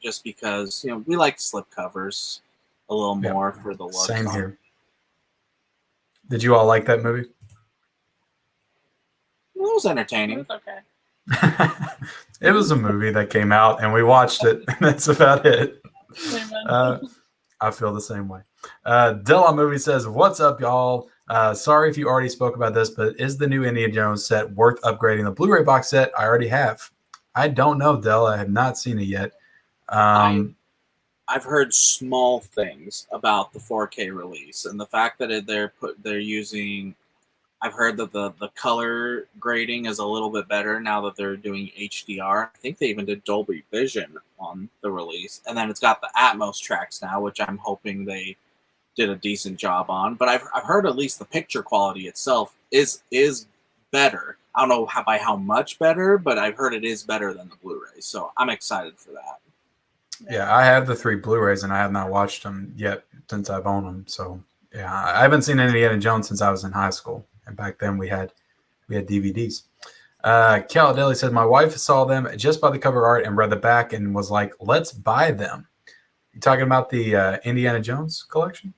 just because we like slipcovers a little more for the look. Same here. Did you all like that movie? It was entertaining. It was okay. It was a movie that came out and we watched it, and that's about it. I feel the same way. Della Movie says, what's up, y'all? Sorry if you already spoke about this, but is the new Indiana Jones set worth upgrading the Blu-ray box set? I already have. I don't know, Della. I have not seen it yet. I've heard small things about the 4K release and the fact that they're using. I've heard that the color grading is a little bit better now that they're doing HDR. I think they even did Dolby Vision on the release, and then it's got the Atmos tracks now, which I'm hoping they did a decent job on. But I've heard at least the picture quality itself is better. I don't know by how much better, but I've heard it is better than the Blu-ray. So I'm excited for that. Yeah, I have the 3 Blu-rays and I have not watched them yet since I've owned them. So yeah, I haven't seen Indiana Jones since I was in high school, and back then we had DVDs. Caladelli said, my wife saw them just by the cover art and read the back and was like, let's buy them. You talking about the Indiana Jones collection?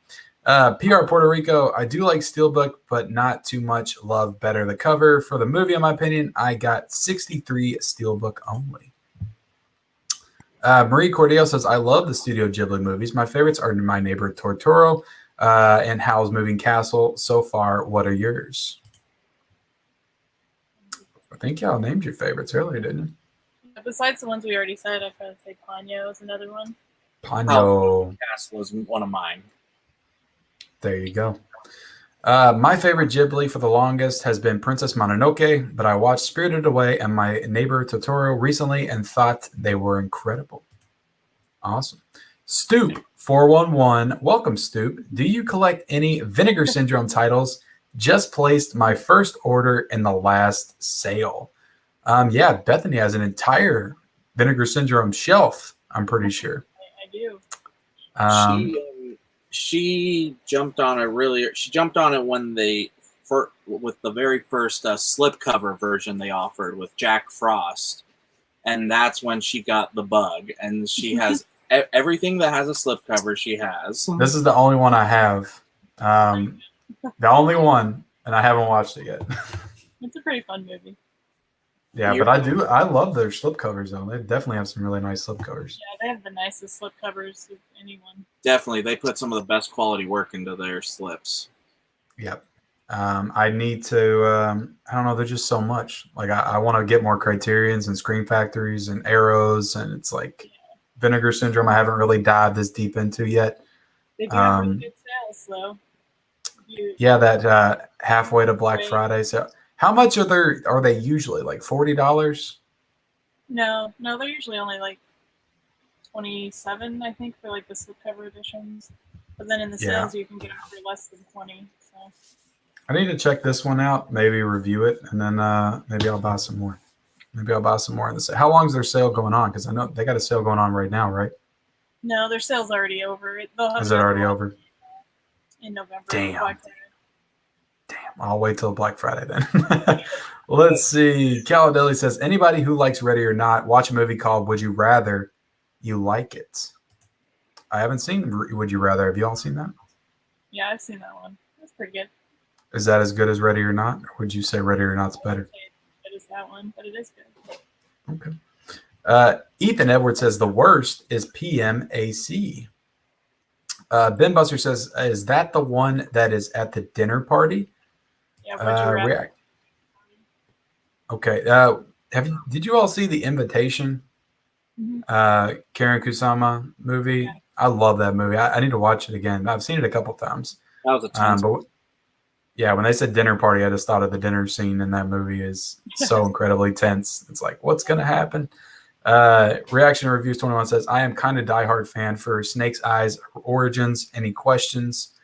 PR Puerto Rico, I do like Steelbook, but not too much. Love better the cover. For the movie, in my opinion, I got 63 Steelbook only. Marie Cordell says, I love the Studio Ghibli movies. My favorites are My Neighbor Totoro and Howl's Moving Castle. So far, what are yours? I think y'all named your favorites earlier, didn't you? Besides the ones we already said, I'd probably say Ponyo is another one. Ponyo. Castle was one of mine. There you go. My favorite Ghibli for the longest has been Princess Mononoke, but I watched Spirited Away and My Neighbor Totoro recently and thought they were incredible. Awesome. Stoop 411. Welcome, Stoop. Do you collect any Vinegar Syndrome titles? Just placed my first order in the last sale. Yeah, Bethany has an entire Vinegar Syndrome shelf, I'm pretty sure. I do. She jumped on it She jumped on it when with the very first slipcover version they offered with Jack Frost, and that's when she got the bug. And she has everything that has a slipcover. She has. This is the only one I have. The only one, and I haven't watched it yet. It's a pretty fun movie. Yeah, but I love their slipcovers though. They definitely have some really nice slipcovers. Yeah, they have the nicest slipcovers of anyone. Definitely, they put some of the best quality work into their slips. Yep. I need to. I don't know. There's just so much. Like I want to get more Criterions and Screen Factories and Arrows, and it's like Vinegar Syndrome. I haven't really dived this deep into yet. They do have really good sales though. Yeah, that halfway to Black Friday. So, how much are they usually? Like $40? No, they're usually only like $27, I think, for like the slipcover editions. But then in the sales, you can get it for less than $20. So I need to check this one out. Maybe review it, and then maybe I'll buy some more. Maybe I'll buy some more in the sale. How long is their sale going on? Because I know they got a sale going on right now, right? No, their sale's already over. Is it already over? In November. Damn. I'll wait till Black Friday then. Let's see. Caladelli says, anybody who likes Ready or Not, watch a movie called Would You Rather. You like it. I haven't seen Would You Rather. Have you all seen that? Yeah, I've seen that one. That's pretty good. Is that as good as Ready or Not? Or would you say Ready or Not's better? noticed that one, but it is good. Okay. Ethan Edwards says the worst is PMAC. Ben Buster says, is that the one that is at the dinner party? Yeah, would you rather? React. Okay. Did you all see The Invitation? Karen Kusama movie? Yeah. I love that movie. I need to watch it again. I've seen it a couple times. That was a tense. But yeah, when they said dinner party, I just thought of the dinner scene in that movie is so incredibly tense. It's like, what's going to happen? Reaction Reviews 21 says, I am kind of diehard fan for Snake's Eyes Origins. Any questions?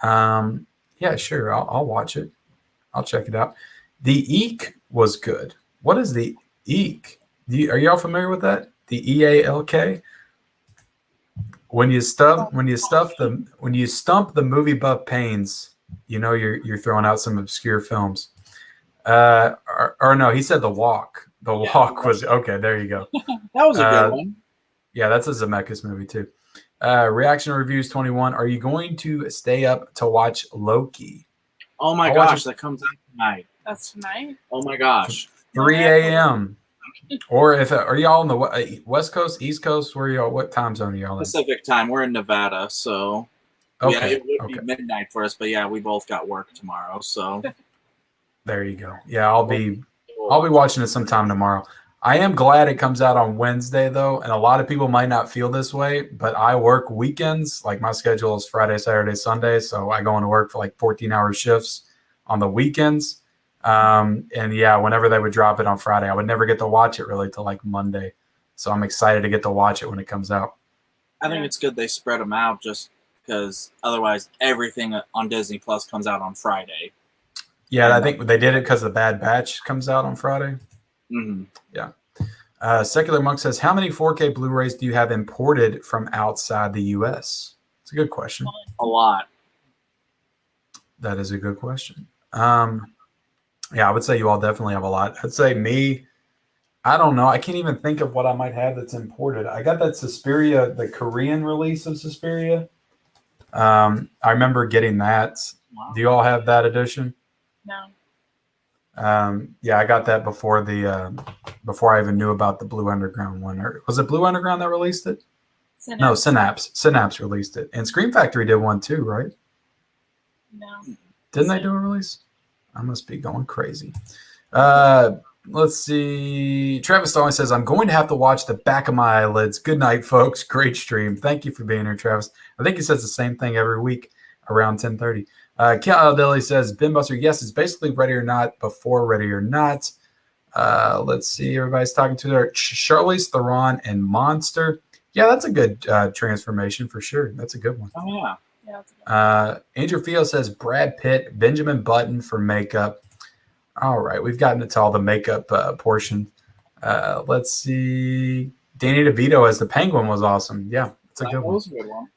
Yeah, sure. I'll watch it. I'll check it out. The Eek was good. What is the Eek? Are y'all familiar with that? The EALK? When you stump the MovieBuffPaynes, you know you're throwing out some obscure films. Or no, he said The Walk. The Walk was okay. There you go. That was a good one. Yeah, that's a Zemeckis movie too. Reaction Reviews 21. Are you going to stay up to watch Loki? Oh my gosh, that comes out tonight. That's tonight. Oh my gosh. 3 a.m. Or are y'all on the West Coast, East Coast? Where are y'all? What time zone are y'all in? Pacific time. We're in Nevada, so yeah, it would be midnight for us. But yeah, we both got work tomorrow, so there you go. Yeah, I'll be watching it sometime tomorrow. I am glad it comes out on Wednesday though, and a lot of people might not feel this way, but I work weekends. Like my schedule is Friday, Saturday, Sunday, so I go into work for like 14-hour shifts on the weekends. And yeah, whenever they would drop it on Friday, I would never get to watch it really till like Monday. So I'm excited to get to watch it when it comes out. I think it's good they spread them out just because otherwise everything on Disney Plus comes out on Friday. Yeah, I think they did it because The Bad Batch comes out on Friday. Mm-hmm. Yeah. Secular Monk says, how many 4K Blu-rays do you have imported from outside the U.S.? It's a good question. A lot. That is a good question. Yeah, I would say you all definitely have a lot. I'd say me, I don't know. I can't even think of what I might have that's imported. I got that Suspiria, the Korean release of Suspiria. I remember getting that. Wow. Do you all have that edition? No. Yeah, I got that before I even knew about the Blue Underground one. Or was it Blue Underground that released it? Synapse. No, Synapse. Synapse released it. And Scream Factory did one too, right? No. Didn't they do a release? I must be going crazy. Let's see. Travis Stalling says, I'm going to have to watch the back of my eyelids. Good night, folks. Great stream. Thank you for being here, Travis. I think he says the same thing every week around 10:30. Cal Deli says, Ben Buster, yes, it's basically Ready or Not before Ready or Not. Let's see. Everybody's talking to her. Charlize Theron and Monster. Yeah, that's a good transformation for sure. That's a good one. Oh, yeah. Andrew Fio says Brad Pitt, Benjamin Button for makeup. All right, we've gotten to all the makeup portion. Let's see. Danny DeVito as the Penguin was awesome. Yeah, it's a good one. Was a good one.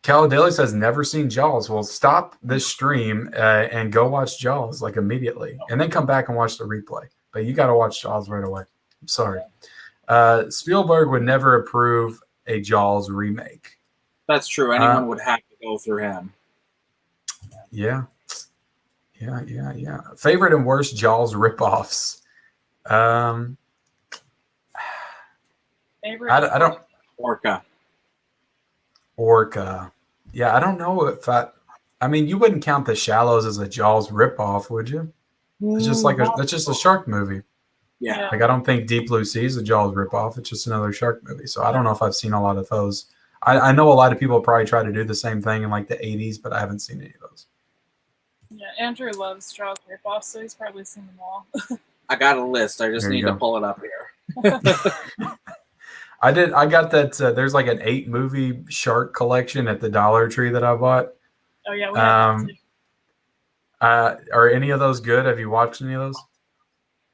Cal Daly says never seen Jaws. Well, stop this stream and go watch Jaws like immediately, and then come back and watch the replay. But you got to watch Jaws right away. I'm sorry. Spielberg would never approve a Jaws remake. That's true. Anyone would have to go through him. Yeah. Favorite and worst Jaws ripoffs. Favorite. I don't. Orca. Yeah, I don't know if I mean, you wouldn't count The Shallows as a Jaws ripoff, would you? It's just like that's just a shark movie. Yeah. Like I don't think Deep Blue Sea is a Jaws ripoff. It's just another shark movie. So I don't know if I've seen a lot of those. I know a lot of people probably try to do the same thing in like the 80s, but I haven't seen any of those. Yeah, Andrew loves Jaws ripoffs, so he's probably seen them all. I got a list. I just need to pull it up here. I got that. There's like an 8-movie shark collection at the Dollar Tree that I bought. Oh yeah, we have that too. Are any of those good? Have you watched any of those?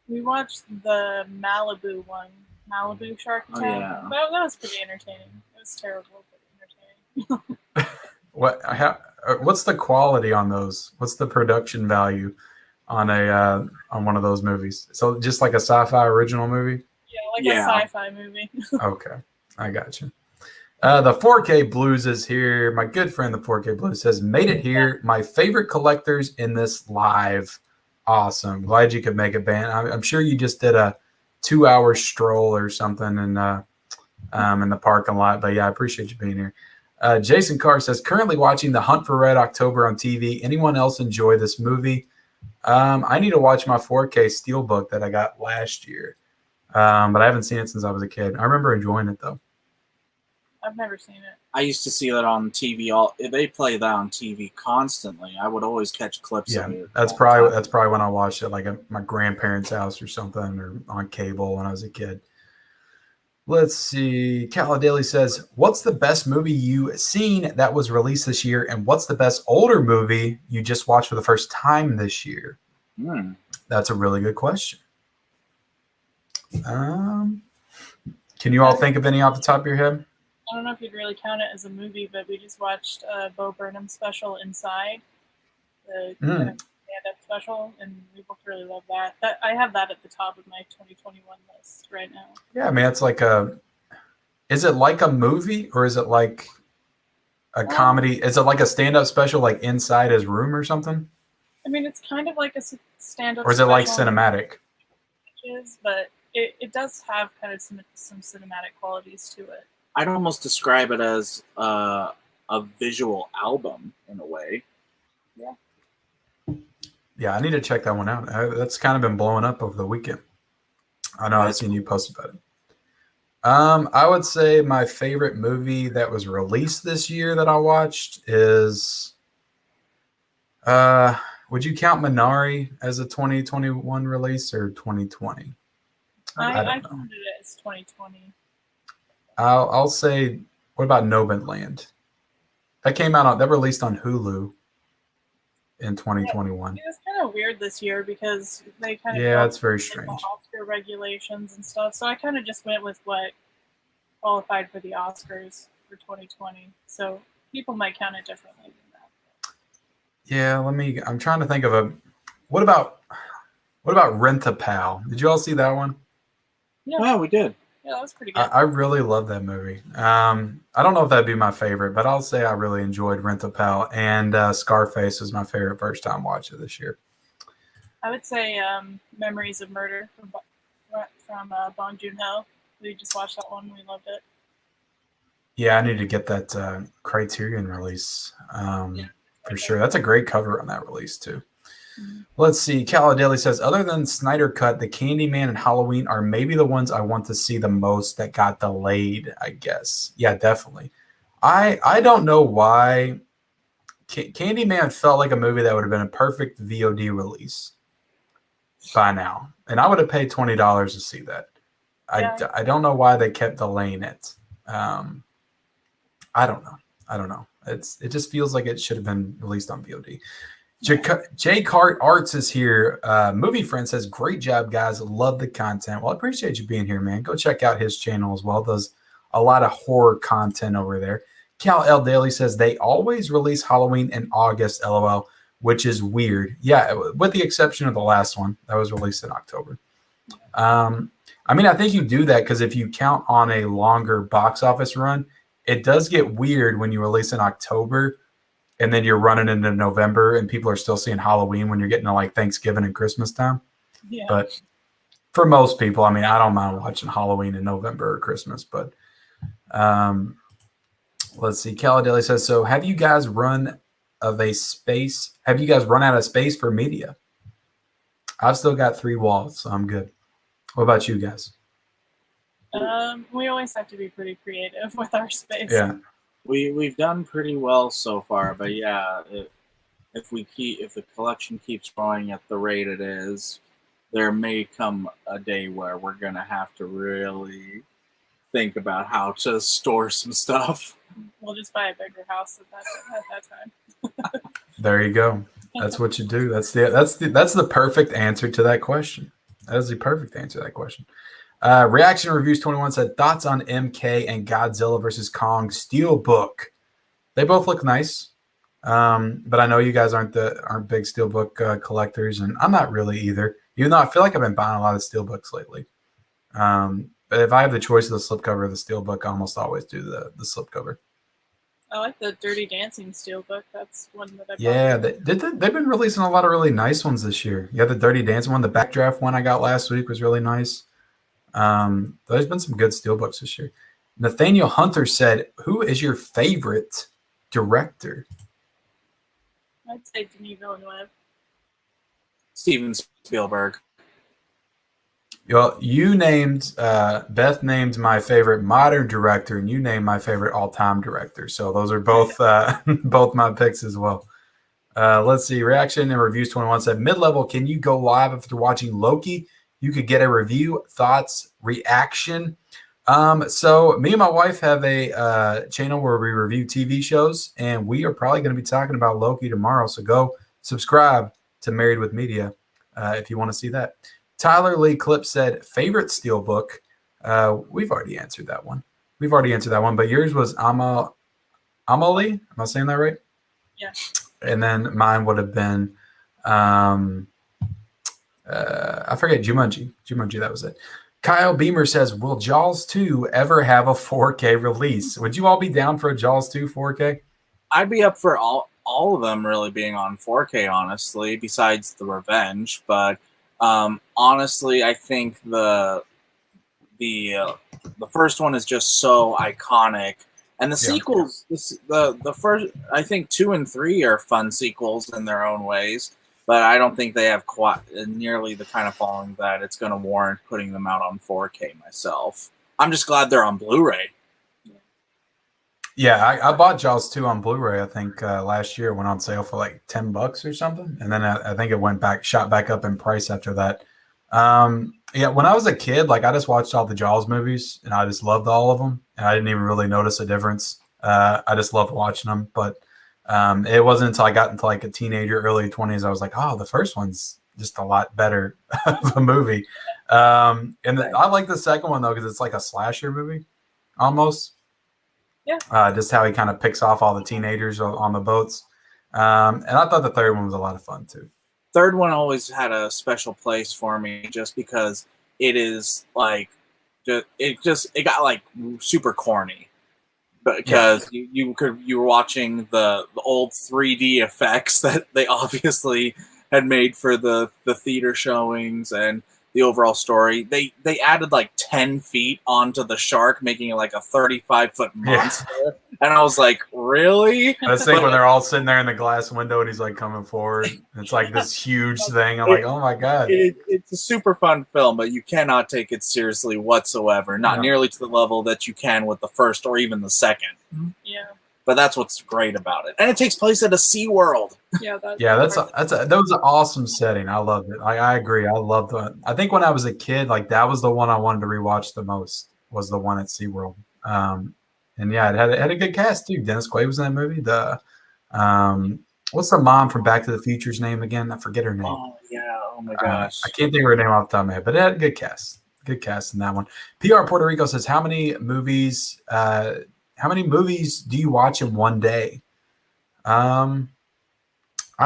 We watched the Malibu one, Malibu Shark Attack. Oh, yeah. That was pretty entertaining. It was terrible, but entertaining. What's the quality on those? What's the production value on one of those movies? So just like a sci-fi original movie? Yeah, like a sci-fi movie. Okay, I got you. The 4K Blues is here. My good friend, the 4K Blues, says, made it here. My favorite collectors in this live. Awesome. Glad you could make it, Ben. I'm sure you just did a 2-hour stroll or something in the parking lot. But yeah, I appreciate you being here. Jason Carr says, currently watching The Hunt for Red October on TV. Anyone else enjoy this movie? I need to watch my 4K Steelbook that I got last year. But I haven't seen it since I was a kid. I remember enjoying it, though. I've never seen it. I used to see that on TV. They play that on TV constantly. I would always catch clips Yeah, of it. that's probably when I watched it, like at my grandparents' house or something, or on cable when I was a kid. Let's see. Caladeli says, what's the best movie you seen that was released this year, and what's the best older movie you just watched for the first time this year? That's a really good question. Can you all think of any off the top of your head? I don't know if you'd really count it as a movie, but we just watched Bo Burnham's special Inside, the kind of stand-up special, and we both really love that. I have that at the top of my 2021 list right now. Yeah, I mean, it's like is it like a movie, or is it like a comedy? Is it like a stand-up special, like Inside His Room or something? I mean, it's kind of like a stand-up or is it like cinematic? But it does have kind of some cinematic qualities to it. I'd almost describe it as a visual album in a way. Yeah. Yeah, I need to check that one out. That's kind of been blowing up over the weekend. I know I've seen you post about it. I would say my favorite movie that was released this year that I watched is, would you count Minari as a 2021 release or 2020? I counted it as 2020. I'll say, what about Nomadland? That released on Hulu in 2021. It was kind of weird this year because they kind of it's very strange. Oscar regulations and stuff. So I kind of just went with what qualified for the Oscars for 2020. So people might count it differently than that. Yeah, I'm trying to think of what about Rent-A-Pal? Did you all see that one? Yeah, we did. Yeah, that was pretty good. I really love that movie. I don't know if that'd be my favorite, but I'll say I really enjoyed Rent-A-Pal, and Scarface was my favorite first time watch of this year. I would say Memories of Murder from Bong Joon-ho. We just watched that one. We loved it. Yeah, I need to get that Criterion release for sure. That's a great cover on that release too. Let's see. Caladeli says, other than Snyder Cut, the Candyman and Halloween are maybe the ones I want to see the most that got delayed, I guess. Yeah, definitely. I don't know why. Candyman felt like a movie that would have been a perfect VOD release by now. And I would have paid $20 to see that. I don't know why they kept delaying it. I don't know. It just feels like it should have been released on VOD. J. Cart Arts is here. Movie Friend says, great job, guys. Love the content. Well, I appreciate you being here, man. Go check out his channel as well. Does a lot of horror content over there. Cal L. Daly says, they always release Halloween in August, LOL, which is weird. Yeah, with the exception of the last one that was released in October. I mean, I think you do that because if you count on a longer box office run, it does get weird when you release in October and then you're running into November and people are still seeing Halloween when you're getting to like Thanksgiving and Christmas time. Yeah. But for most people, I mean, I don't mind watching Halloween in November or Christmas, but let's see. Caladeli says, so have you guys run out of space for media? I've still got 3 walls, so I'm good. What about you guys? We always have to be pretty creative with our space. Yeah. We've done pretty well so far, but yeah, if the collection keeps growing at the rate it is, there may come a day where we're gonna have to really think about how to store some stuff. We'll just buy a bigger house at that time. There you go. That's what you do. That's the perfect answer to that question. That is the perfect answer to that question. Reaction Reviews 21 said, thoughts on MK and Godzilla vs. Kong Steelbook. They both look nice, but I know you guys aren't big Steelbook collectors, and I'm not really either. Even though I feel like I've been buying a lot of Steelbooks lately. But if I have the choice of the slipcover or the Steelbook, I almost always do the slipcover. I like the Dirty Dancing Steelbook. That's one that I bought. Yeah, they've been releasing a lot of really nice ones this year. You have the Dirty Dancing one. The Backdraft one I got last week was really nice. There's been some good steelbooks this year. Nathaniel Hunter said, "Who is your favorite director?" I'd say Denis Villeneuve. Steven Spielberg. Well, you named Beth named my favorite modern director, and you named my favorite all-time director. So those are both both my picks as well. Let's see. Reaction and Reviews 21 said, "Mid-level, can you go live after watching Loki? You could get a review, thoughts, reaction." So me and my wife have a channel where we review TV shows, and we are probably going to be talking about Loki tomorrow. So go subscribe to Married with Media if you want to see that. Tyler Lee Clip said, "Favorite Steelbook." We've already answered that one. But yours was Amalie. Am I saying that right? Yeah. And then mine would have been, I forget, Jumanji. That was it. Kyle Beamer says, "Will Jaws 2 ever have a 4K release?" Would you all be down for a Jaws 2 4K? I'd be up for all of them really being on 4K, honestly, besides The Revenge. But honestly, I think the first one is just so iconic. And the sequels, the first, I think 2 and 3 are fun sequels in their own ways, but I don't think they have quite nearly the kind of following that it's going to warrant putting them out on 4K myself. I'm just glad they're on Blu-ray. Yeah, I bought Jaws 2 on Blu-ray, I think, last year. It went on sale for like $10 or something. And then I think it shot back up in price after that. Yeah, when I was a kid, like I just watched all the Jaws movies and I just loved all of them. And I didn't even really notice a difference. I just loved watching them. But it wasn't until I got into like a teenager, early 20s, I was like, oh, the first one's just a lot better of a movie. I like the second one, though, because it's like a slasher movie almost. Yeah. Just how he kind of picks off all the teenagers on the boats. And I thought the third one was a lot of fun, too. Third one always had a special place for me just because it is like it got like super corny because you were watching the old 3D effects that they obviously had made for the theater showings and the overall story. They added like 10 feet onto the shark, making it like a 35-foot monster. Yeah. And I was like, really? I was thinking when they're all sitting there in the glass window and he's like coming forward. It's like this huge thing. I'm like, oh my God. It's a super fun film, but you cannot take it seriously whatsoever. Not nearly to the level that you can with the first or even the second. Yeah. But that's what's great about it. And it takes place at a SeaWorld. Yeah, that was an awesome setting. I loved it. I agree. I loved it. I think when I was a kid, like that was the one I wanted to rewatch the most, was the one at SeaWorld. And yeah, it had a good cast too. Dennis Quaid was in that movie. What's the mom from Back to the Future's name again? I forget her name. Oh yeah. Oh my gosh. I can't think of her name off the top of my head, but it had a good cast. Good cast in that one. PR Puerto Rico says, how many movies do you watch in one day? I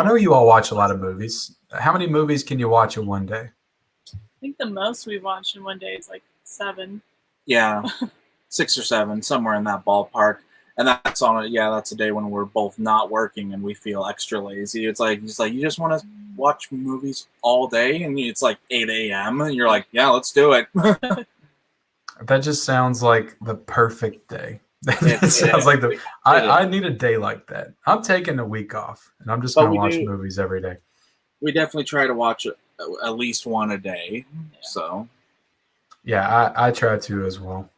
know you all watch a lot of movies. How many movies can you watch in one day? I think the most we watched in one day is like 7. Yeah, 6 or 7, somewhere in that ballpark. And that's on it. Yeah, that's a day when we're both not working and we feel extra lazy. It's like you just want to watch movies all day, and it's like 8 a.m. and you're like, yeah, let's do it. That just sounds like the perfect day. It sounds like I need a day like that. I'm taking a week off, and I'm just going to watch movies every day. We definitely try to watch at least one a day. So, yeah, I try to as well.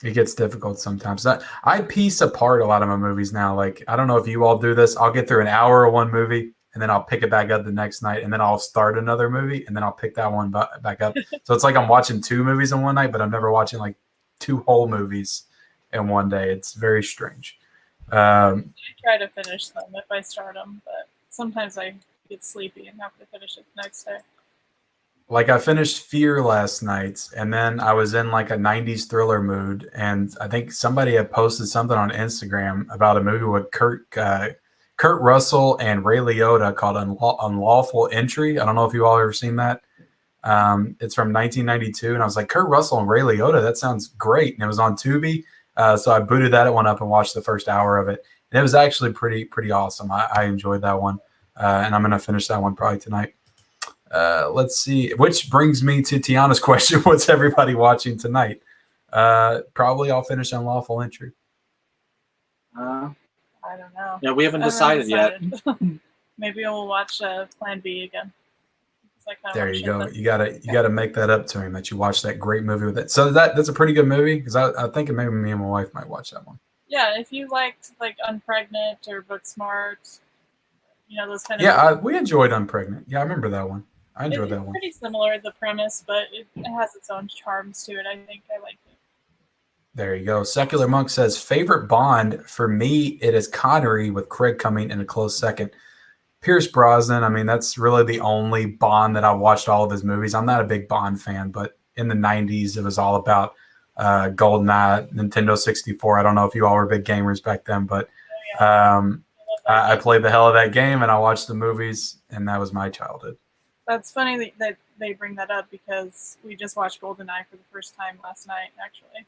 It gets difficult sometimes. I piece apart a lot of my movies now. Like, I don't know if you all do this. I'll get through an hour of one movie, and then I'll pick it back up the next night, and then I'll start another movie, and then I'll pick that one back up. So it's like I'm watching 2 movies in one night, but I'm never watching like 2 whole movies in one day. It's very strange. I try to finish them if I start them, but sometimes I get sleepy and have to finish it the next day. Like I finished Fear last night, and then I was in like a 90s thriller mood, and I think somebody had posted something on Instagram about a movie with Kurt Russell and Ray Liotta called Unlawful Entry. I don't know if you all ever seen that. It's from 1992, and I was like, Kurt Russell and Ray Liotta, that sounds great. And it was on Tubi. So I booted that one up and watched the first hour of it. And it was actually pretty awesome. I enjoyed that one. And I'm going to finish that one probably tonight. Let's see. Which brings me to Tiana's question. What's everybody watching tonight? Probably I'll finish Unlawful Entry. I don't know. Yeah, we haven't decided yet. Maybe we'll watch Plan B again. There you go. You gotta make that up to him that you watched that great movie with it. So that's a pretty good movie because I think maybe me and my wife might watch that one. Yeah, if you liked like Unpregnant or Booksmart, those kind of. We enjoyed Unpregnant. Yeah, I remember that one. I enjoyed that one. Pretty similar the premise, but it has its own charms to it. I think I liked it. There you go. Secular Monk says, favorite Bond, for me, it is Connery with Craig coming in a close second. Pierce Brosnan, I mean, that's really the only Bond that I watched all of his movies. I'm not a big Bond fan, but in the 90s, it was all about GoldenEye, Nintendo 64. I don't know if you all were big gamers back then, but I played the hell of that game, and I watched the movies, and that was my childhood. That's funny that they bring that up because we just watched GoldenEye for the first time last night, actually.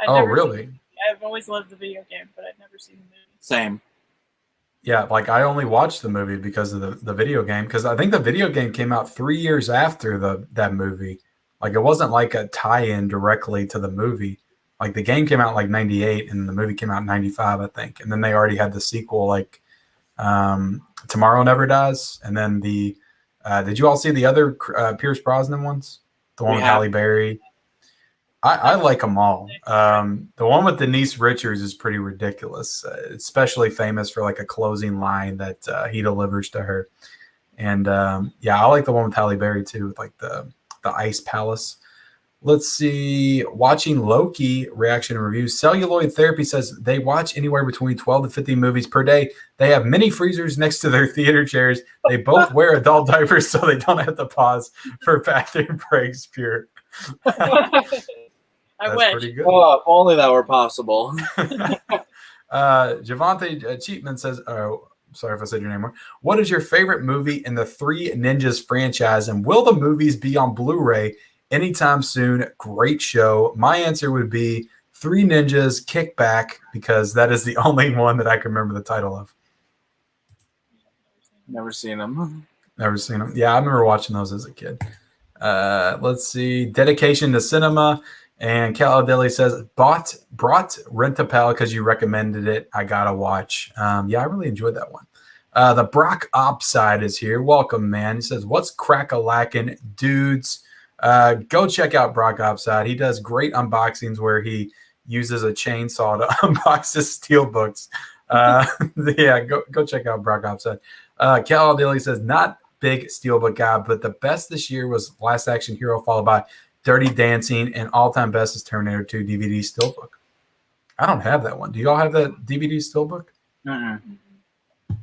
Really? I've always loved the video game, but I've never seen the movie. Same. Yeah, like I only watched the movie because of the video game, because I think the video game came out 3 years after that movie. Like it wasn't like a tie-in directly to the movie. Like the game came out in like 98 and the movie came out in 95, I think. And then they already had the sequel like Tomorrow Never Dies. And then did you all see the other Pierce Brosnan ones? The one with Halle Berry? I like them all. The one with Denise Richards is pretty ridiculous. Especially famous for like a closing line that he delivers to her. And I like the one with Halle Berry too, with like the Ice Palace. Let's see. Watching Loki reaction and reviews. Celluloid Therapy says they watch anywhere between 12 to 15 movies per day. They have mini freezers next to their theater chairs. They both wear adult diapers so they don't have to pause for bathroom breaks. Pure. I wish. Pretty good. Oh, if only that were possible. Javante Cheatman says, sorry if I said your name wrong. What is your favorite movie in the Three Ninjas franchise, and will the movies be on Blu-ray anytime soon? Great show. My answer would be Three Ninjas Kickback, because that is the only one that I can remember the title of. Never seen them. Never seen them. Yeah, I remember watching those as a kid. Let's see. Dedication to Cinema. And Caladeli says, brought Rent-A-Pal because you recommended it. I got to watch. I really enjoyed that one. The Brock Opside is here. Welcome, man. He says, what's crack-a-lackin', dudes? Go check out Brock Opside. He does great unboxings where he uses a chainsaw to unbox his Steelbooks. Go check out Brock Opside. Caladeli says, not big Steelbook guy, but the best this year was Last Action Hero, followed by Dirty Dancing, and all-time best is Terminator 2 DVD Steelbook. I don't have that one. Do y'all have that DVD Steelbook? Uh-uh. I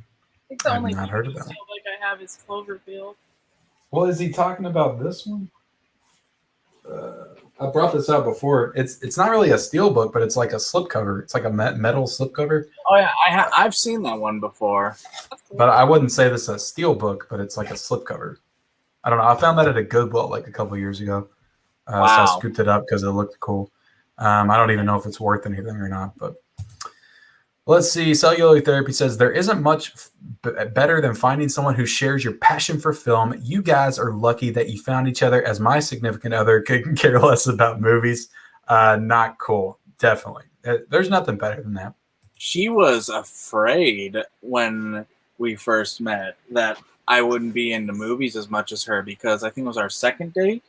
think the only not heard of that. Steelbook I have is Cloverfield. Well, is he talking about this one? I brought this up before. It's not really a Steelbook, but it's like a slipcover. It's like a metal slipcover. Oh yeah, I've seen that one before. But I wouldn't say this is a Steelbook, but it's like a slipcover. I don't know. I found that at a Goodwill like a couple years ago. Wow. So I scooped it up because it looked cool. I don't even know if it's worth anything or not, but let's see. Cellular Therapy says there isn't much better than finding someone who shares your passion for film. You guys are lucky that you found each other, as my significant other couldn't care less about movies. Not cool. Definitely. There's nothing better than that. She was afraid when we first met that I wouldn't be into movies as much as her, because I think it was our second date.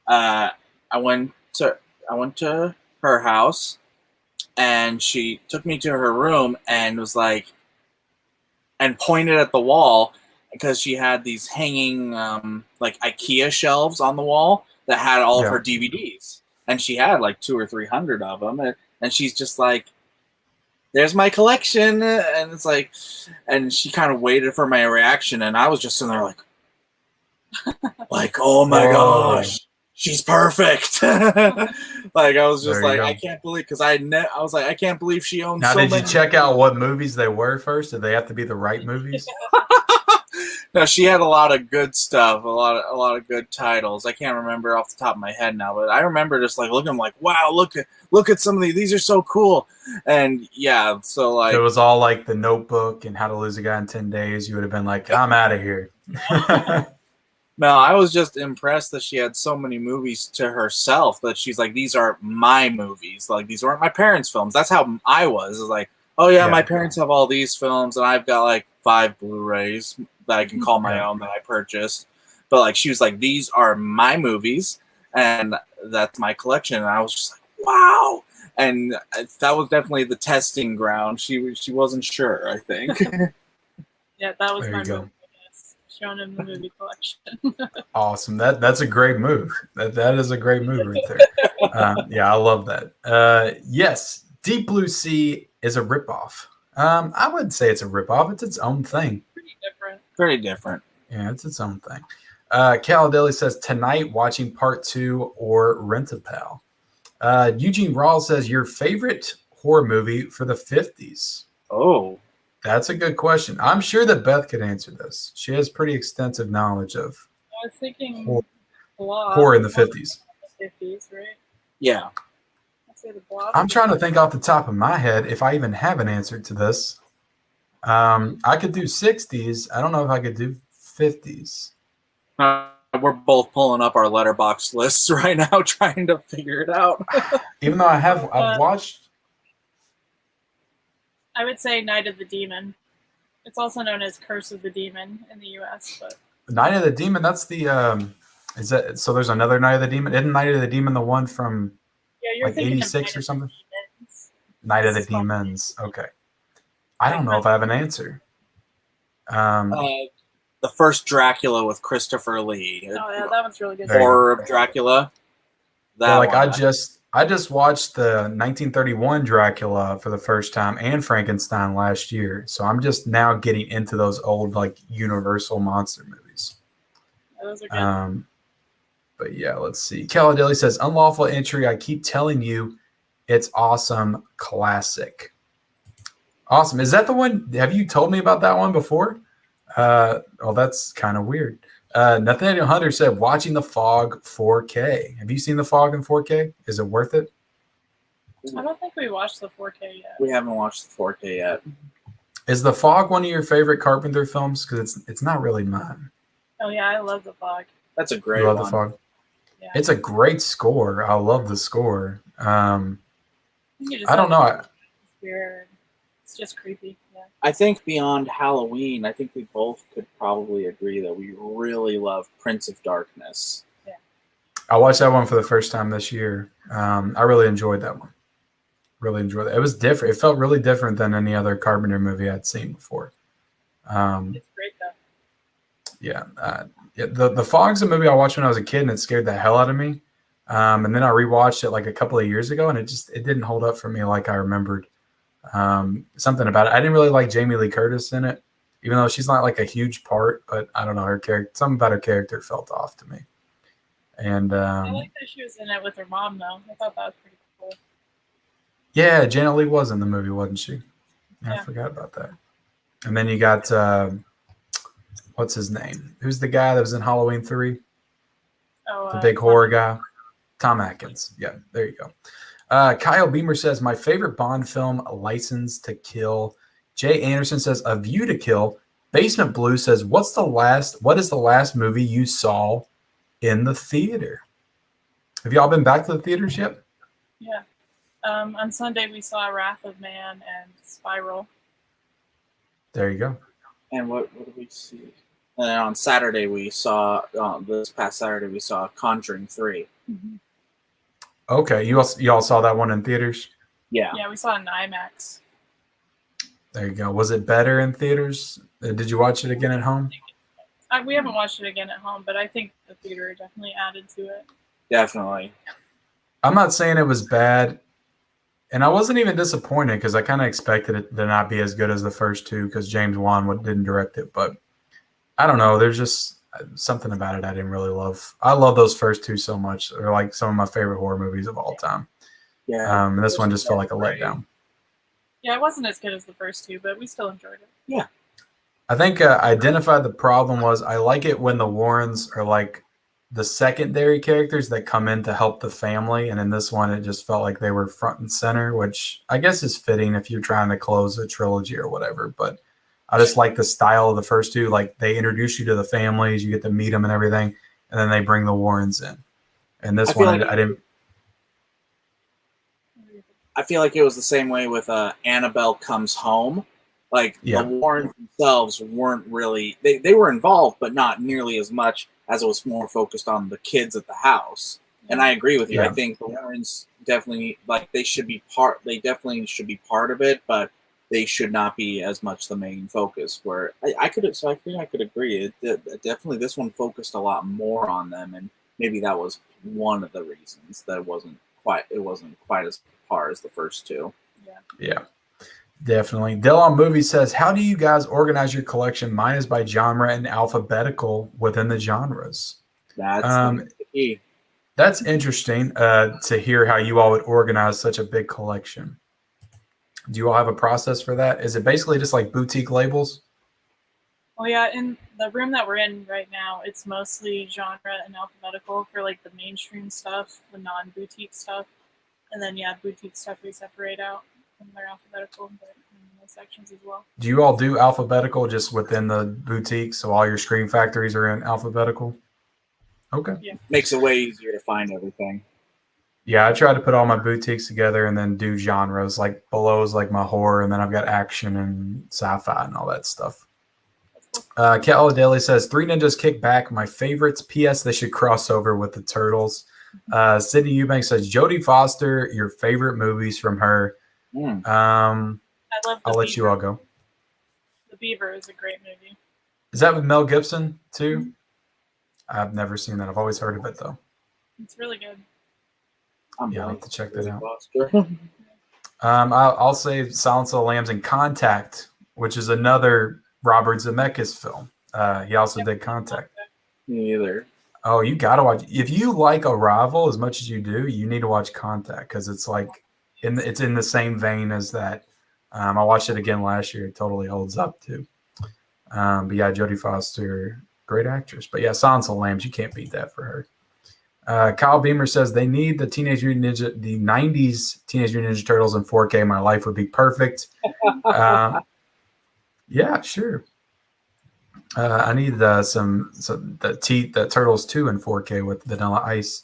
I went to her house, and she took me to her room and was like, and pointed at the wall, because she had these hanging like IKEA shelves on the wall that had all of her DVDs, and she had like 200 or 300 of them, and she's just like, there's my collection, and it's like, and she kind of waited for my reaction, and I was just sitting there like oh my gosh. She's perfect. Like I was just like, I can't believe, because I was like, I can't believe she owns. Now, did you check out what movies they were first? Did they have to be the right movies? No, she had a lot of good stuff, a lot of good titles. I can't remember off the top of my head now, but I remember just like looking like, wow, look at some of these are so cool. And yeah, so If like it was all like The Notebook and How to Lose a Guy in 10 Days, you would have been like, I'm out of here. no, I was just impressed that she had so many movies to herself that she's like, these are my movies. Like these weren't my parents' films. That's how I was. It's like, oh yeah, my parents have all these films and I've got like 5 Blu-rays that I can call my own that I purchased. But like she was like, these are my movies and that's my collection. And I was just like, wow. And that was definitely the testing ground. She wasn't sure, I think. Yeah, that was There my you go. movie. Showing him the movie collection. Awesome. That's a great move. That is a great move right there. Yeah, I love that. Yes, Deep Blue Sea is a ripoff. I wouldn't say it's a ripoff. It's its own thing. Pretty different. Very different. Yeah, it's its own thing. Caladeli says, tonight watching part 2 or Rent-A-Pal. Eugene Rawls says, your favorite horror movie for the 50s? Oh. That's a good question. I'm sure that Beth could answer this. She has pretty extensive knowledge of I was thinking horror in the 50s. 50s, right? Yeah. I'd say the Blob. I'm trying to think off the top of my head if I even have an answer to this. I could do 60s. I don't know if I could do 50s. We're both pulling up our letterbox lists right now, trying to figure it out. Even though I've watched. I would say Night of the Demon. It's also known as Curse of the Demon in the U.S. But Night of the Demon. That's the. Is that so? There's another Night of the Demon. Isn't Night of the Demon the one from you're like thinking 86 of or something? Demons. Night of the Demons. Okay. I don't know if I have an answer. The first Dracula with Christopher Lee. Oh yeah, that one's really good. Horror of Dracula. Yeah, like I just watched the 1931 Dracula for the first time and Frankenstein last year. So I'm just now getting into those old like Universal monster movies. Yeah, those are good. But yeah, let's see. Caladeli says, unlawful entry. I keep telling you, it's awesome. Classic. Awesome. Is that the one? Have you told me about that one before? Well, that's kind of weird. Nathaniel Hunter said, watching The Fog 4K. Have you seen The Fog in 4K? Is it worth it? I don't think we watched the 4K yet. We haven't watched the 4K yet. Is The Fog one of your favorite Carpenter films? Because it's not really mine. Oh yeah, I love The Fog. That's a great You love one. The Fog? Yeah. It's a great score. I love the score. I You don't know. It's weird. It's just creepy. Yeah. I think beyond Halloween, I think we both could probably agree that we really love Prince of Darkness. Yeah. I watched that one for the first time this year. I really enjoyed that one. Really enjoyed it. It was different. It felt really different than any other Carpenter movie I'd seen before. It's great though. Yeah. The Fog's a movie I watched when I was a kid, and it scared the hell out of me. And then I rewatched it like a couple of years ago, and it didn't hold up for me like I remembered. Something about it. I didn't really like Jamie Lee Curtis in it, even though she's not like a huge part. But I don't know, her character. Something about her character felt off to me. And I like that she was in it with her mom though. I thought that was pretty cool. yeah, Janet Leigh was in the movie, wasn't she? Yeah. I forgot about that. And then you got what's his name? Who's the guy that was in Halloween 3? Oh, the big horror guy. Tom Atkins. Yeah, there you go. Kyle Beamer says, my favorite Bond film, License to Kill. Jay Anderson says, A View to Kill. Basement Blue says, what is the last movie you saw in the theater? Have y'all been back to the theaters yet? Yeah. On Sunday we saw Wrath of Man and Spiral. There you go. And what did we see? And then on Saturday we saw, this past Saturday we saw Conjuring 3. Mm-hmm. Okay, you all saw that one in theaters? Yeah. Yeah, we saw it in IMAX. There you go. Was it better in theaters? Did you watch it again at home? We haven't watched it again at home, but I think the theater definitely added to it. Definitely. I'm not saying it was bad, and I wasn't even disappointed because I kind of expected it to not be as good as the first two because James Wan didn't direct it. But I don't know. There's just something about it I didn't really love. I love those first two so much. They're like some of my favorite horror movies of all time. Yeah. And this one just felt like a letdown. Yeah, it wasn't as good as the first two, but we still enjoyed it. Yeah. I think I identified the problem was I like it when the Warrens are like the secondary characters that come in to help the family, and in this one it just felt like they were front and center, which I guess is fitting if you're trying to close a trilogy or whatever. But I just like the style of the first two. Like they introduce you to the families, you get to meet them and everything, and then they bring the Warrens in. And this one, I didn't. I feel like it was the same way with Annabelle Comes Home. Like the Warrens themselves weren't really they were involved, but not nearly as much as it was more focused on the kids at the house. And I agree with you. I think the Warrens definitely they definitely should be part of it, but they should not be as much the main focus. Where I could agree. Definitely this one focused a lot more on them, and maybe that was one of the reasons that it wasn't quite as far as the first two. Yeah. Definitely. Dillon Movie says, how do you guys organize your collection? Mine is by genre and alphabetical within the genres. That's the key. That's interesting to hear how you all would organize such a big collection. Do you all have a process for that? Is it basically just like boutique labels? Well, yeah, in the room that we're in right now, it's mostly genre and alphabetical for like the mainstream stuff, the non-boutique stuff. And then, boutique stuff we separate out. And they're alphabetical, but in those sections as well. Do you all do alphabetical just within the boutique, so all your Scream Factories are in alphabetical? Okay. Yeah. Makes it way easier to find everything. Yeah, I try to put all my boutiques together and then do genres. Like below is like my horror, and then I've got action and sci-fi and all that stuff. Kel Daly says, Three Ninjas Kick Back, my favorites. P.S. They should cross over with the Turtles. Sydney Eubank says, Jodie Foster, your favorite movies from her. I love I'll let you all go. The Beaver is a great movie. Is that with Mel Gibson too? Mm-hmm. I've never seen that. I've always heard of it though. It's really good. I'll have to check that out. I'll say Silence of the Lambs and Contact, which is another Robert Zemeckis film. He also did Contact. Me either. Oh, you gotta watch. If you like Arrival as much as you do, you need to watch Contact because it's like it's in the same vein as that. I watched it again last year. It totally holds up too. But yeah, Jodie Foster, great actress. But yeah, Silence of the Lambs, you can't beat that for her. Kyle Beamer says they need the the 90s Teenage Mutant Ninja Turtles in 4K. My life would be perfect. Yeah, sure. I need the Turtles 2 in 4K with Vanilla Ice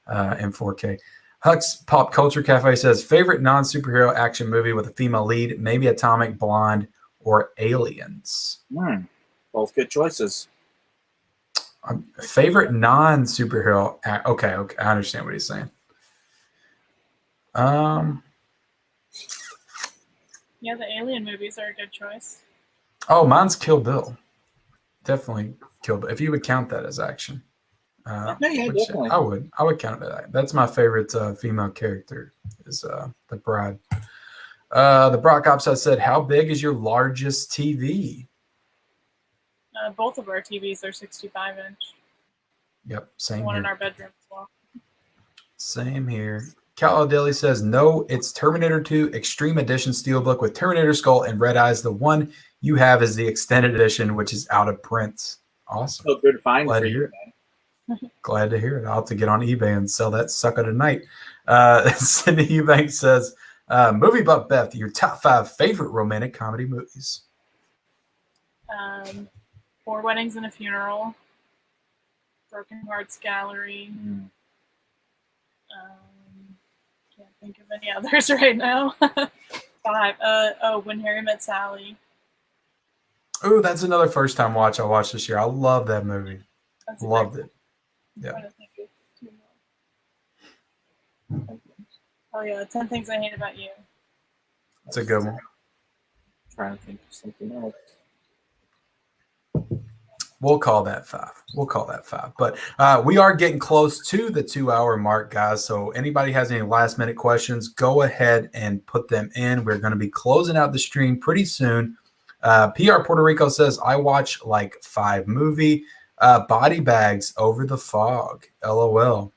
in 4K. Hux Pop Culture Cafe says favorite non-superhero action movie with a female lead, maybe Atomic Blonde or Aliens. Both good choices. Favorite non-superhero. Okay, I understand what he's saying. Yeah, the Alien movies are a good choice. Oh, mine's Kill Bill. Definitely Kill Bill. If you would count that as action. Definitely. I would count that. That's my favorite female character is the Bride. The Brock Ops has said, how big is your largest TV? Both of our TVs are 65-inch. Yep, same One here. in our bedroom as well. Same here. Cal O'Daly says, no, it's Terminator 2 Extreme Edition Steelbook with Terminator Skull and Red Eyes. The one you have is the extended edition, which is out of print. Awesome. So good to find Glad for to you, hear man. it. Glad to hear it. I'll have to get on eBay and sell that sucker tonight. Cindy Eubank says, Movie Buff Beth, your top 5 favorite romantic comedy movies. 4 Weddings and a Funeral. Broken Hearts Gallery. Can't think of any others right now. 5. When Harry Met Sally. Oh, that's another first time watch I watched this year. I love that movie. Loved it. Yeah. Oh yeah, 10 Things I Hate About You. It's a good one. Trying to think of something else. We'll call that 5. But we are getting close to the 2-hour mark, guys. So anybody has any last minute questions, go ahead and put them in. We're going to be closing out the stream pretty soon. PR Puerto Rico says, I watch like 5 movie. Body Bags Over the Fog. LOL.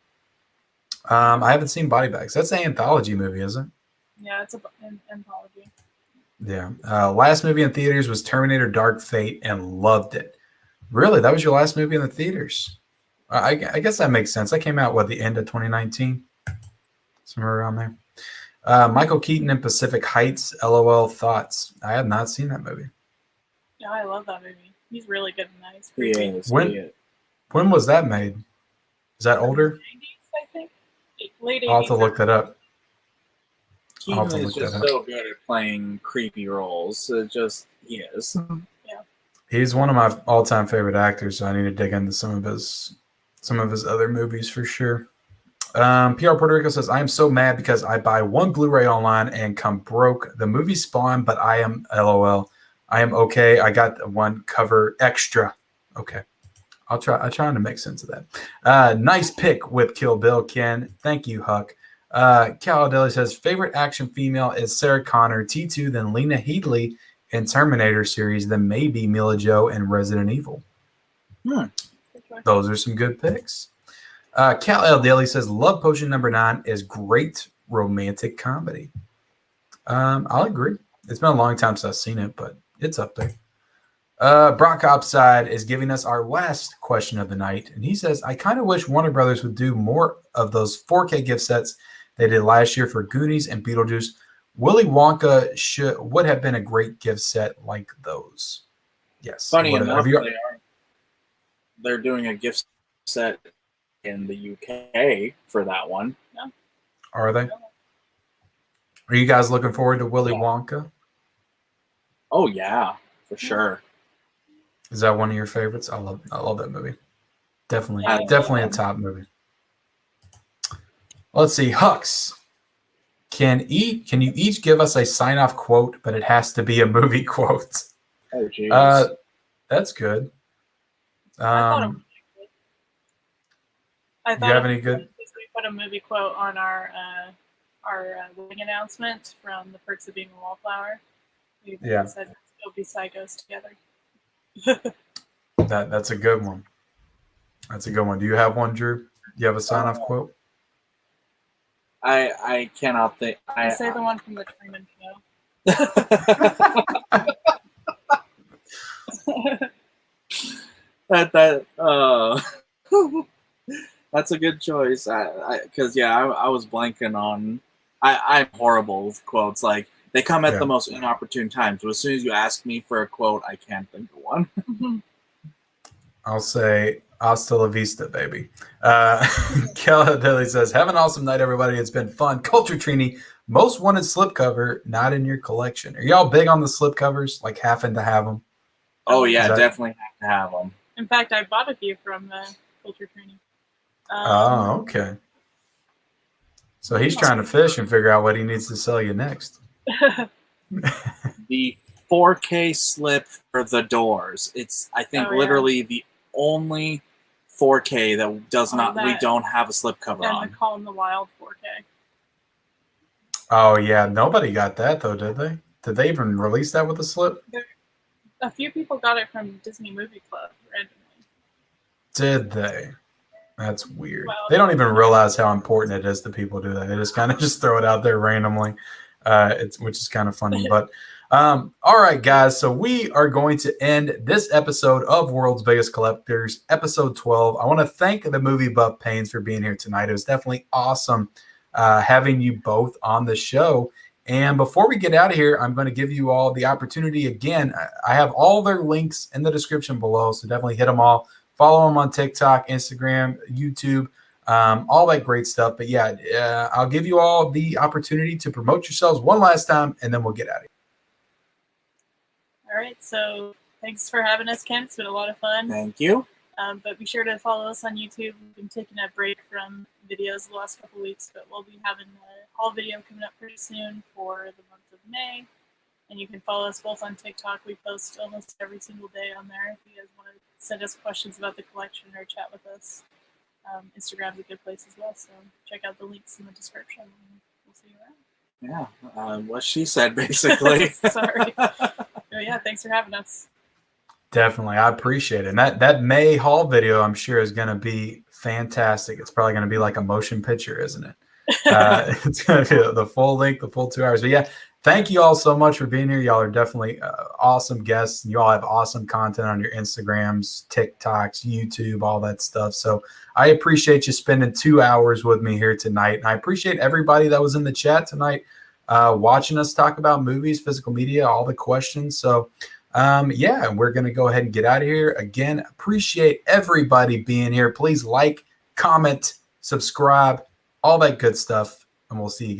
I haven't seen Body Bags. That's an anthology movie, isn't it? Yeah, it's an anthology. Yeah. Last movie in theaters was Terminator Dark Fate and loved it. Really? That was your last movie in the theaters? I guess that makes sense. That came out, what, the end of 2019? Somewhere around there. Michael Keaton in Pacific Heights. LOL thoughts. I have not seen that movie. Yeah, I love that movie. He's really good in that. He's He creepy. is. When- he is. When was that made? Is that older? 90s, I think. Late 80s. I'll have to look that up. I'll have to Keaton is look just that up. so good at playing creepy roles. He is. He's one of my all-time favorite actors, so I need to dig into some of his other movies for sure. PR Puerto Rico says, I am so mad because I buy one Blu-ray online and come broke. The movie Spawn, but I am LOL. I am okay. I got the one cover extra. Okay. I'm trying to make sense of that. Nice pick with Kill Bill, Ken. Thank you, Huck. Cal Deli says, favorite action female is Sarah Connor, T2, then Lena Headey in Terminator series, then maybe Mila Jo in Resident Evil. Those are some good picks. Cal L. Daly says, Love Potion #9 is great romantic comedy. I'll agree. It's been a long time since I've seen it, but it's up there. Brock Upside is giving us our last question of the night, and he says, I kind of wish Warner Brothers would do more of those 4K gift sets they did last year for Goonies and Beetlejuice. Willy Wonka would have been a great gift set like those. Yes. Funny enough, they're doing a gift set in the UK for that one. Are they? Are you guys looking forward to Willy Yeah. Wonka? Oh yeah, for sure. Is that one of your favorites? I love that movie. Definitely, Yeah. definitely a top movie. Let's see, Hux. Can you each give us a sign-off quote, but it has to be a movie quote? Oh jeez. That's good. I thought it was good. I You thought have it any was good? because we put a movie quote on our wedding announcement from The Perks of Being a Wallflower. We Yeah. said, let's go be psychos together. That's a good one. That's a good one. Do you have one, Drew? Do you have a sign-off quote? I cannot think. I say the one from the Truman Show. That's a good choice. Because I was blanking on. I'm horrible with quotes. Like they come at the most inopportune times. But as soon as you ask me for a quote, I can't think of one. I'll say hasta la vista, baby. Kella Dilly says, have an awesome night, everybody. It's been fun. Culture Trini, most wanted slipcover, not in your collection. Are y'all big on the slipcovers? Like having to have them? Oh, yeah, definitely have to have them. In fact, I bought a few from Culture Training. Oh, okay. So he's trying to fish and figure out what he needs to sell you next. The 4K slip for The Doors. It's, I think, literally the only 4K that does not. We don't have a slipcover on. And the Call in the Wild 4K. Oh yeah, nobody got that though, did they? Did they even release that with a slip? A few people got it from Disney Movie Club randomly. Did they? That's weird. Well, they don't even realize how important it is that people do that. They just kind of just throw it out there randomly, which is kind of funny. But all right, guys. So we are going to end this episode of World's Biggest Collectors, episode 12. I want to thank the MovieBuffPaynes for being here tonight. It was definitely awesome having you both on the show. And before we get out of here, I'm going to give you all the opportunity again. I have all their links in the description below, so definitely hit them all. Follow them on TikTok, Instagram, YouTube, all that great stuff. But yeah, I'll give you all the opportunity to promote yourselves one last time, and then we'll get out of here. All right, so thanks for having us, Ken. It's been a lot of fun. Thank you. But be sure to follow us on YouTube. We've been taking a break from videos the last couple weeks, but we'll be having a haul video coming up pretty soon for the month of May. And you can follow us both on TikTok. We post almost every single day on there if you guys want to send us questions about the collection or chat with us. Instagram's a good place as well, so check out the links in the description. We'll see you around. Yeah, what she said, basically. Sorry. Yeah, thanks for having us. Definitely. I appreciate it. And that May haul video, I'm sure, is going to be fantastic. It's probably going to be like a motion picture, isn't it? It's going to be the full length, the full 2 hours. But yeah, thank you all so much for being here. Y'all are definitely awesome guests. You all have awesome content on your Instagrams, TikToks, YouTube, all that stuff. So I appreciate you spending 2 hours with me here tonight. And I appreciate everybody that was in the chat tonight watching us talk about movies, physical media, all the questions. So yeah, we're going to go ahead and get out of here. Again, appreciate everybody being here. Please like, comment, subscribe, all that good stuff. And we'll see you guys.